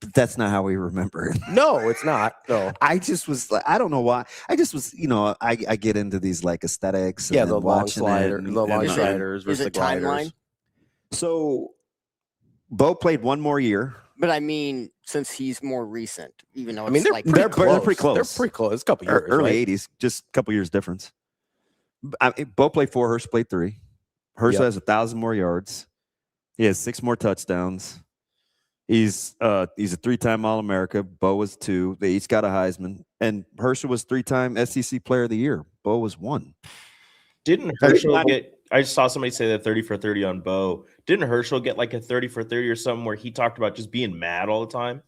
But that's not how we remember it. No, it's not. No, I just was like, I don't know why. I just was, I get into these like aesthetics. Yeah, the long sliders versus the gliders. Timeline? So, Bo played one more year. But I mean, since he's more recent, even though they're pretty close. They're pretty close. They're pretty close. A couple years, early '80s, just a couple years difference. Bo played 4. Herschel played 3. Herschel has 1,000 more yards. He has 6 more touchdowns. He's a 3-time All-America. Bo was 2. They each got a Heisman, and Herschel was 3-time SEC Player of the Year. Bo was 1. Didn't Herschel get? I saw somebody say that 30 for 30 on Bo. Didn't Herschel get like a 30 for 30 or something where he talked about just being mad all the time?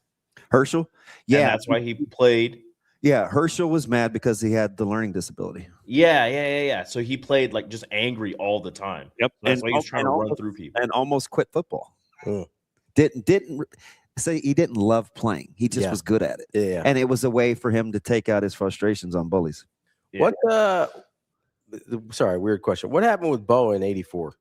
Herschel? Yeah. And that's why he played. Yeah, Herschel was mad because he had the learning disability. Yeah. So he played like just angry all the time. Yep. That's why he was trying to run through people. And almost quit football. Didn't say he didn't love playing. He just was good at it. Yeah. And it was a way for him to take out his frustrations on bullies. Yeah. Sorry, weird question. What happened with Bo in 84?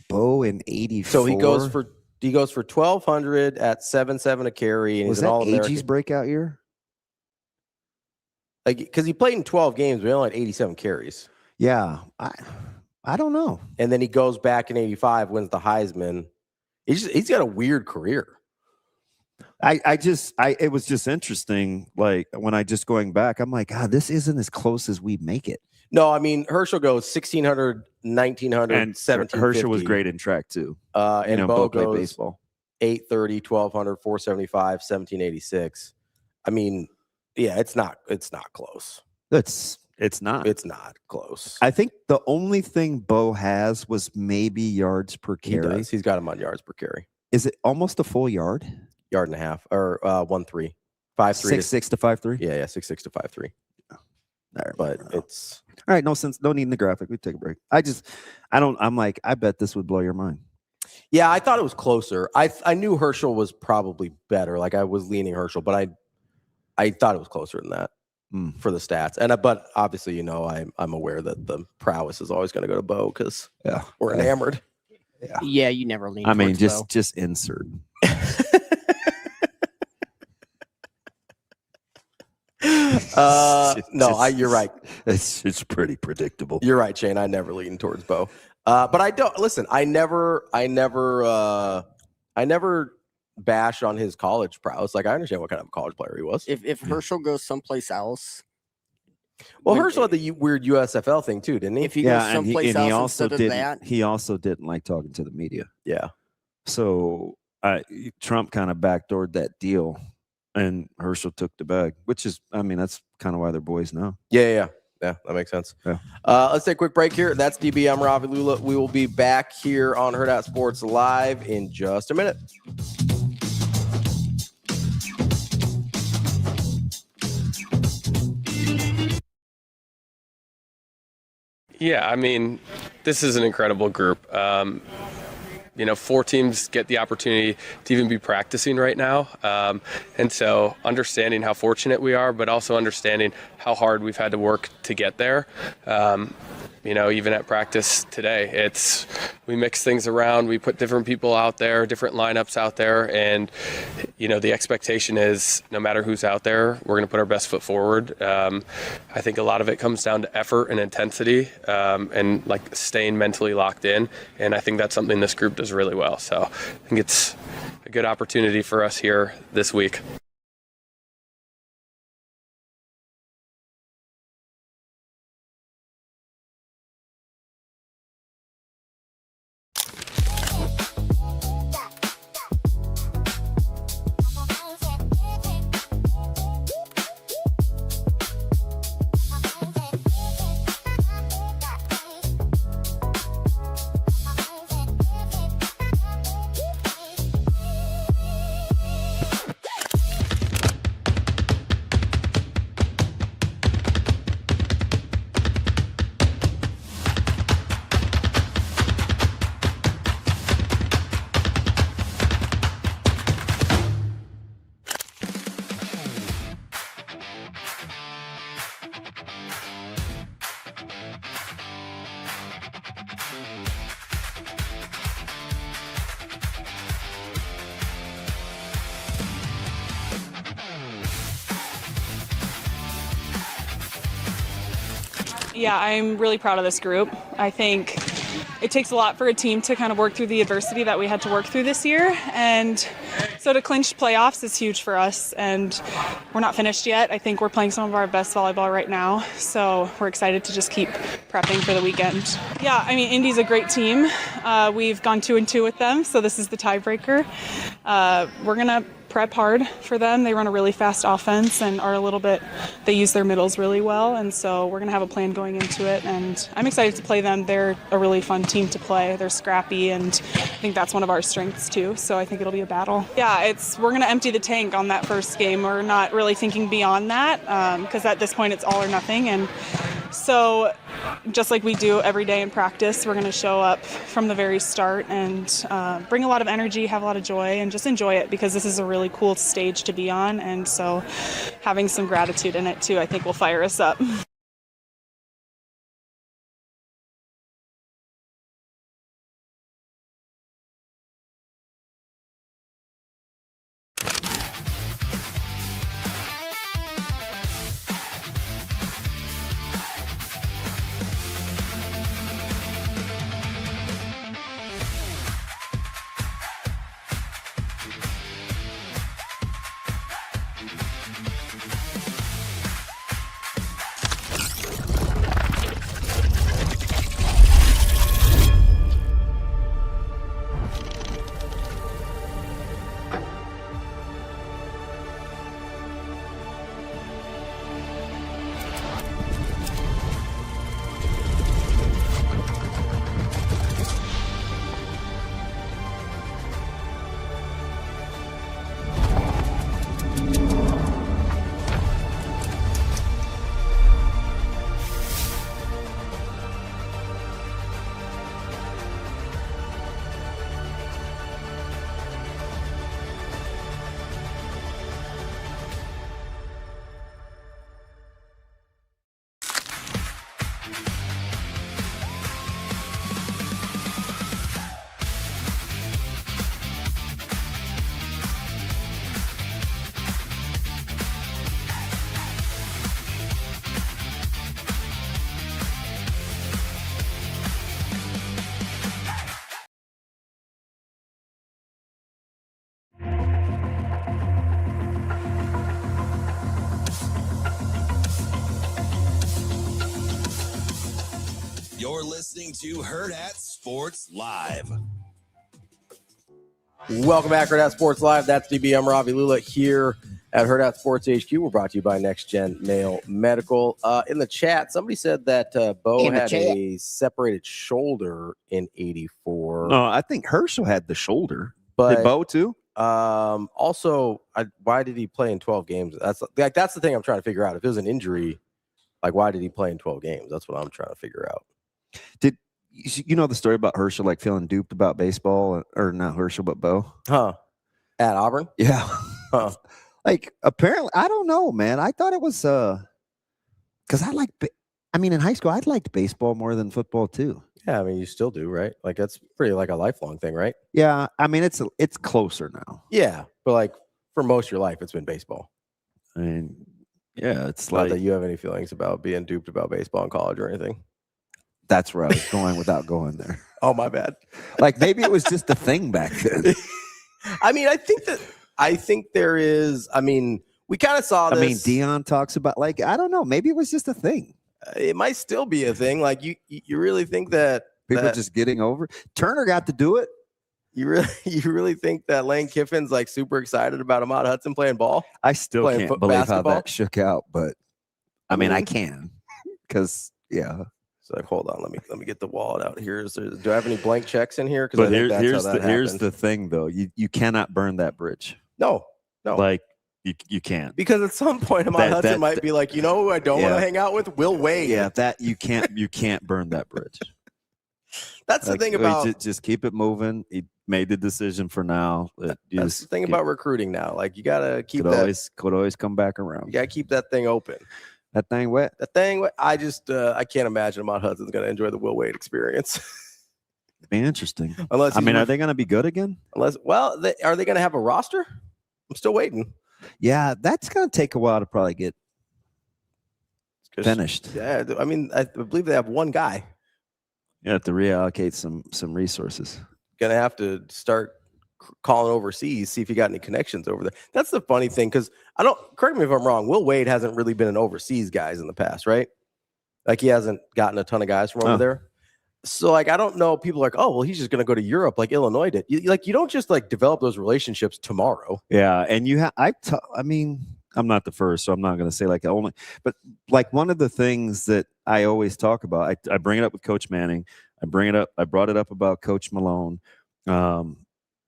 Bo in 84. So he goes for 1,200 at 7.7 a carry, and was he's an All-American. AG's breakout year? Like, because he played in 12 games, but he only had 87 carries. Yeah, I don't know. And then he goes back in 85, wins the Heisman. He's got a weird career. It was just interesting. Like when I just going back, I'm like, God, this isn't as close as we make it. No, I mean, Herschel goes 1,600, 1,900, and 1,750. Herschel was great in track too. And Bo played goes baseball. 830, 1,200, 475, 1,786. I mean, yeah, it's not close. It's not. It's not close. I think the only thing Bo has was maybe yards per carry. He's got him on yards per carry. Is it almost a full yard? Yard and a half, or 1.3, 5.3, 6.6 to 5.3. Yeah, 6.6 to 5.3. But it's all right. No sense. No need in the graphic. We take a break. I'm like, I bet this would blow your mind. Yeah, I thought it was closer. I knew Herschel was probably better. Like I was leaning Herschel, but I thought it was closer than that for the stats. And but obviously, I'm aware that the prowess is always going to go to Bo because we're enamored. Yeah, you never lean. I mean, Bo. just insert. You're right. It's pretty predictable. You're right, Shane. I never lean towards Bo. But I don't listen. I never bash on his college prowess. Like I understand what kind of college player he was. If Herschel goes someplace else, Well, Herschel had the weird USFL thing too, didn't he? If you go someplace else instead of that. He also didn't like talking to the media. Yeah. So Trump kind of backdoored that deal, and Herschel took the bag, which is, I mean, that's kind of why they're boys now. Yeah, that makes sense. Yeah. Let's take a quick break here. That's DB. I'm Ravi Lulla. We will be back here on Hurrdat Sports Live in just a minute. Yeah, I mean, this is an incredible group. 4 teams get the opportunity to even be practicing right now. And so understanding how fortunate we are, but also understanding how hard we've had to work to get there. Even at practice today, we mix things around. We put different people out there, different lineups out there. And, the expectation is no matter who's out there, we're going to put our best foot forward. I think a lot of it comes down to effort and intensity and like staying mentally locked in. And I think that's something this group does really well. So I think it's a good opportunity for us here this week. Yeah, I'm really proud of this group. I think it takes a lot for a team to kind of work through the adversity that we had to work through this year. And so to clinch playoffs is huge for us. And we're not finished yet. I think we're playing some of our best volleyball right now. So we're excited to just keep prepping for the weekend. Yeah, I mean, Indy's a great team. We've gone 2-2 with them, so this is the tiebreaker. We're going to prep hard for them. They run a really fast offense and they use their middles really well. And so we're going to have a plan going into it. And I'm excited to play them. They're a really fun team to play. They're scrappy, and I think that's one of our strengths too. So I think it'll be a battle. Yeah, we're going to empty the tank on that first game. We're not really thinking beyond that because at this point it's all or nothing. And so just like we do every day in practice, we're going to show up from the very start and bring a lot of energy, have a lot of joy, and just enjoy it because this is a really cool stage to be on. And so having some gratitude in it too, I think will fire us up. You're listening to Hurrdat Sports Live. Welcome back, Hurrdat Sports Live. That's DB. I'm Ravi Lulla here at Hurrdat Sports HQ. We're brought to you by NextGen Male Medical. In the chat, somebody said that Bo had a separated shoulder in '84. No, I think Herschel had the shoulder. But did Bo too? Also, why did he play in 12 games? That's the thing I'm trying to figure out. If it was an injury, like why did he play in 12 games? That's what I'm trying to figure out. Did you know the story about Herschel like feeling duped about baseball, or not Herschel but Bo? Huh? At Auburn? Yeah. Huh. Like apparently, I don't know, man. I thought it was because in high school I liked baseball more than football too. Yeah, I mean you still do, right? Like that's pretty like a lifelong thing, right? Yeah, I mean it's closer now. Yeah, but like for most of your life, it's been baseball. I mean, yeah, it's Not like that you have any feelings about being duped about baseball in college or anything. That's where I was going without going there. Oh, my bad. Like maybe it was just a thing back then. I mean, I think there is. I mean, we kind of saw this. I mean, Dion talks about like I don't know. Maybe it was just a thing. It might still be a thing. Like you really think that people are just getting over? Turner got to do it. You really think that Lane Kiffin's like super excited about Ahmad Hudson playing ball? I still can't believe basketball? how that shook out, but I mean, I can because yeah. So like, hold on, let me get the wallet out here. Do I have any blank checks in here? But here's the thing though. You cannot burn that bridge. No. Like you can't. Because at some point Ahmad Hudson might be like, you know who I don't want to hang out with? Will Wade. Yeah, that you can't burn that bridge. That's the thing about just keep it moving. He made the decision for now. That's the thing about recruiting now. Like you gotta keep could always come back around. You gotta keep that thing open. That thing wet. I just I can't imagine Ahmad Hudson's gonna enjoy the Will Wade experience. Be interesting. Unless are they gonna be good again? Are they gonna have a roster? I'm still waiting. Yeah, that's gonna take a while to probably get finished. Yeah, I mean, I believe they have one guy. You have to reallocate some resources. Gonna have to start calling overseas, see if you got any connections over there. That's the funny thing, because correct me if I'm wrong, Will Wade hasn't really been an overseas guys in the past, right? Like he hasn't gotten a ton of guys from over there. So like I don't know, people are like, oh well, he's just gonna go to Europe like Illinois did. You don't just like develop those relationships tomorrow. Yeah, and you have I mean, I'm not the first, so I'm not gonna say like only, but like one of the things that I always talk about, I bring it up with Coach Manning, I brought it up about Coach Malone.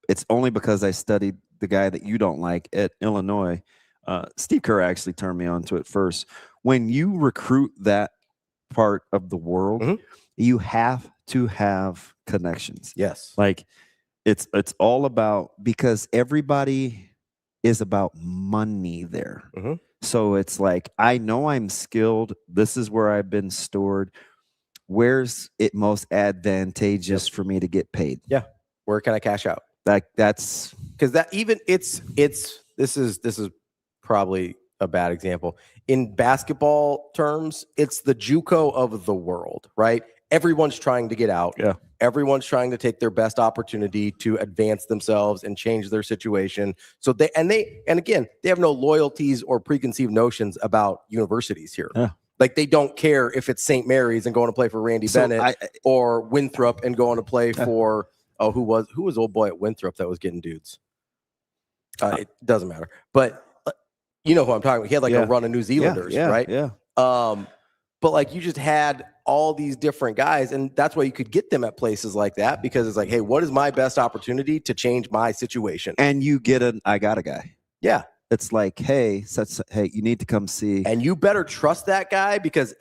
It's only because I studied the guy that you don't like at Illinois. Steve Kerr actually turned me on to it first. When you recruit that part of the world, you have to have connections. Yes. Like it's all about, because everybody is about money there. So it's like, I know I'm skilled. This is where I've been stored. Where's it most advantageous for me to get paid? Yeah. Where can I cash out? Like that's because that even this is probably a bad example. In basketball terms, it's the JUCO of the world, right? Everyone's trying to get out. Yeah. Everyone's trying to take their best opportunity to advance themselves and change their situation. So they have no loyalties or preconceived notions about universities here. Yeah. Like they don't care if it's St. Mary's and going to play for Randy Bennett or Winthrop and going to play for who was old boy at Winthrop that was getting dudes. It doesn't matter, but you know who I'm talking about. He had like a run of New Zealanders, right? Yeah. But like you just had all these different guys, and that's why you could get them at places like that, because it's like, hey, what is my best opportunity to change my situation? And you get I got a guy. Yeah. It's like, hey, you need to come see. And you better trust that guy, because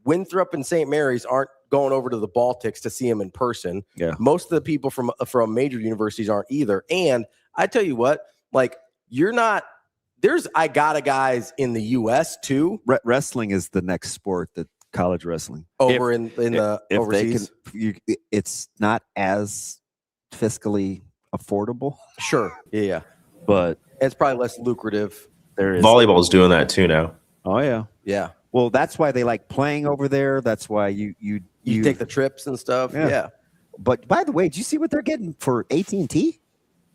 Winthrop and St. Mary's aren't going over to the Baltics to see him in person. Yeah. Most of the people from major universities aren't either. And I tell you what, like there's guys in the US too. Wrestling is the next sport, that college wrestling over in the overseas. It's not as fiscally affordable. Sure. Yeah. But it's probably less lucrative. There is volleyball's doing that too now. Oh yeah. Yeah. Well, that's why they like playing over there. That's why you take the trips and stuff. Yeah. But by the way, did you see what they're getting for AT&T? Did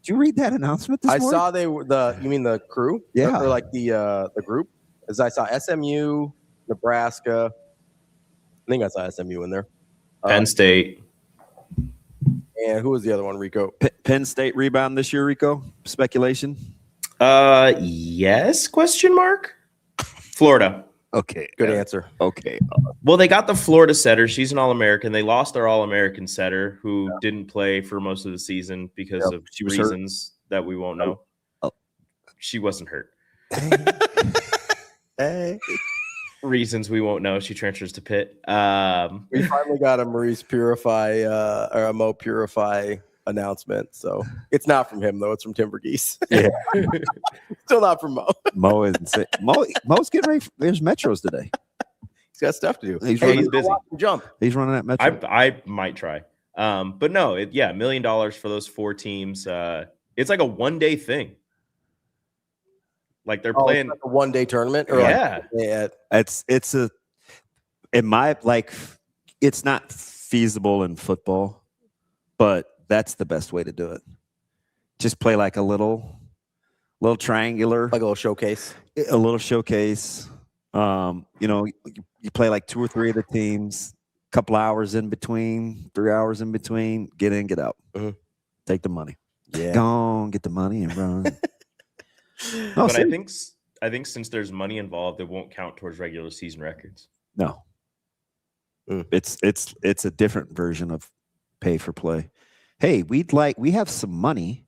you read that announcement this morning? I saw they were you mean the crew? Yeah. Or like the group? As I saw SMU, Nebraska. I think I saw SMU in there. Penn State. And who was the other one, Rico? Penn State rebound this year, Rico? Speculation? Yes, question mark? Florida. Okay. Good answer. Okay. Well, they got the Florida setter. She's an All-American. They lost their All-American setter who didn't play for most of the season because of reasons that we won't know. She wasn't hurt. Hey. Reasons we won't know. She transfers to Pitt. We finally got a Maurice Purify or a Mo Purify announcement. So it's not from him, though. It's from Timber Geese. Yeah. Still not from Mo. Mo isn't sick. Mo's getting ready. There's Metros today. He's got stuff to do. He's busy. Jump. He's running that Metro. I might try. But no, $1 million for those 4 teams. It's like a one-day thing. Like they're playing like a one-day tournament. Or it's it's not feasible in football, but that's the best way to do it. Just play like a little triangular, like a little showcase. A little showcase. You play like 2 or 3 of the teams. Couple hours in between, 3 hours in between. Get in, get out. Take the money. Yeah, go on, get the money and run. But I think since there's money involved, it won't count towards regular season records. No. It's a different version of pay for play. Hey, we have some money.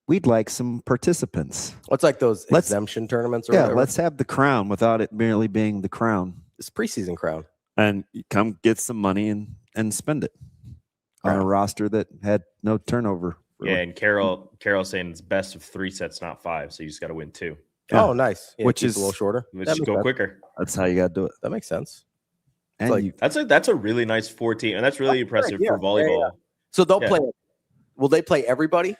We'd like some participants. What's like those exemption tournaments? Or whatever? Let's have the crown without it merely being the crown. It's preseason crown. And you come get some money and spend it on a roster that had no turnover. Yeah, and Carol's saying it's best of 3 sets, not 5. So you just got to win 2. Yeah. Oh, nice. Yeah, which is a little shorter. Which go quicker. That's how you got to do it. That makes sense. And that's a really nice 4-team, and that's really impressive for volleyball. Yeah. So they'll play. Will they play everybody,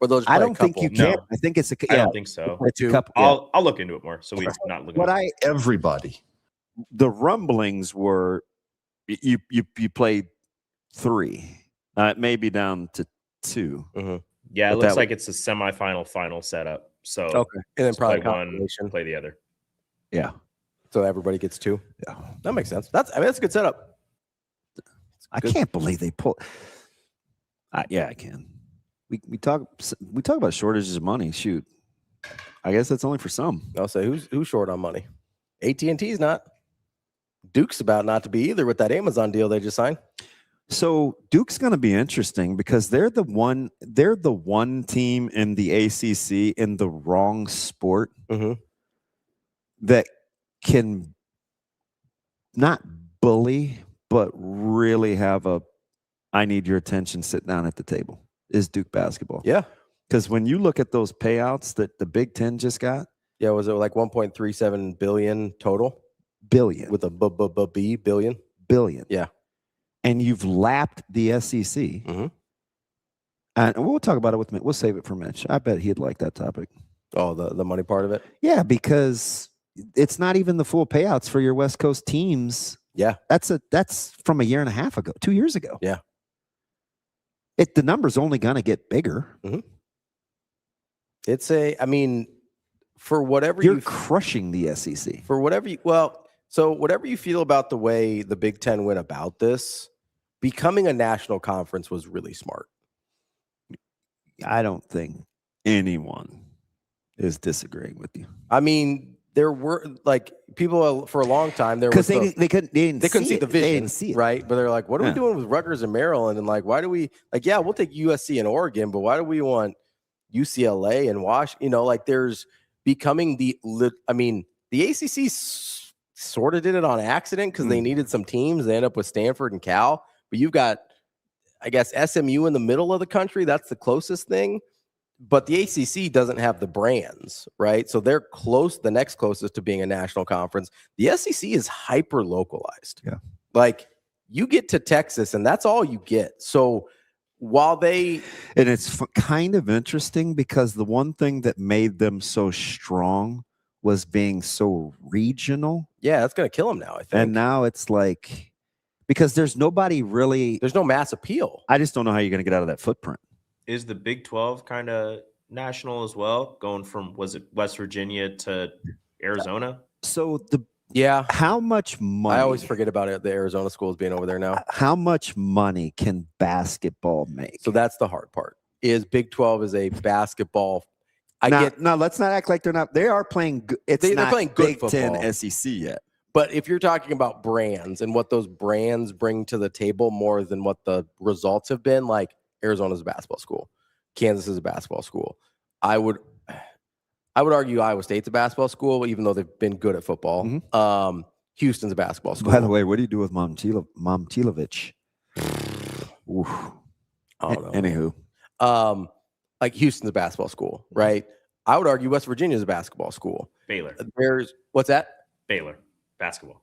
or those? I don't think you can. No. I think it's a. I don't think so. It's a couple. I'll look into it more. So we're not looking. Everybody. The rumblings were, you played 3. It may be down to 2. Mm-hmm. Yeah, it looks like it's a semifinal final setup. So okay, and then probably play one, play the other. Yeah. So everybody gets 2. Yeah, that makes sense. That's a good setup. I can't believe they pull. Yeah, I can. We talk about shortages of money. Shoot, I guess that's only for some. I'll say who's short on money. AT&T's not. Duke's about not to be either with that Amazon deal they just signed. So Duke's going to be interesting because they're the one team in the ACC in the wrong sport that can not bully, but really have I need your attention, sit down at the table, is Duke basketball. Yeah. Because when you look at those payouts that the Big Ten just got. Yeah, was it like 1.37 billion total? Billion. With a B, billion? Billion. Yeah. And you've lapped the SEC. And we'll talk about it with Mitch. We'll save it for Mitch. I bet he'd like that topic. Oh, the money part of it? Yeah, because it's not even the full payouts for your West Coast teams. Yeah. That's from a year and a half ago, 2 years ago. Yeah. The number's only going to get bigger. It's for whatever you're crushing the SEC. For whatever whatever you feel about the way the Big Ten went about this, becoming a national conference was really smart. I don't think anyone is disagreeing with you. I mean, there were like people for a long time there because they couldn't see the vision, they didn't see it. Right? But they're like, what are we doing with Rutgers and Maryland? And like, why do we like? Yeah, we'll take USC and Oregon, but why do we want UCLA and Washington? Like, there's becoming the ACC sort of did it on accident because they needed some teams. They end up with Stanford and Cal, but you've got, I guess, SMU in the middle of the country. That's the closest thing. But the ACC doesn't have the brands, right? So they're the next closest to being a national conference. The SEC is hyper localized. Yeah. Like you get to Texas and that's all you get. So while and it's kind of interesting because the one thing that made them so strong was being so regional. Yeah, that's going to kill them now, I think. And now it's like, because there's no mass appeal. I just don't know how you're going to get out of that footprint. Is the Big 12 kind of national as well, going from, was it West Virginia to Arizona? So Yeah. How much money? I always forget about it. The Arizona schools being over there now. How much money can basketball make? So that's the hard part. Is Big 12 is a basketball. No, let's not act like they're not. They are playing. They're playing good Big football. 10 SEC yet. But if you're talking about brands and what those brands bring to the table more than what the results have been, like Arizona's a basketball school, Kansas is a basketball school. I would argue Iowa State's a basketball school, even though they've been good at football. Houston's a basketball school. By the way, what do you do with Momtilovich? Oof. I don't know. Anywho. Like Houston's a basketball school, right? I would argue West Virginia's a basketball school. Baylor. What's that? Baylor. Basketball.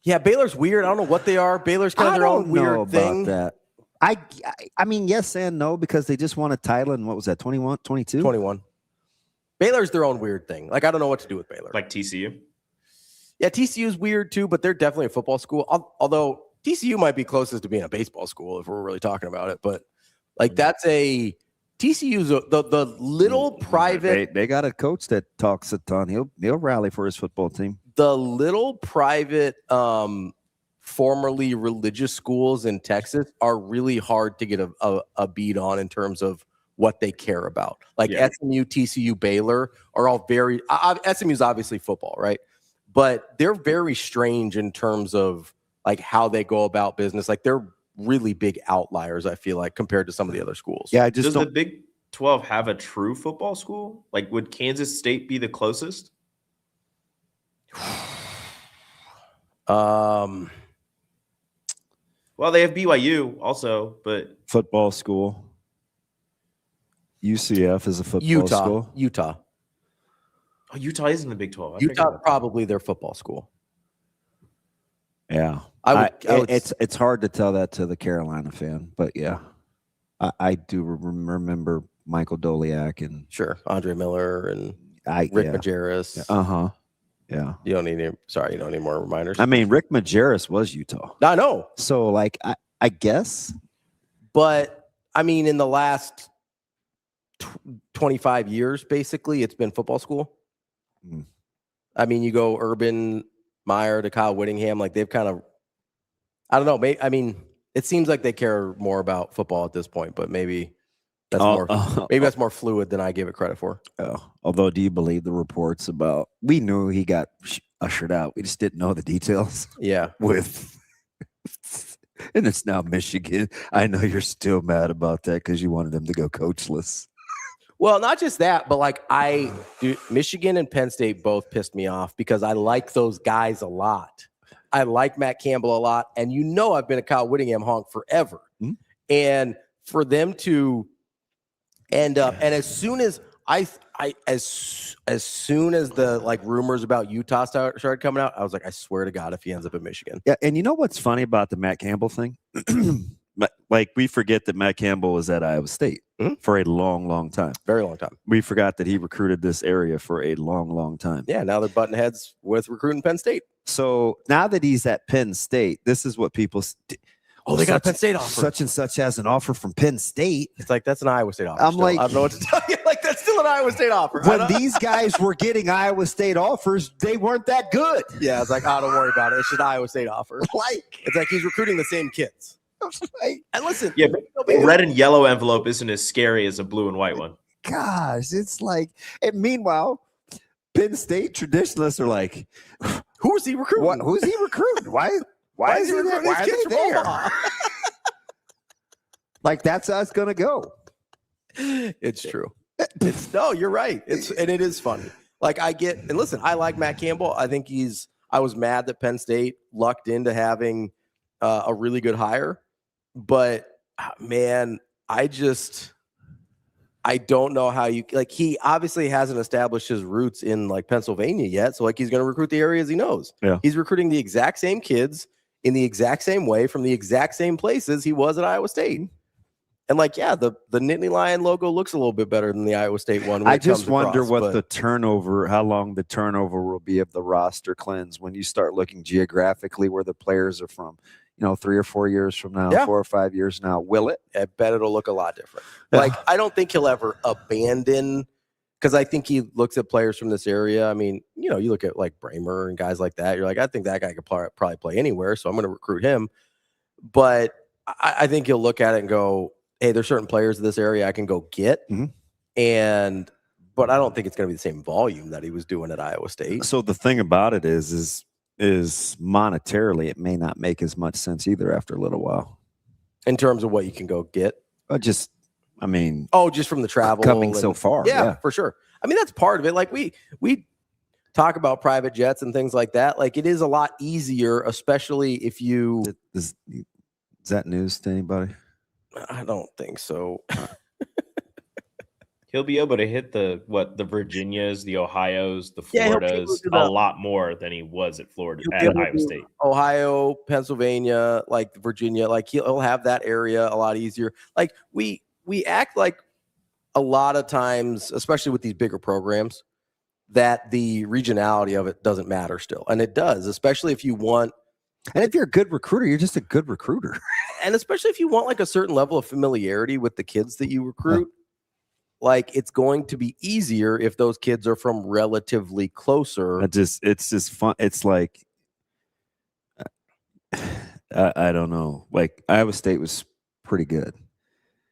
Yeah, Baylor's weird. I don't know what they are. Baylor's kind of their own weird thing. That. I mean, yes and no, because they just won a title in, what was that, 21, 22? 21. Baylor's their own weird thing. Like, I don't know what to do with Baylor. Like TCU? Yeah, TCU is weird too, but they're definitely a football school. Although TCU might be closest to being a baseball school if we're really talking about it. But like that's a TCU's the little private. They got a coach that talks a ton. He'll rally for his football team. The little private, formerly religious schools in Texas are really hard to get a beat on in terms of what they care about. Like SMU, TCU, Baylor are all very. SMU's obviously football, right? But they're very strange in terms of like how they go about business. Like they're really big outliers, I feel like, compared to some of the other schools. Yeah, Does the Big 12 have a true football school? Like, would Kansas State be the closest? Well, they have BYU also, but football school. UCF is a football school. Utah. Oh, Utah is in the Big 12. Utah probably their football school. Yeah, it's hard to tell that to the Carolina fan, but yeah, I do remember Michael Doliak and Andre Miller and Rick Majerus. Yeah. You don't need more reminders. I mean, Rick Majerus was Utah. I know. So like, I guess, but I mean, in the last 25 years, basically, it's been football school. I mean, you go Urban Meyer to Kyle Whittingham, like they've kind of, I don't know. I mean, it seems like they care more about football at this point, but maybe that's more fluid than I give it credit for. Although, do you believe the reports about? We knew he got ushered out. We just didn't know the details. Yeah, and it's now Michigan. I know you're still mad about that because you wanted them to go coachless. Well, not just that, but like Michigan and Penn State both pissed me off because I like those guys a lot. I like Matt Campbell a lot, and I've been a Kyle Whittingham honk forever. And for them to end up, and as soon as as soon as the like rumors about Utah started coming out, I was like, I swear to God, if he ends up in Michigan. Yeah, and you know what's funny about the Matt Campbell thing? Like we forget that Matt Campbell was at Iowa State for a long, long time. Very long time. We forgot that he recruited this area for a long, long time. Yeah, now they're butting heads with recruiting Penn State. So now that he's at Penn State, this is what people they got a Penn State offer. Such and such has an offer from Penn State. It's like, that's an Iowa State offer. I'm like, I don't know what to tell you. Like, that's still an Iowa State offer. When these guys were getting Iowa State offers, they weren't that good. Yeah, it's like, oh, don't worry about it. It's just an Iowa State offer. It's like he's recruiting the same kids. And listen, red and yellow envelope isn't as scary as a blue and white one. Gosh, it's like, and meanwhile, Penn State traditionalists are like, who is he recruiting? Who's he recruiting? Why is he recruiting? Why are they there? Like, that's how it's gonna go. It's true. You're right. It is funny. Like, and listen, I like Matt Campbell. I think I was mad that Penn State lucked into having a really good hire. But man, I don't know how he obviously hasn't established his roots in like Pennsylvania yet. So like he's going to recruit the areas he knows. Yeah. He's recruiting the exact same kids in the exact same way from the exact same places he was at Iowa State. And like, yeah, the Nittany Lion logo looks a little bit better than the Iowa State one. I just wonder how long the turnover will be of the roster cleanse when you start looking geographically where the players are from. 3 or 4 years from now, 4 or 5 years now, will it? I bet it'll look a lot different. Like, I don't think he'll ever abandon because I think he looks at players from this area. I mean, you look at like Bramer and guys like that. You're like, I think that guy could probably play anywhere, so I'm going to recruit him. But I think he'll look at it and go, hey, there's certain players in this area I can go get. But I don't think it's going to be the same volume that he was doing at Iowa State. So the thing about it is monetarily, it may not make as much sense either after a little while. In terms of what you can go get? Just from the travel. Coming so far. Yeah, for sure. I mean, that's part of it. Like we talk about private jets and things like that. Like it is a lot easier, especially if you. Is that news to anybody? I don't think so. He'll be able to hit the Virginias, the Ohio's, the Floridas a lot more than he was at Florida at Iowa State. Ohio, Pennsylvania, like Virginia, like he'll have that area a lot easier. Like we act like a lot of times, especially with these bigger programs, that the regionality of it doesn't matter still. And it does, especially if you want. And if you're a good recruiter, you're just a good recruiter. And especially if you want like a certain level of familiarity with the kids that you recruit. Like it's going to be easier if those kids are from relatively closer. It's just fun. It's like I don't know. Like Iowa State was pretty good.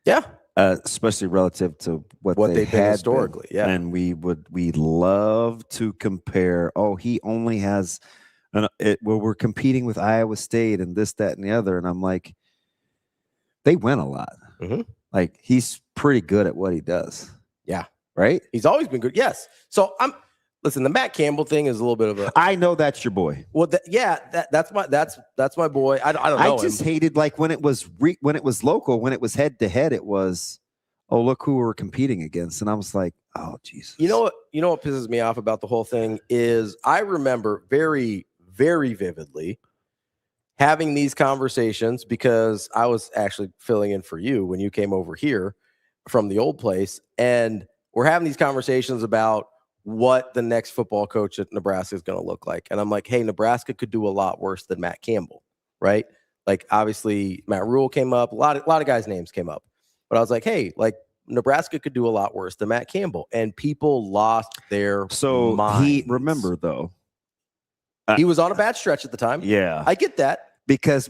Yeah. Especially relative to what they they've been had historically. been. Yeah. And we love to compare. Oh, he only has we're competing with Iowa State and this, that, and the other. And I'm like, they win a lot. Like he's pretty good at what he does. Yeah. Right? He's always been good. Yes. So listen, the Matt Campbell thing is a little bit of a. I know that's your boy. Well, that's my boy. I don't know. I just hated like when it was local, when it was head to head, it was, oh, look who we're competing against. And I was like, oh, Jesus. You know what pisses me off about the whole thing is I remember very, very vividly having these conversations because I was actually filling in for you when you came over here from the old place. And we're having these conversations about what the next football coach at Nebraska is going to look like. And I'm like, hey, Nebraska could do a lot worse than Matt Campbell, right? Like, obviously, Matt Rule came up. A lot of guys' names came up. But I was like, hey, like, Nebraska could do a lot worse than Matt Campbell. And people lost their minds. Remember, though. He was on a bad stretch at the time. Yeah. I get that. Because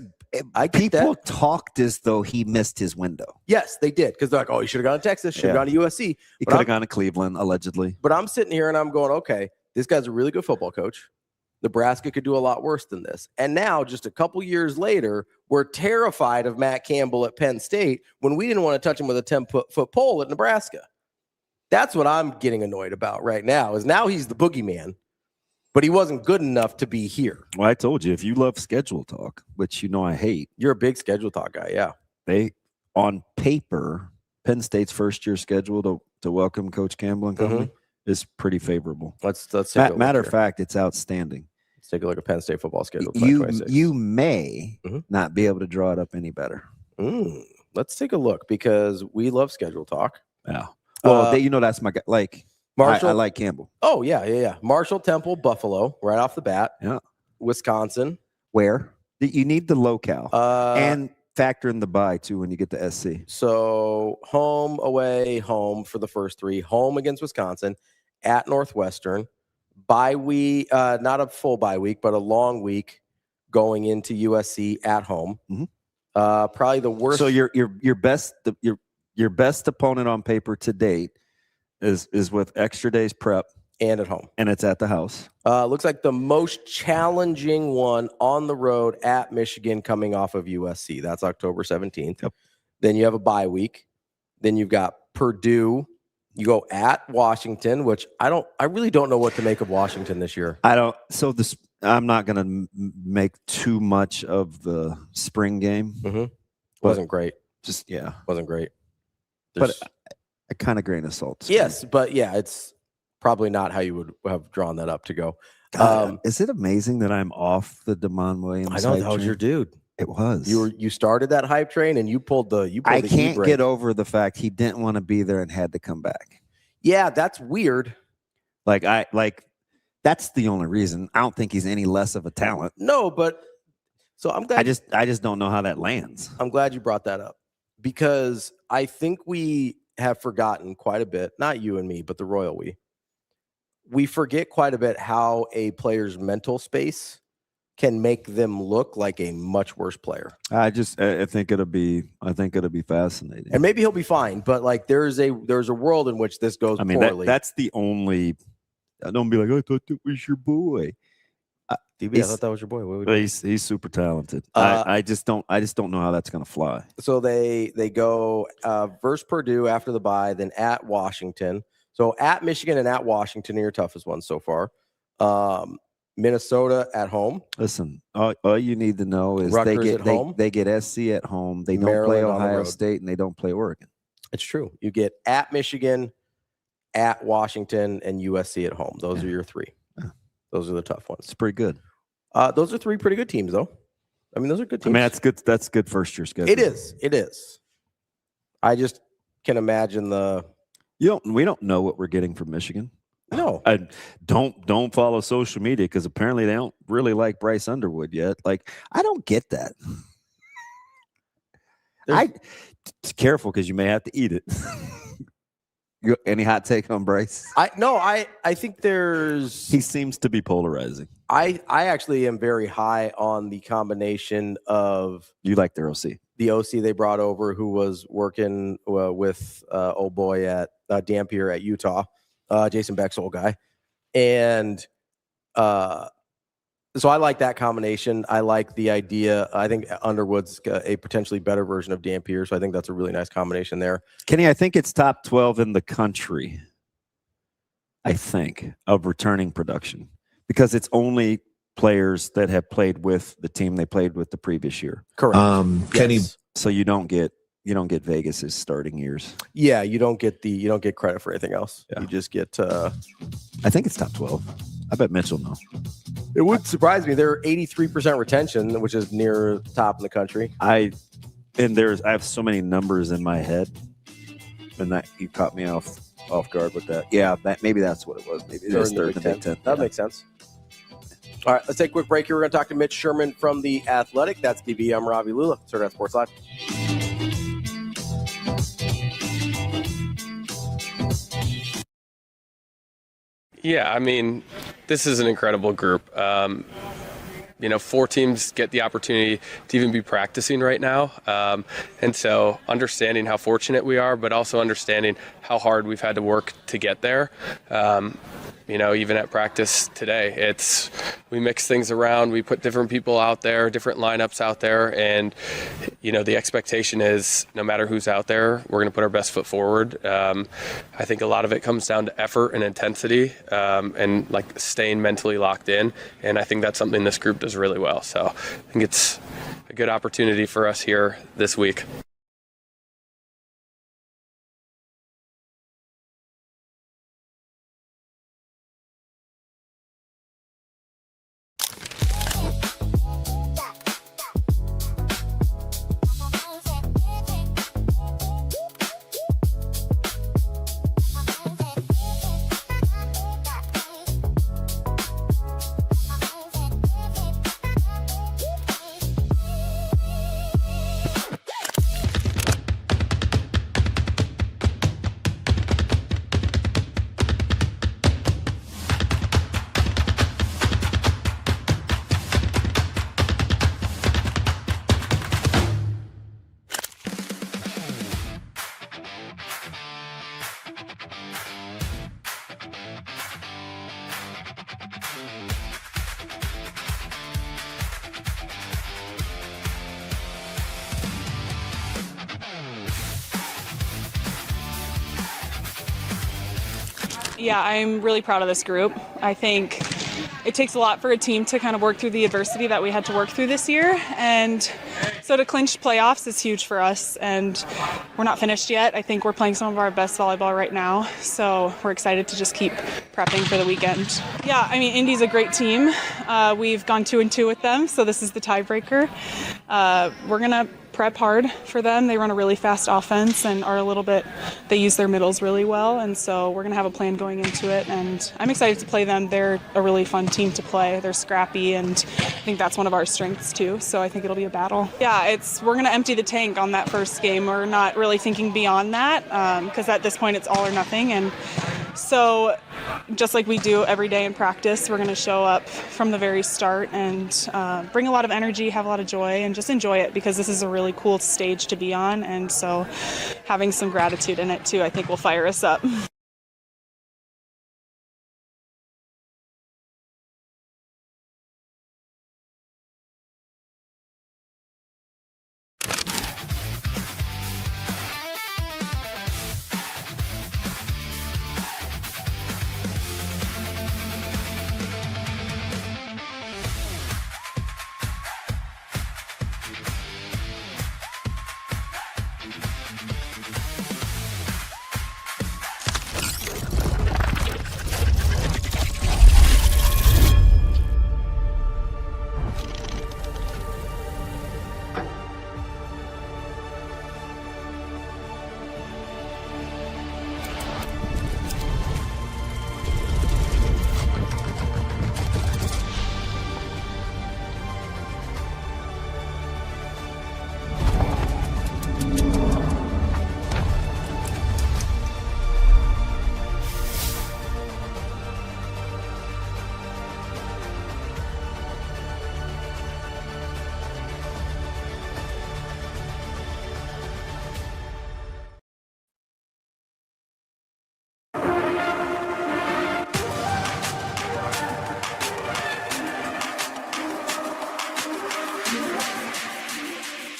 people talked as though he missed his window. Yes, they did. Because they're like, oh, he should have gone to Texas, should have gone to USC. He could have gone to Cleveland, allegedly. But I'm sitting here and I'm going, okay, this guy's a really good football coach. Nebraska could do a lot worse than this. And now, just a couple years later, we're terrified of Matt Campbell at Penn State when we didn't want to touch him with a 10-foot pole at Nebraska. That's what I'm getting annoyed about right now, is now he's the boogeyman. But he wasn't good enough to be here. Well, I told you, if you love schedule talk, which you know I hate. You're a big schedule talk guy, yeah. They, on paper, Penn State's first-year schedule to welcome Coach Campbell and company is pretty favorable. Let's take a matter look of fact, it's outstanding. Let's take a look at Penn State football schedule. You may not be able to draw it up any better. Let's take a look because we love schedule talk. Yeah. Well, that's my guy. Like, Marshall, I like Campbell. Oh, yeah. Marshall, Temple, Buffalo, right off the bat. Yeah. Wisconsin. Where? You need the locale. And factor in the bye, too, when you get to SC. So home, away, home for the first three. Home against Wisconsin, at Northwestern. Bye week, not a full bye week, but a long week going into USC at home. Probably the worst. So your best opponent on paper to date is with extra days prep and at home, and it's at the house. Looks like the most challenging one on the road at Michigan, coming off of USC. That's October 17th. Yep. Then you have a bye week. Then you've got Purdue. You go at Washington, which I really don't know what to make of Washington this year. I'm not going to make too much of the spring game. Wasn't great. Wasn't great. But a kind of grain of salt. Yes, but yeah, it's probably not how you would have drawn that up to go. Is it amazing that I'm off the Damon Williams? I know that was your dude. It was. You started that hype train and you pulled the. I can't get over the fact he didn't want to be there and had to come back. Yeah, that's weird. That's the only reason. I don't think he's any less of a talent. No, but so I'm glad. I just don't know how that lands. I'm glad you brought that up because I think we have forgotten quite a bit, not you and me, but the royal we forget quite a bit how a player's mental space can make them look like a much worse player. I think it'll be fascinating. And maybe he'll be fine, but like there's a world in which this goes poorly. That's the only. Don't be like, I thought that was your boy. DB, I thought that was your boy. He's super talented. I just don't know how that's going to fly. So they go versus Purdue after the bye, then at Washington. So at Michigan and at Washington are your toughest ones so far. Minnesota at home. Listen, all you need to know is they get SC at home. They don't play Ohio State and they don't play Oregon. It's true. You get at Michigan, at Washington, and USC at home. Those are your three. Yeah. Those are the tough ones. It's pretty good. Those are three pretty good teams, though. I mean, those are good teams. I mean, that's good. That's good first year schedule. It is. It is. I just can imagine we don't know what we're getting from Michigan. No. Don't follow social media because apparently they don't really like Bryce Underwood yet. Like, I don't get that. Careful because you may have to eat it. Any hot take on Bryce? I think he seems to be polarizing. I actually am very high on the combination of you like their OC. The OC they brought over who was working with old boy at Dampier at Utah, Jason Beck's old guy. And so I like that combination. I like the idea. I think Underwood's a potentially better version of Dampier, so I think that's a really nice combination there. Kenny, I think it's top 12 in the country, I think, of returning production because it's only players that have played with the team they played with the previous year. Correct. Kenny, so you don't get Vegas's starting years. Yeah, you don't get credit for anything else. Yeah. You just get I think it's top 12. I bet Mitch will know. It would surprise me. They're 83% retention, which is near the top in the country. I have so many numbers in my head, and that you caught me off guard with that. Yeah, maybe that's what it was. Maybe it is third in the Big Ten. That makes sense. All right, let's take a quick break here. We're going to talk to Mitch Sherman from The Athletic. That's DB. I'm Ravi Lulla. Hurrdat Sports Live. Yeah, I mean, this is an incredible group. 4 teams get the opportunity to even be practicing right now. And so understanding how fortunate we are, but also understanding how hard we've had to work to get there. Even at practice today, we mix things around. We put different people out there, different lineups out there. And, the expectation is no matter who's out there, we're going to put our best foot forward. I think a lot of it comes down to effort and intensity and like staying mentally locked in. And I think that's something this group does really well. So I think it's a good opportunity for us here this week. Yeah, I'm really proud of this group. I think it takes a lot for a team to kind of work through the adversity that we had to work through this year. And so to clinch playoffs is huge for us. And we're not finished yet. I think we're playing some of our best volleyball right now. So we're excited to just keep prepping for the weekend. Yeah, I mean, Indy's a great team. We've gone 2-2 with them. So this is the tiebreaker. We're going to prep hard for them. They run a really fast offense and they use their middles really well. And so we're going to have a plan going into it. And I'm excited to play them. They're a really fun team to play. They're scrappy, and I think that's one of our strengths too. So I think it'll be a battle. Yeah, we're going to empty the tank on that first game. We're not really thinking beyond that because at this point it's all or nothing. And so just like we do every day in practice, we're going to show up from the very start and bring a lot of energy, have a lot of joy, and just enjoy it because this is a really cool stage to be on. And so having some gratitude in it too, I think will fire us up.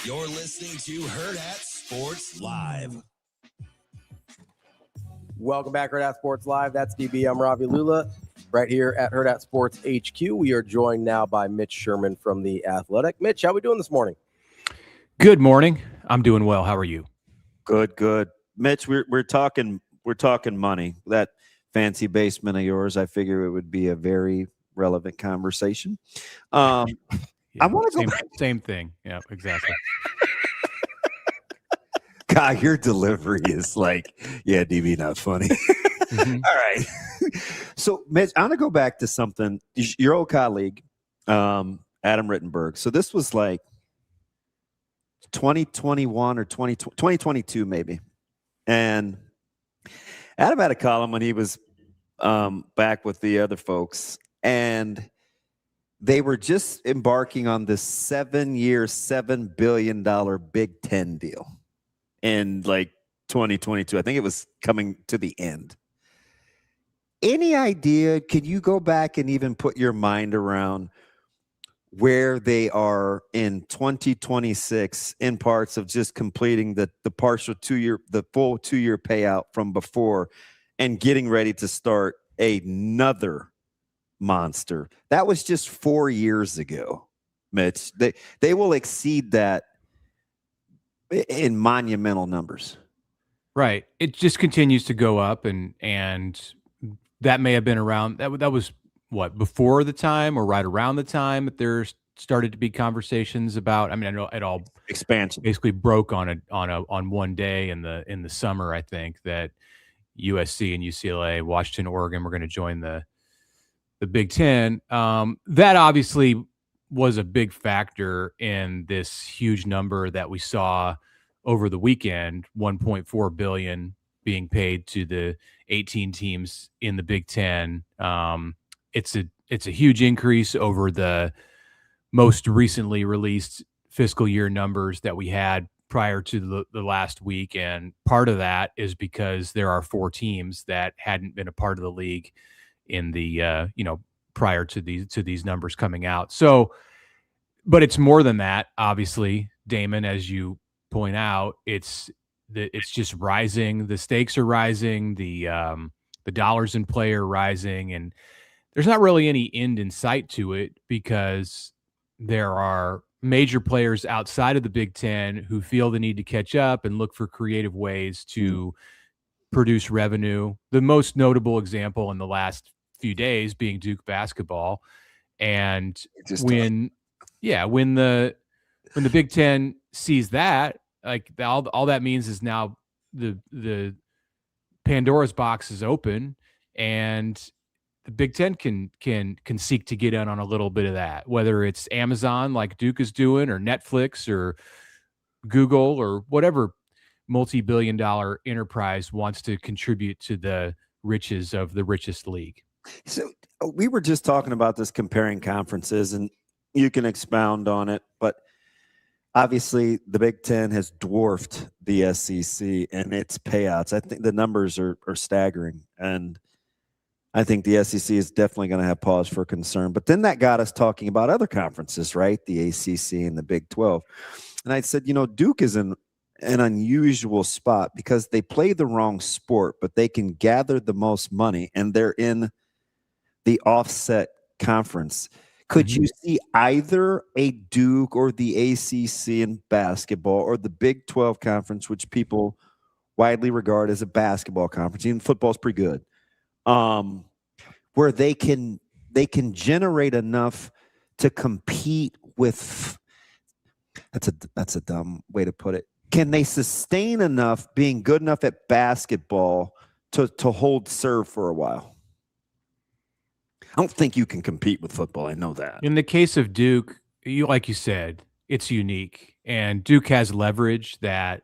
You're listening to Hurrdat Sports Live. Welcome back, Hurrdat Sports Live. That's DB. I'm Ravi Lulla, right here at Hurrdat Sports HQ. We are joined now by Mitch Sherman from The Athletic. Mitch, how we doing this morning? Good morning. I'm doing well. How are you? Good. Mitch, we're talking money. That fancy basement of yours, I figure it would be a very relevant conversation. Yeah, I want to go same thing. Yeah, exactly. God, your delivery is like, yeah, DB, not funny. Mm-hmm. All right. So, Mitch, I want to go back to something. Your old colleague, Adam Rittenberg. So this was like 2021 or 2022 maybe. And Adam had a column when he was back with the other folks. And they were just embarking on this 7-year, $7 billion Big Ten deal in like 2022. I think it was coming to the end. Any idea? Can you go back and even put your mind around where they are in 2026 in parts of just completing the partial 2-year, the full 2-year payout from before and getting ready to start another monster? That was just 4 years ago, Mitch. They will exceed that in monumental numbers. Right. It just continues to go up, and that may have been around that was what, before the time or right around the time that there started to be conversations about. I mean, I know it all expansion basically broke on one day in the summer. I think that USC and UCLA, Washington, Oregon were going to join the Big Ten. That obviously was a big factor in this huge number that we saw over the weekend, $1.4 billion being paid to the 18 teams in the Big Ten. It's a huge increase over the most recently released fiscal year numbers that we had prior to the last week. And part of that is because there are 4 teams that hadn't been a part of the league in the prior to these numbers coming out. So, but it's more than that, obviously, Damon, as you point out. It's just rising. The stakes are rising. The dollars in play are rising, and there's not really any end in sight to it because there are major players outside of the Big Ten who feel the need to catch up and look for creative ways to produce revenue. The most notable example in the last few days being Duke basketball. And when the Big Ten sees that, like all that means is now the Pandora's box is open, and the Big Ten can seek to get in on a little bit of that, whether it's Amazon like Duke is doing, or Netflix, or Google, or whatever multi-billion-dollar enterprise wants to contribute to the riches of the richest league. So we were just talking about this, comparing conferences, and you can expound on it, but obviously the Big Ten has dwarfed the SEC and its payouts. I think the numbers are staggering, and I think the SEC is definitely going to have pause for concern. But then that got us talking about other conferences, right? The ACC and the Big 12. And I said, Duke is in an unusual spot because they play the wrong sport, but they can gather the most money, and they're in the offset conference. Could you see either a Duke or the ACC in basketball, or the Big 12 conference, which people widely regard as a basketball conference, even football's pretty good, where they can generate enough to compete with? That's a dumb way to put it. Can they sustain enough, being good enough at basketball to hold serve for a while? I don't think you can compete with football. I know that. In the case of Duke, like you said, it's unique, and Duke has leverage that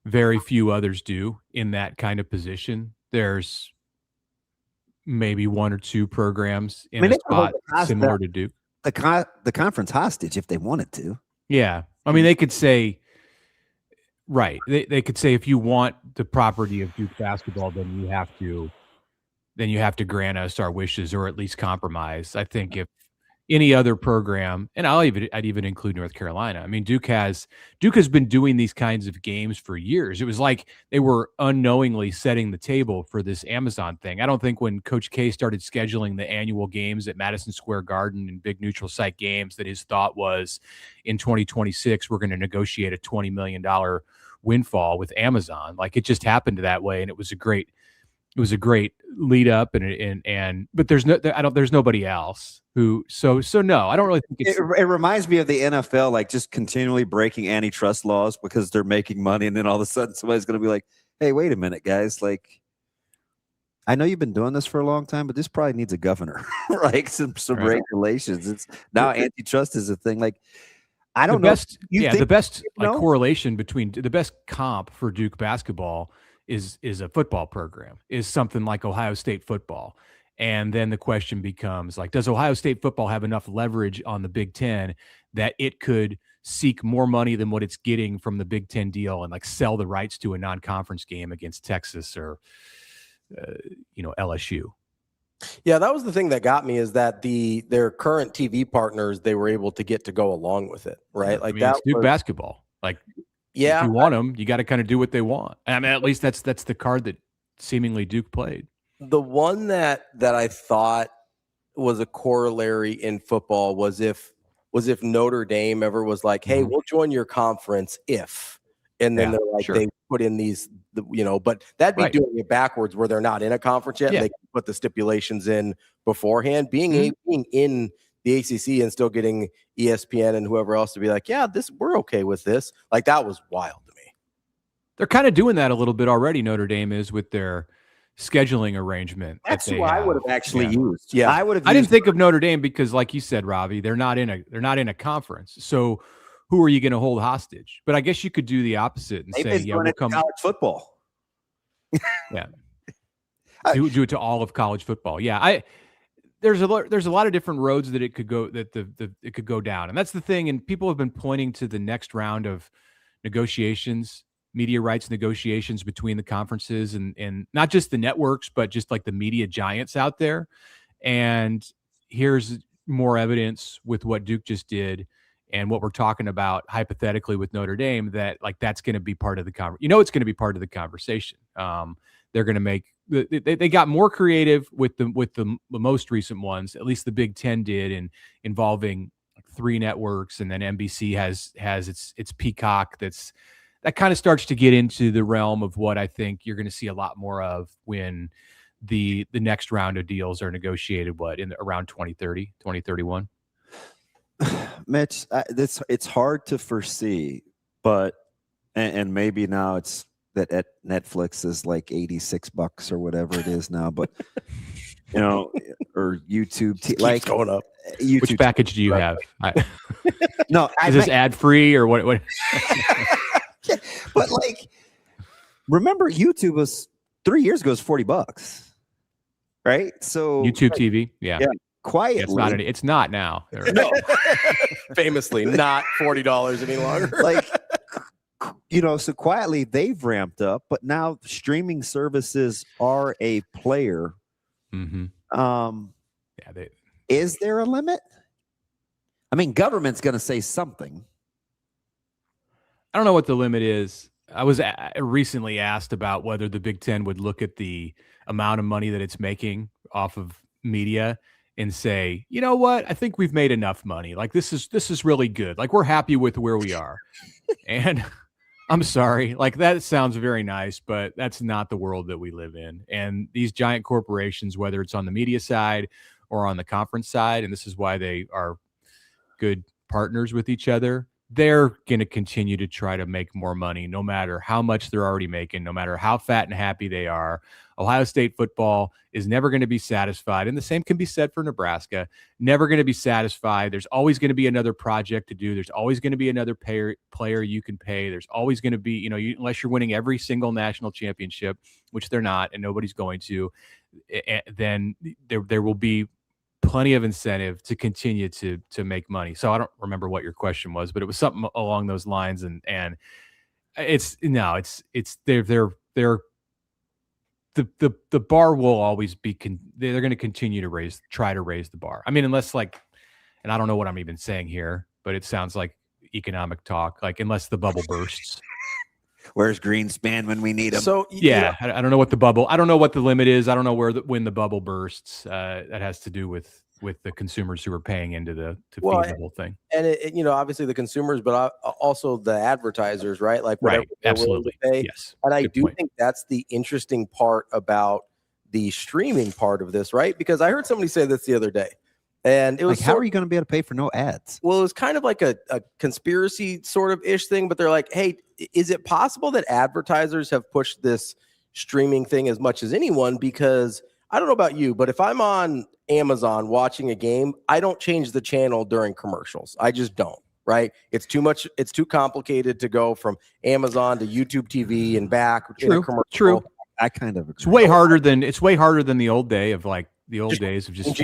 very few others do in that kind of position. There's maybe one or two programs in a spot similar to Duke. The conference hostage if they wanted to. Yeah. I mean, they could say, right. They could say, if you want the property of Duke basketball, then you have to grant us our wishes, or at least compromise. I think if any other program, and I'd even include North Carolina. I mean, Duke has been doing these kinds of games for years. It was like they were unknowingly setting the table for this Amazon thing. I don't think when Coach K started scheduling the annual games at Madison Square Garden and big neutral site games that his thought was, in 2026 we're going to negotiate a $20 million windfall with Amazon. Like, it just happened that way, and it was a great lead up, but there's nobody else who, so no, I don't really think it reminds me of the NFL, like just continually breaking antitrust laws because they're making money, and then all of a sudden somebody's going to be like, hey, wait a minute, guys, like, I know you've been doing this for a long time, but this probably needs a governor, like some right. regulations. It's now antitrust is a thing. Like, I don't know. The best correlation between the best comp for Duke basketball is a football program, is something like Ohio State football. And then the question becomes, like, does Ohio State football have enough leverage on the Big Ten that it could seek more money than what it's getting from the Big Ten deal and like sell the rights to a non-conference game against Texas or, LSU? Yeah, that was the thing that got me, is that their current TV partners, they were able to get to go along with it, right? Like, that it's Duke basketball. Like, yeah, if you want them, you got to kind of do what they want. I mean, at least that's the card that seemingly Duke played. The one that I thought was a corollary in football was if Notre Dame ever was like, hey, we'll join your conference if, and then they're like, they put in these, but that'd be doing it backwards, where they're not in a conference yet. Yeah. They can put the stipulations in beforehand. Being in the ACC and still getting ESPN and whoever else to be like, yeah, we're okay with this. Like, that was wild to me. They're kind of doing that a little bit already. Notre Dame is, with their scheduling arrangement. That's who I would have actually used. Yeah, I didn't think of Notre Dame because, like you said, Ravi, they're not in a conference. So who are you going to hold hostage? But I guess you could do the opposite and say, yeah, we'll come college football. Yeah, do it to all of college football. Yeah, there's a lot of different roads that it could go, it could go down, and that's the thing. And people have been pointing to the next round of negotiations, media rights negotiations between the conferences and not just the networks, but just like the media giants out there. And here's more evidence with what Duke just did and what we're talking about hypothetically with Notre Dame, that like that's going to be part of the it's going to be part of the conversation. They're going to make they got more creative with the most recent ones. At least the Big Ten did, in involving 3 networks, and then NBC has its Peacock. That kind of starts to get into the realm of what I think you're going to see a lot more of when the next round of deals are negotiated. Around 2030, 2031. Mitch, it's hard to foresee but and maybe now it's that at Netflix is like $86 or whatever it is now, but or YouTube like going up. YouTube Which package do you have? No, is this ad free or what? But like, remember YouTube was 3 years ago was $40, right? So YouTube TV, yeah. Quietly, it's not now. No, famously not $40 any longer. Like, so quietly they've ramped up, but now streaming services are a player. Mm-hmm. Is there a limit? I mean, government's going to say something. I don't know what the limit is. I was recently asked about whether the Big Ten would look at the amount of money that it's making off of media and say, you know what, I think we've made enough money. Like this is really good. Like we're happy with where we are. And I'm sorry, like that sounds very nice, but that's not the world that we live in. And these giant corporations, whether it's on the media side or on the conference side, and this is why they are good partners with each other, they're going to continue to try to make more money, no matter how much they're already making, no matter how fat and happy they are. Ohio State football is never going to be satisfied. And the same can be said for Nebraska. Never going to be satisfied. There's always going to be another project to do. There's always going to be another player you can pay. There's always going to be, unless you're winning every single national championship, which they're not, and nobody's going to, then there will be plenty of incentive to continue to make money. So I don't remember what your question was, but it was something along those lines. And the bar will always be, they're going to continue to try to raise the bar. I mean, unless and I don't know what I'm even saying here, but it sounds like economic talk, like unless the bubble bursts. Where's Greenspan when we need him? So I don't know what I don't know what the limit is. I don't know when the bubble bursts. That has to do with the consumers who are paying into feed the whole thing. And it obviously the consumers, but also the advertisers, right? Like right, absolutely. Pay. Yes, and I do think that's the interesting part about the streaming part of this, right? Because I heard somebody say this the other day. And it was how are you going to be able to pay for no ads? Well, it was kind of like a conspiracy sort of ish thing, but they're like, hey, is it possible that advertisers have pushed this streaming thing as much as anyone? Because I don't know about you, but if I'm on Amazon watching a game, I don't change the channel during commercials. I just don't, right? It's too much. It's too complicated to go from Amazon to YouTube TV and back. True. I kind of agree. It's way harder than the old day of days of just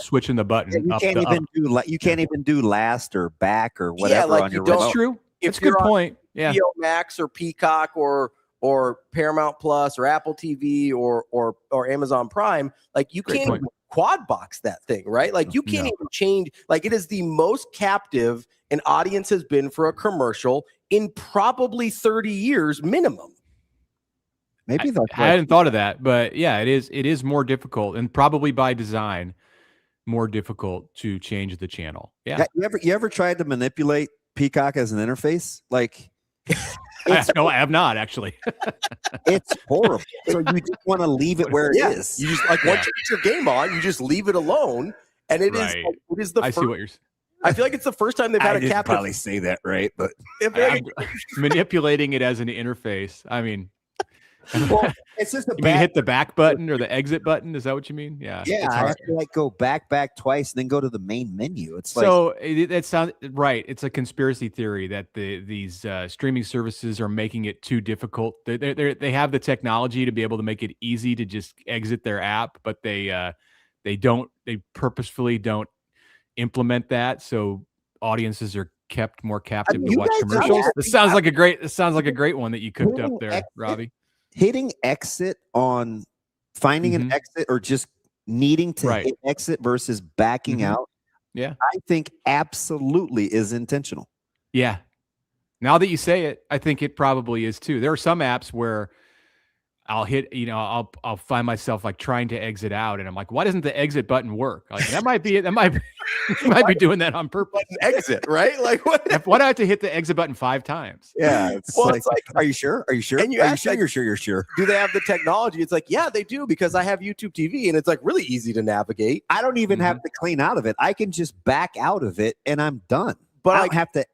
switching the button. You can't even do last or back or whatever on your remote. That's true. That's a good point. Yeah. HBO Max or Peacock or Paramount Plus or Apple TV or Amazon Prime, like you can't even quad box that thing, right? Like you can't even change. Like it is the most captive an audience has been for a commercial in probably 30 years minimum. Maybe I hadn't thought of that, but yeah, it is more difficult and probably by design more difficult to change the channel. Yeah. You ever tried to manipulate Peacock as an interface? Like no, I have not actually. It's horrible. So you just want to leave it where it is. You just once you get your game on, you just leave it alone. And it is the I see what you're saying. I feel like it's the first time they've had a captive. Probably say that right, but manipulating it as an interface. I mean, well, it's just you mean hit the back button or the exit button? Is that what you mean? Yeah. Yeah, I have to go back twice, and then go to the main menu. It's so it sounds right. It's a conspiracy theory that these streaming services are making it too difficult. They have the technology to be able to make it easy to just exit their app, but they purposefully don't implement that, so audiences are kept more captive to watch commercials. This sounds like a great one that you cooked up there, Ravi. Hitting exit on finding an exit or just needing to hit exit versus backing out. Yeah. I think absolutely is intentional. Yeah. Now that you say it, I think it probably is too. There are some apps where I'll hit, I'll find myself like trying to exit out, and I'm like, why doesn't the exit button work? Like that might be it. That might be, you might be doing that on purpose. Exit, right? Like what? Why do I have to hit the exit button 5 times? Yeah. It's like, are you sure? Are you sure? And you're sure. Do they have the technology? It's like, yeah, they do, because I have YouTube TV and it's like really easy to navigate. I don't even have to clean out of it. I can just back out of it and I'm done. But I don't have to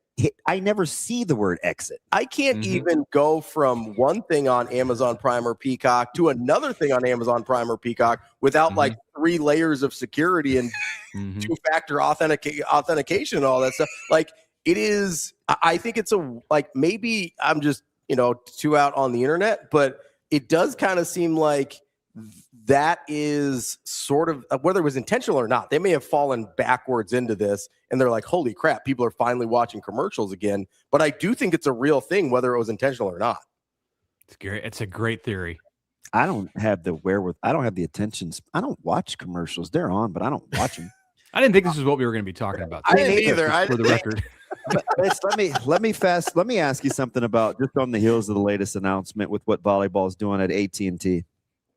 I never see the word exit. I can't even go from one thing on Amazon Prime or Peacock to another thing on Amazon Prime or Peacock without like 3 layers of security and 2-factor authentication and all that stuff. Like it is, I think it's maybe I'm just, too out on the internet, but it does kind of seem like that is sort of, whether it was intentional or not, they may have fallen backwards into this and they're like, holy crap, people are finally watching commercials again. But I do think it's a real thing, whether it was intentional or not. It's a great theory. I don't have the wherewithal. I don't have the attention. I don't watch commercials. They're on, but I don't watch them. I didn't think this is what we were going to be talking about. I didn't either. For the record. Let me ask you something about just on the heels of the latest announcement with what volleyball is doing at AT&T.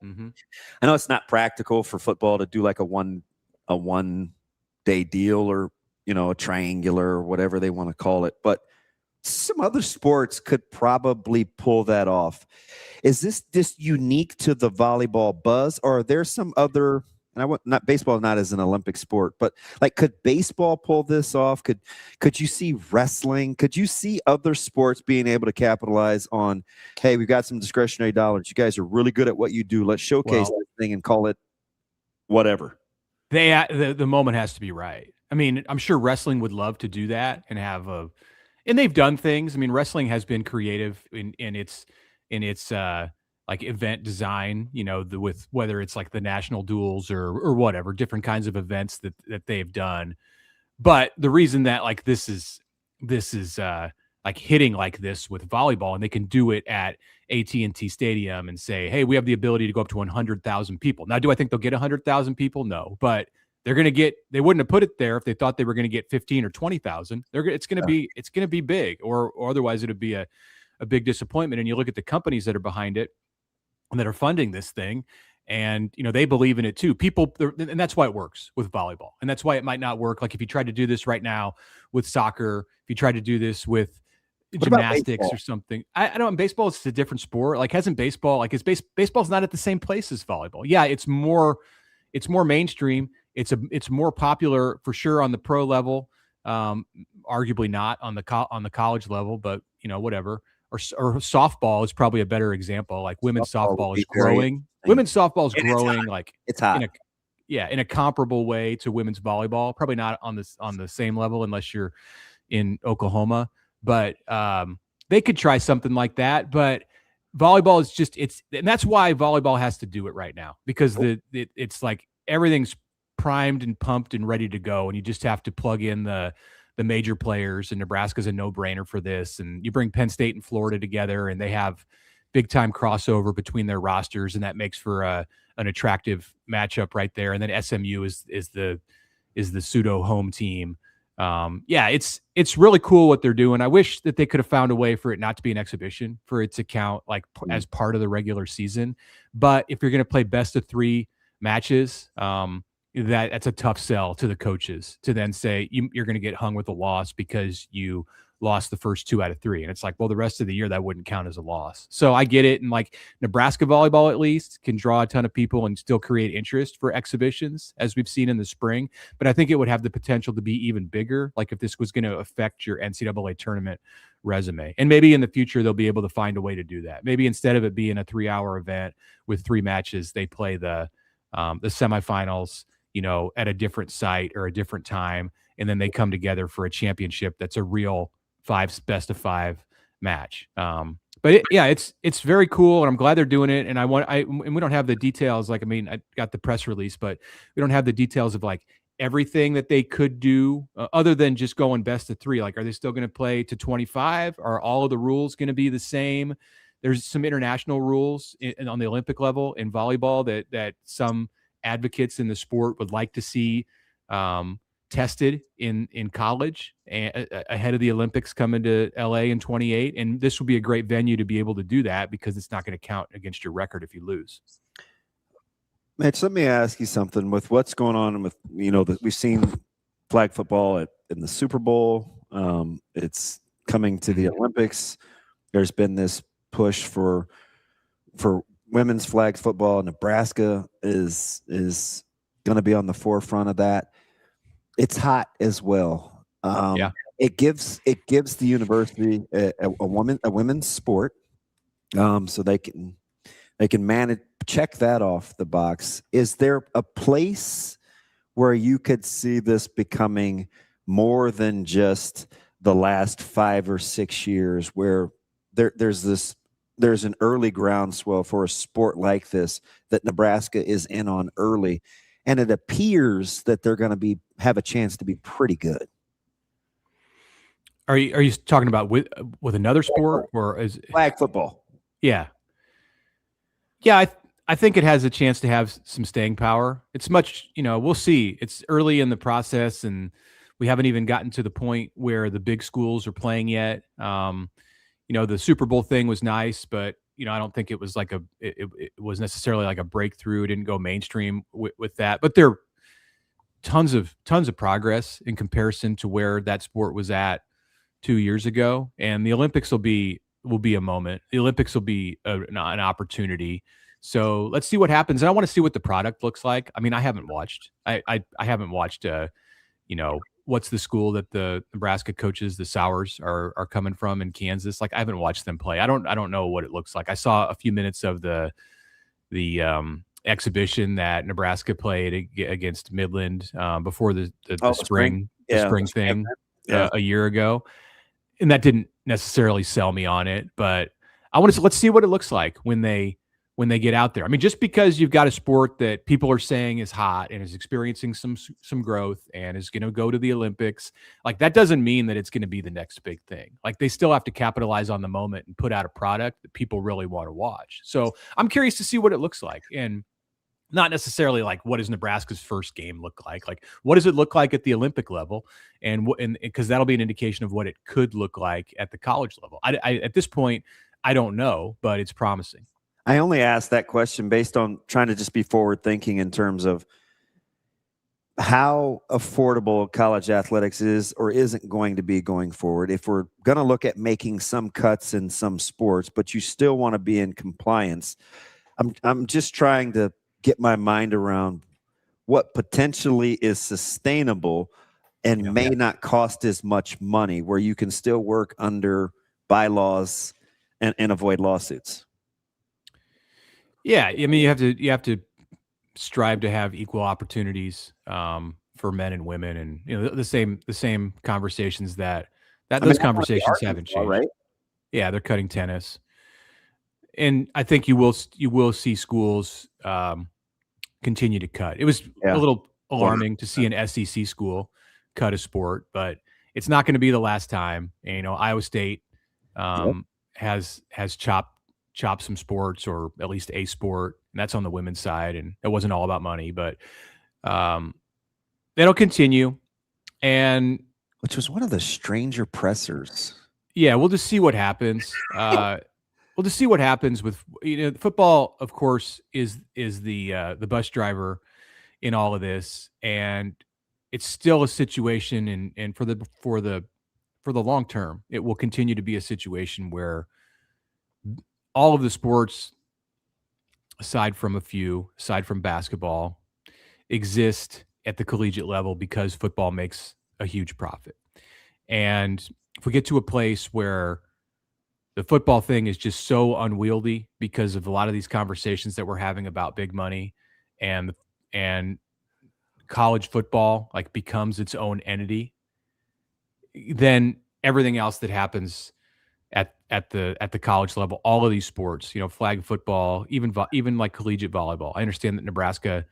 I know it's not practical for football to do like a one day deal or a triangular or whatever they want to call it, but some other sports could probably pull that off. Is this just unique to the volleyball buzz, or are there some other? And baseball is not as an Olympic sport, but like, could baseball pull this off? Could you see wrestling? Could you see other sports being able to capitalize on, hey, we've got some discretionary dollars. You guys are really good at what you do. Let's showcase this thing and call it whatever. The moment has to be right. I mean, I'm sure wrestling would love to do that and and they've done things. I mean, wrestling has been creative in its like event design, with whether it's like the national duels or whatever, different kinds of events that they've done. But the reason that like this is like hitting like this with volleyball, and they can do it at AT&T Stadium and say, hey, we have the ability to go up to 100,000 people. Now, do I think they'll get 100,000 people? No, but they wouldn't have put it there if they thought they were going to get 15 or 20,000. It's going to be big, or otherwise it would be a big disappointment. And you look at the companies that are behind it and that are funding this thing, and they believe in it too. And that's why it works with volleyball, and that's why it might not work. Like if you tried to do this right now with soccer, if you tried to do this with gymnastics or something, I don't. In baseball, it's a different sport. Like baseball's not at the same place as volleyball. Yeah, it's more mainstream. It's more popular for sure on the pro level. Arguably not on the college level, but whatever. Or softball is probably a better example. Like women's softball is growing. Women's softball is growing. Like it's hot. In a comparable way to women's volleyball. Probably not on the same level unless you're in Oklahoma. But they could try something like that. But volleyball is and that's why volleyball has to do it right now, because it's like everything's primed and pumped and ready to go, and you just have to plug in the major players, and Nebraska's a no-brainer for this. And you bring Penn State and Florida together, and they have big-time crossover between their rosters, and that makes for an attractive matchup right there. And then SMU is the pseudo home team. It's really cool what they're doing. I wish that they could have found a way for it not to be an exhibition, for it to count like as part of the regular season. But if you're going to play best of 3 matches, that's a tough sell to the coaches to then say you're going to get hung with a loss because you lost the first 2 out of 3. And it's like, well, the rest of the year that wouldn't count as a loss. So I get it. And like Nebraska volleyball at least can draw a ton of people and still create interest for exhibitions, as we've seen in the spring. But I think it would have the potential to be even bigger. Like if this was going to affect your NCAA tournament resume, and maybe in the future, they'll be able to find a way to do that. Maybe instead of it being a 3-hour event with 3 matches, they play the semifinals, at a different site or a different time, and then they come together for a championship that's a real best of 5 match. But it's very cool, and I'm glad they're doing it. And and we don't have the details. Like, I mean, I got the press release, but we don't have the details of like everything that they could do other than just going best of 3. Like, are they still going to play to 25? Are all of the rules going to be the same? There's some international rules on the Olympic level in volleyball that some advocates in the sport would like to see tested in college ahead of the Olympics coming to LA in 28. And this would be a great venue to be able to do that, because it's not going to count against your record if you lose. Mitch, let me ask you something. With what's going on with, we've seen flag football in the Super Bowl. It's coming to the Olympics. There's been this push for women's flag football. Nebraska is going to be on the forefront of that. It's hot as well. It gives the university a women's sport, so they can manage, check that off the box. Is there a place where you could see this becoming more than just the last 5 or 6 years, where there's an early groundswell for a sport like this that Nebraska is in on early, and it appears that they're going to have a chance to be pretty good? Are you talking about with another sport, or is flag football? Yeah. I think it has a chance to have some staying power. It's much, we'll see. It's early in the process, and we haven't even gotten to the point where the big schools are playing yet. The Super Bowl thing was nice, but I don't think it was like it was necessarily like a breakthrough. It didn't go mainstream with that. But there are tons of progress in comparison to where that sport was at 2 years ago. And the Olympics will be a moment. The Olympics will be an opportunity. So let's see what happens. And I want to see what the product looks like. I mean, I haven't watched. I haven't watched. What's the school that the Nebraska coaches, the Sours, are coming from in Kansas? Like, I haven't watched them play. I don't know what it looks like. I saw a few minutes of the exhibition that Nebraska played against Midland before the spring thing a year ago, and that didn't necessarily sell me on it. But let's see what it looks like when they get out there. I mean, just because you've got a sport that people are saying is hot and is experiencing some growth and is going to go to the Olympics, like, that doesn't mean that it's going to be the next big thing. Like, they still have to capitalize on the moment and put out a product that people really want to watch. So I'm curious to see what it looks like, and not necessarily like, what does Nebraska's first game look like? Like, what does it look like at the Olympic level? And because that'll be an indication of what it could look like at the college level. I at this point, I don't know, but it's promising. I only asked that question based on trying to just be forward thinking in terms of how affordable college athletics is or isn't going to be going forward. If we're going to look at making some cuts in some sports, but you still want to be in compliance, I'm just trying to get my mind around what potentially is sustainable and may not cost as much money, where you can still work under bylaws and avoid lawsuits. Yeah, I mean, you have to strive to have equal opportunities for men and women, and the same conversations those conversations haven't changed. Right? Yeah, they're cutting tennis, and I think you will see schools continue to cut. It was a little alarming to see an SEC school cut a sport, but it's not going to be the last time. And, Iowa State has chopped some sports, or at least a sport, and that's on the women's side, and it wasn't all about money, but it'll continue. And which was one of the stranger pressers. Yeah, we'll just see what happens. We'll just see what happens with football. Of course, is the bus driver in all of this, and it's still a situation. And for the long term, it will continue to be a situation where all of the sports, aside from basketball, exist at the collegiate level because football makes a huge profit. And if we get to a place where the football thing is just so unwieldy because of a lot of these conversations that we're having about big money, and college football like becomes its own entity, then everything else that happens at the college level, all of these sports, flag football, even like collegiate volleyball. I understand that Nebraska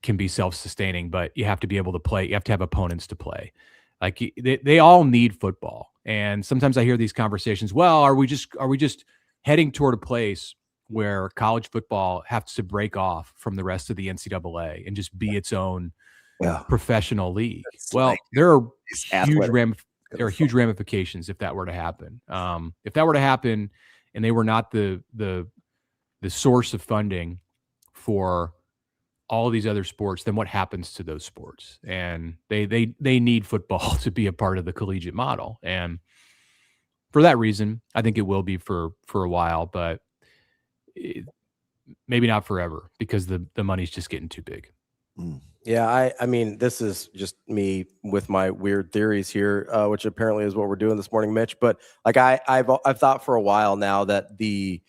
can be self-sustaining, but you have to be able to play. You have to have opponents to play. Like, they all need football. And sometimes I hear these conversations, well, are we just heading toward a place where college football has to break off from the rest of the NCAA and just be its own professional league? Well, there are huge ramifications if that were to happen. If that were to happen and they were not the source of funding for all of these other sports, then what happens to those sports? And they need football to be a part of the collegiate model. And for that reason, I think it will be for a while, but maybe not forever, because the money's just getting too big. Yeah, I mean, this is just me with my weird theories here, which apparently is what we're doing this morning, Mitch. But like I've thought for a while now that the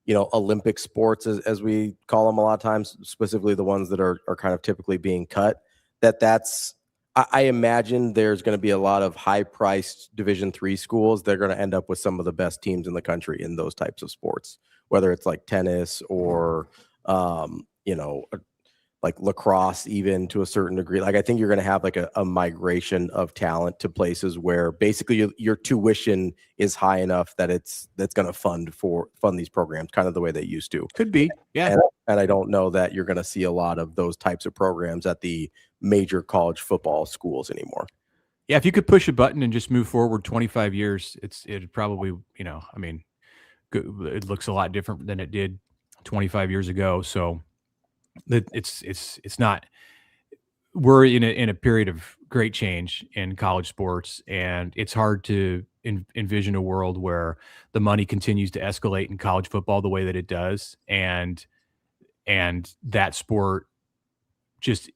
Olympic sports, as we call them a lot of times, specifically the ones that are kind of typically being cut, that's I imagine there's going to be a lot of high-priced Division III schools. They're going to end up with some of the best teams in the country in those types of sports, whether it's like tennis or like lacrosse, even to a certain degree. Like I think you're going to have like a migration of talent to places where basically your tuition is high enough that that's going to fund these programs, kind of the way they used to. Could be, yeah. And I don't know that you're going to see a lot of those types of programs at the major college football schools anymore. Yeah, if you could push a button and just move forward 25 years, it'd probably, I mean, it looks a lot different than it did 25 years ago. So that it's not. We're in a period of great change in college sports, and it's hard to envision a world where the money continues to escalate in college football the way that it does, and that sport just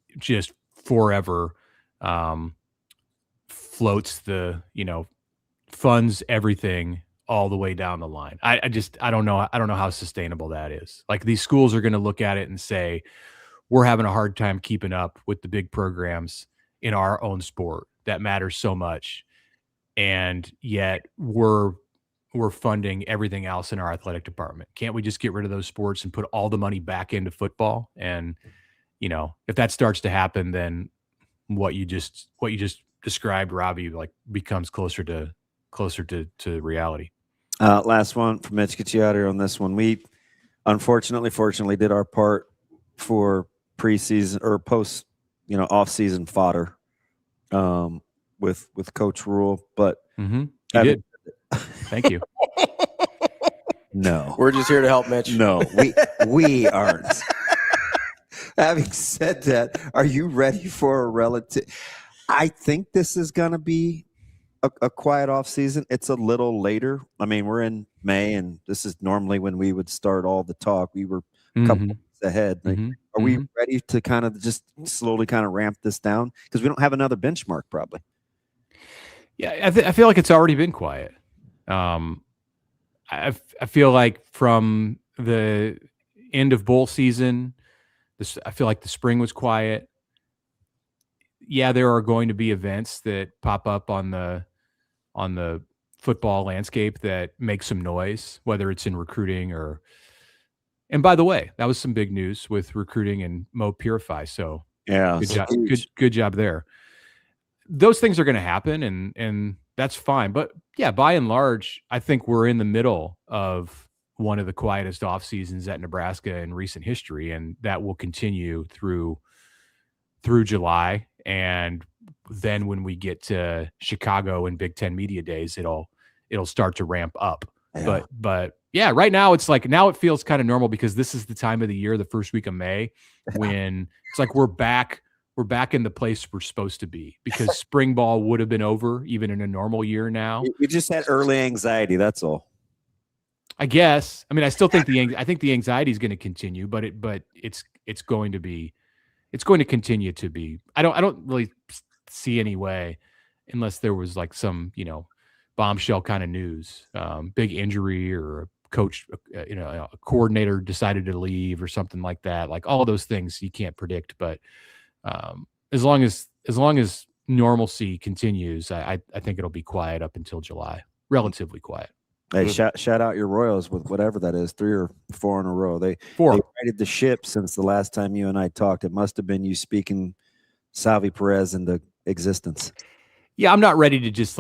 forever floats the funds everything all the way down the line. I don't know how sustainable that is. Like these schools are going to look at it and say, we're having a hard time keeping up with the big programs in our own sport that matters so much, and yet we're funding everything else in our athletic department. Can't we just get rid of those sports and put all the money back into football? And if that starts to happen, then what you just described, Robbie, like becomes closer to reality. Last one for Mitch, get you out here on this one. We fortunately did our part for preseason or post, off-season fodder with Coach Rule, but you did. Thank you. No, we're just here to help, Mitch. No, we aren't. Having said that, are you ready for a relative? I think this is going to be a quiet off season. It's a little later. I mean, we're in May, and this is normally when we would start all the talk. We were a couple months ahead. Like, are we ready to kind of just slowly kind of ramp this down? Because we don't have another benchmark probably. Yeah, I feel like it's already been quiet. I feel like from the end of bowl season, I feel like the spring was quiet. Yeah, there are going to be events that pop up on the football landscape that make some noise, whether it's in recruiting or. And by the way, that was some big news with recruiting and Mo Purify. So yeah, good job there. Those things are going to happen, and that's fine. But yeah, by and large, I think we're in the middle of one of the quietest off seasons at Nebraska in recent history, and that will continue through July. And then when we get to Chicago and Big Ten Media Days, it'll start to ramp up. Yeah. But yeah, right now it's like, now it feels kind of normal because this is the time of the year, the first week of May, when it's like we're back in the place we're supposed to be, because spring ball would have been over even in a normal year now. We just had early anxiety. That's all. I guess. I mean, I still think the anxiety is going to continue, but it's going to continue to be. I don't really see any way, unless there was like some, bombshell kind of news, big injury or a coach, a coordinator decided to leave or something like that. Like all of those things you can't predict, but as long as normalcy continues, I think it'll be quiet up until July, relatively quiet. Hey, shout out your Royals with whatever that is, 3 or 4 in a row. They righted the ship since the last time you and I talked. It must have been you speaking Salvi Perez into existence. Yeah, I'm not ready to just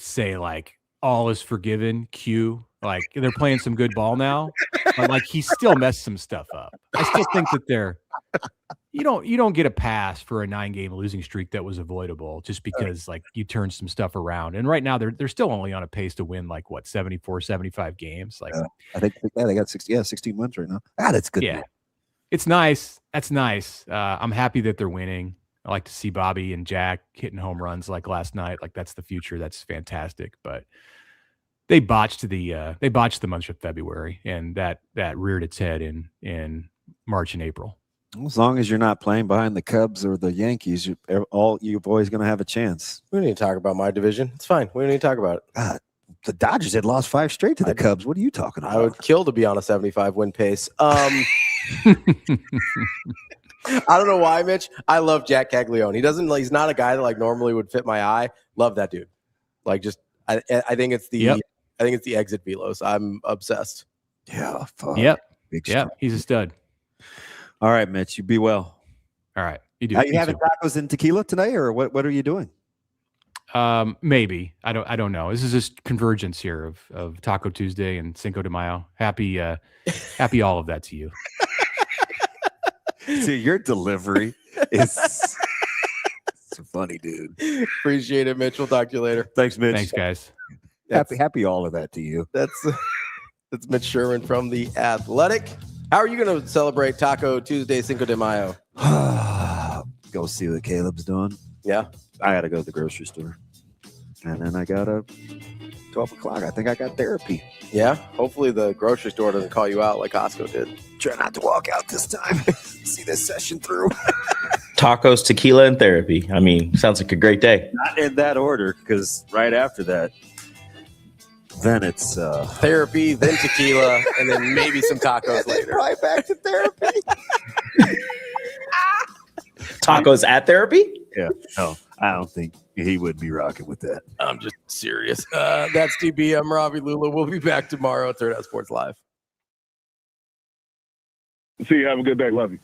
say like all is forgiven. Q, like they're playing some good ball now, but like he still messed some stuff up. I still think that you don't get a pass for a 9-game losing streak that was avoidable just because like you turned some stuff around. And right now they're still only on a pace to win like what, 74, 75 games. Like I think they got 16 wins right now. That's good. Yeah, it's nice. That's nice. I'm happy that they're winning. I like to see Bobby and Jack hitting home runs like last night. Like that's the future. That's fantastic. But they botched the month of February, and that reared its head in March and April. As long as you're not playing behind the Cubs or the Yankees, all you boys going to have a chance. We don't need to talk about my division. It's fine. We don't need to talk about it. God, the Dodgers had lost 5 straight to the Cubs. What are you talking about? I would kill to be on a 75 win pace. I don't know why, Mitch. I love Jack Caglione. He's not a guy that like normally would fit my eye. Love that dude. Like just I think it's the I think it's the exit velos. I'm obsessed. Yeah. Fuck. Yep. He's a stud. All right, Mitch. You be well. All right. You do. Are you having tacos and tequila today, or what are you doing? Maybe. I don't know. This is just convergence here of Taco Tuesday and Cinco de Mayo. Happy all of that to you. See, your delivery is so funny, dude. Appreciate it, Mitch. We'll talk to you later. Thanks, Mitch. Thanks, guys. Happy all of that to you. That's Mitch Sherman from The Athletic. How are you going to celebrate Taco Tuesday, Cinco de Mayo? Go see what Caleb's doing. Yeah. I got to go to the grocery store. And then I got 12 o'clock. I think I got therapy. Yeah. Hopefully the grocery store doesn't call you out like Costco did. Try not to walk out this time. See this session through. Tacos, tequila, and therapy. I mean, sounds like a great day. Not in that order, because right after that, then it's therapy, then tequila, and then maybe some tacos later. Right back to therapy. Tacos at therapy? Yeah. No, I don't think he would be rocking with that. I'm just serious. That's DB. I'm Ravi Lulla. We'll be back tomorrow at Hurrdat Sports Live. See you. Have a good day. Love you.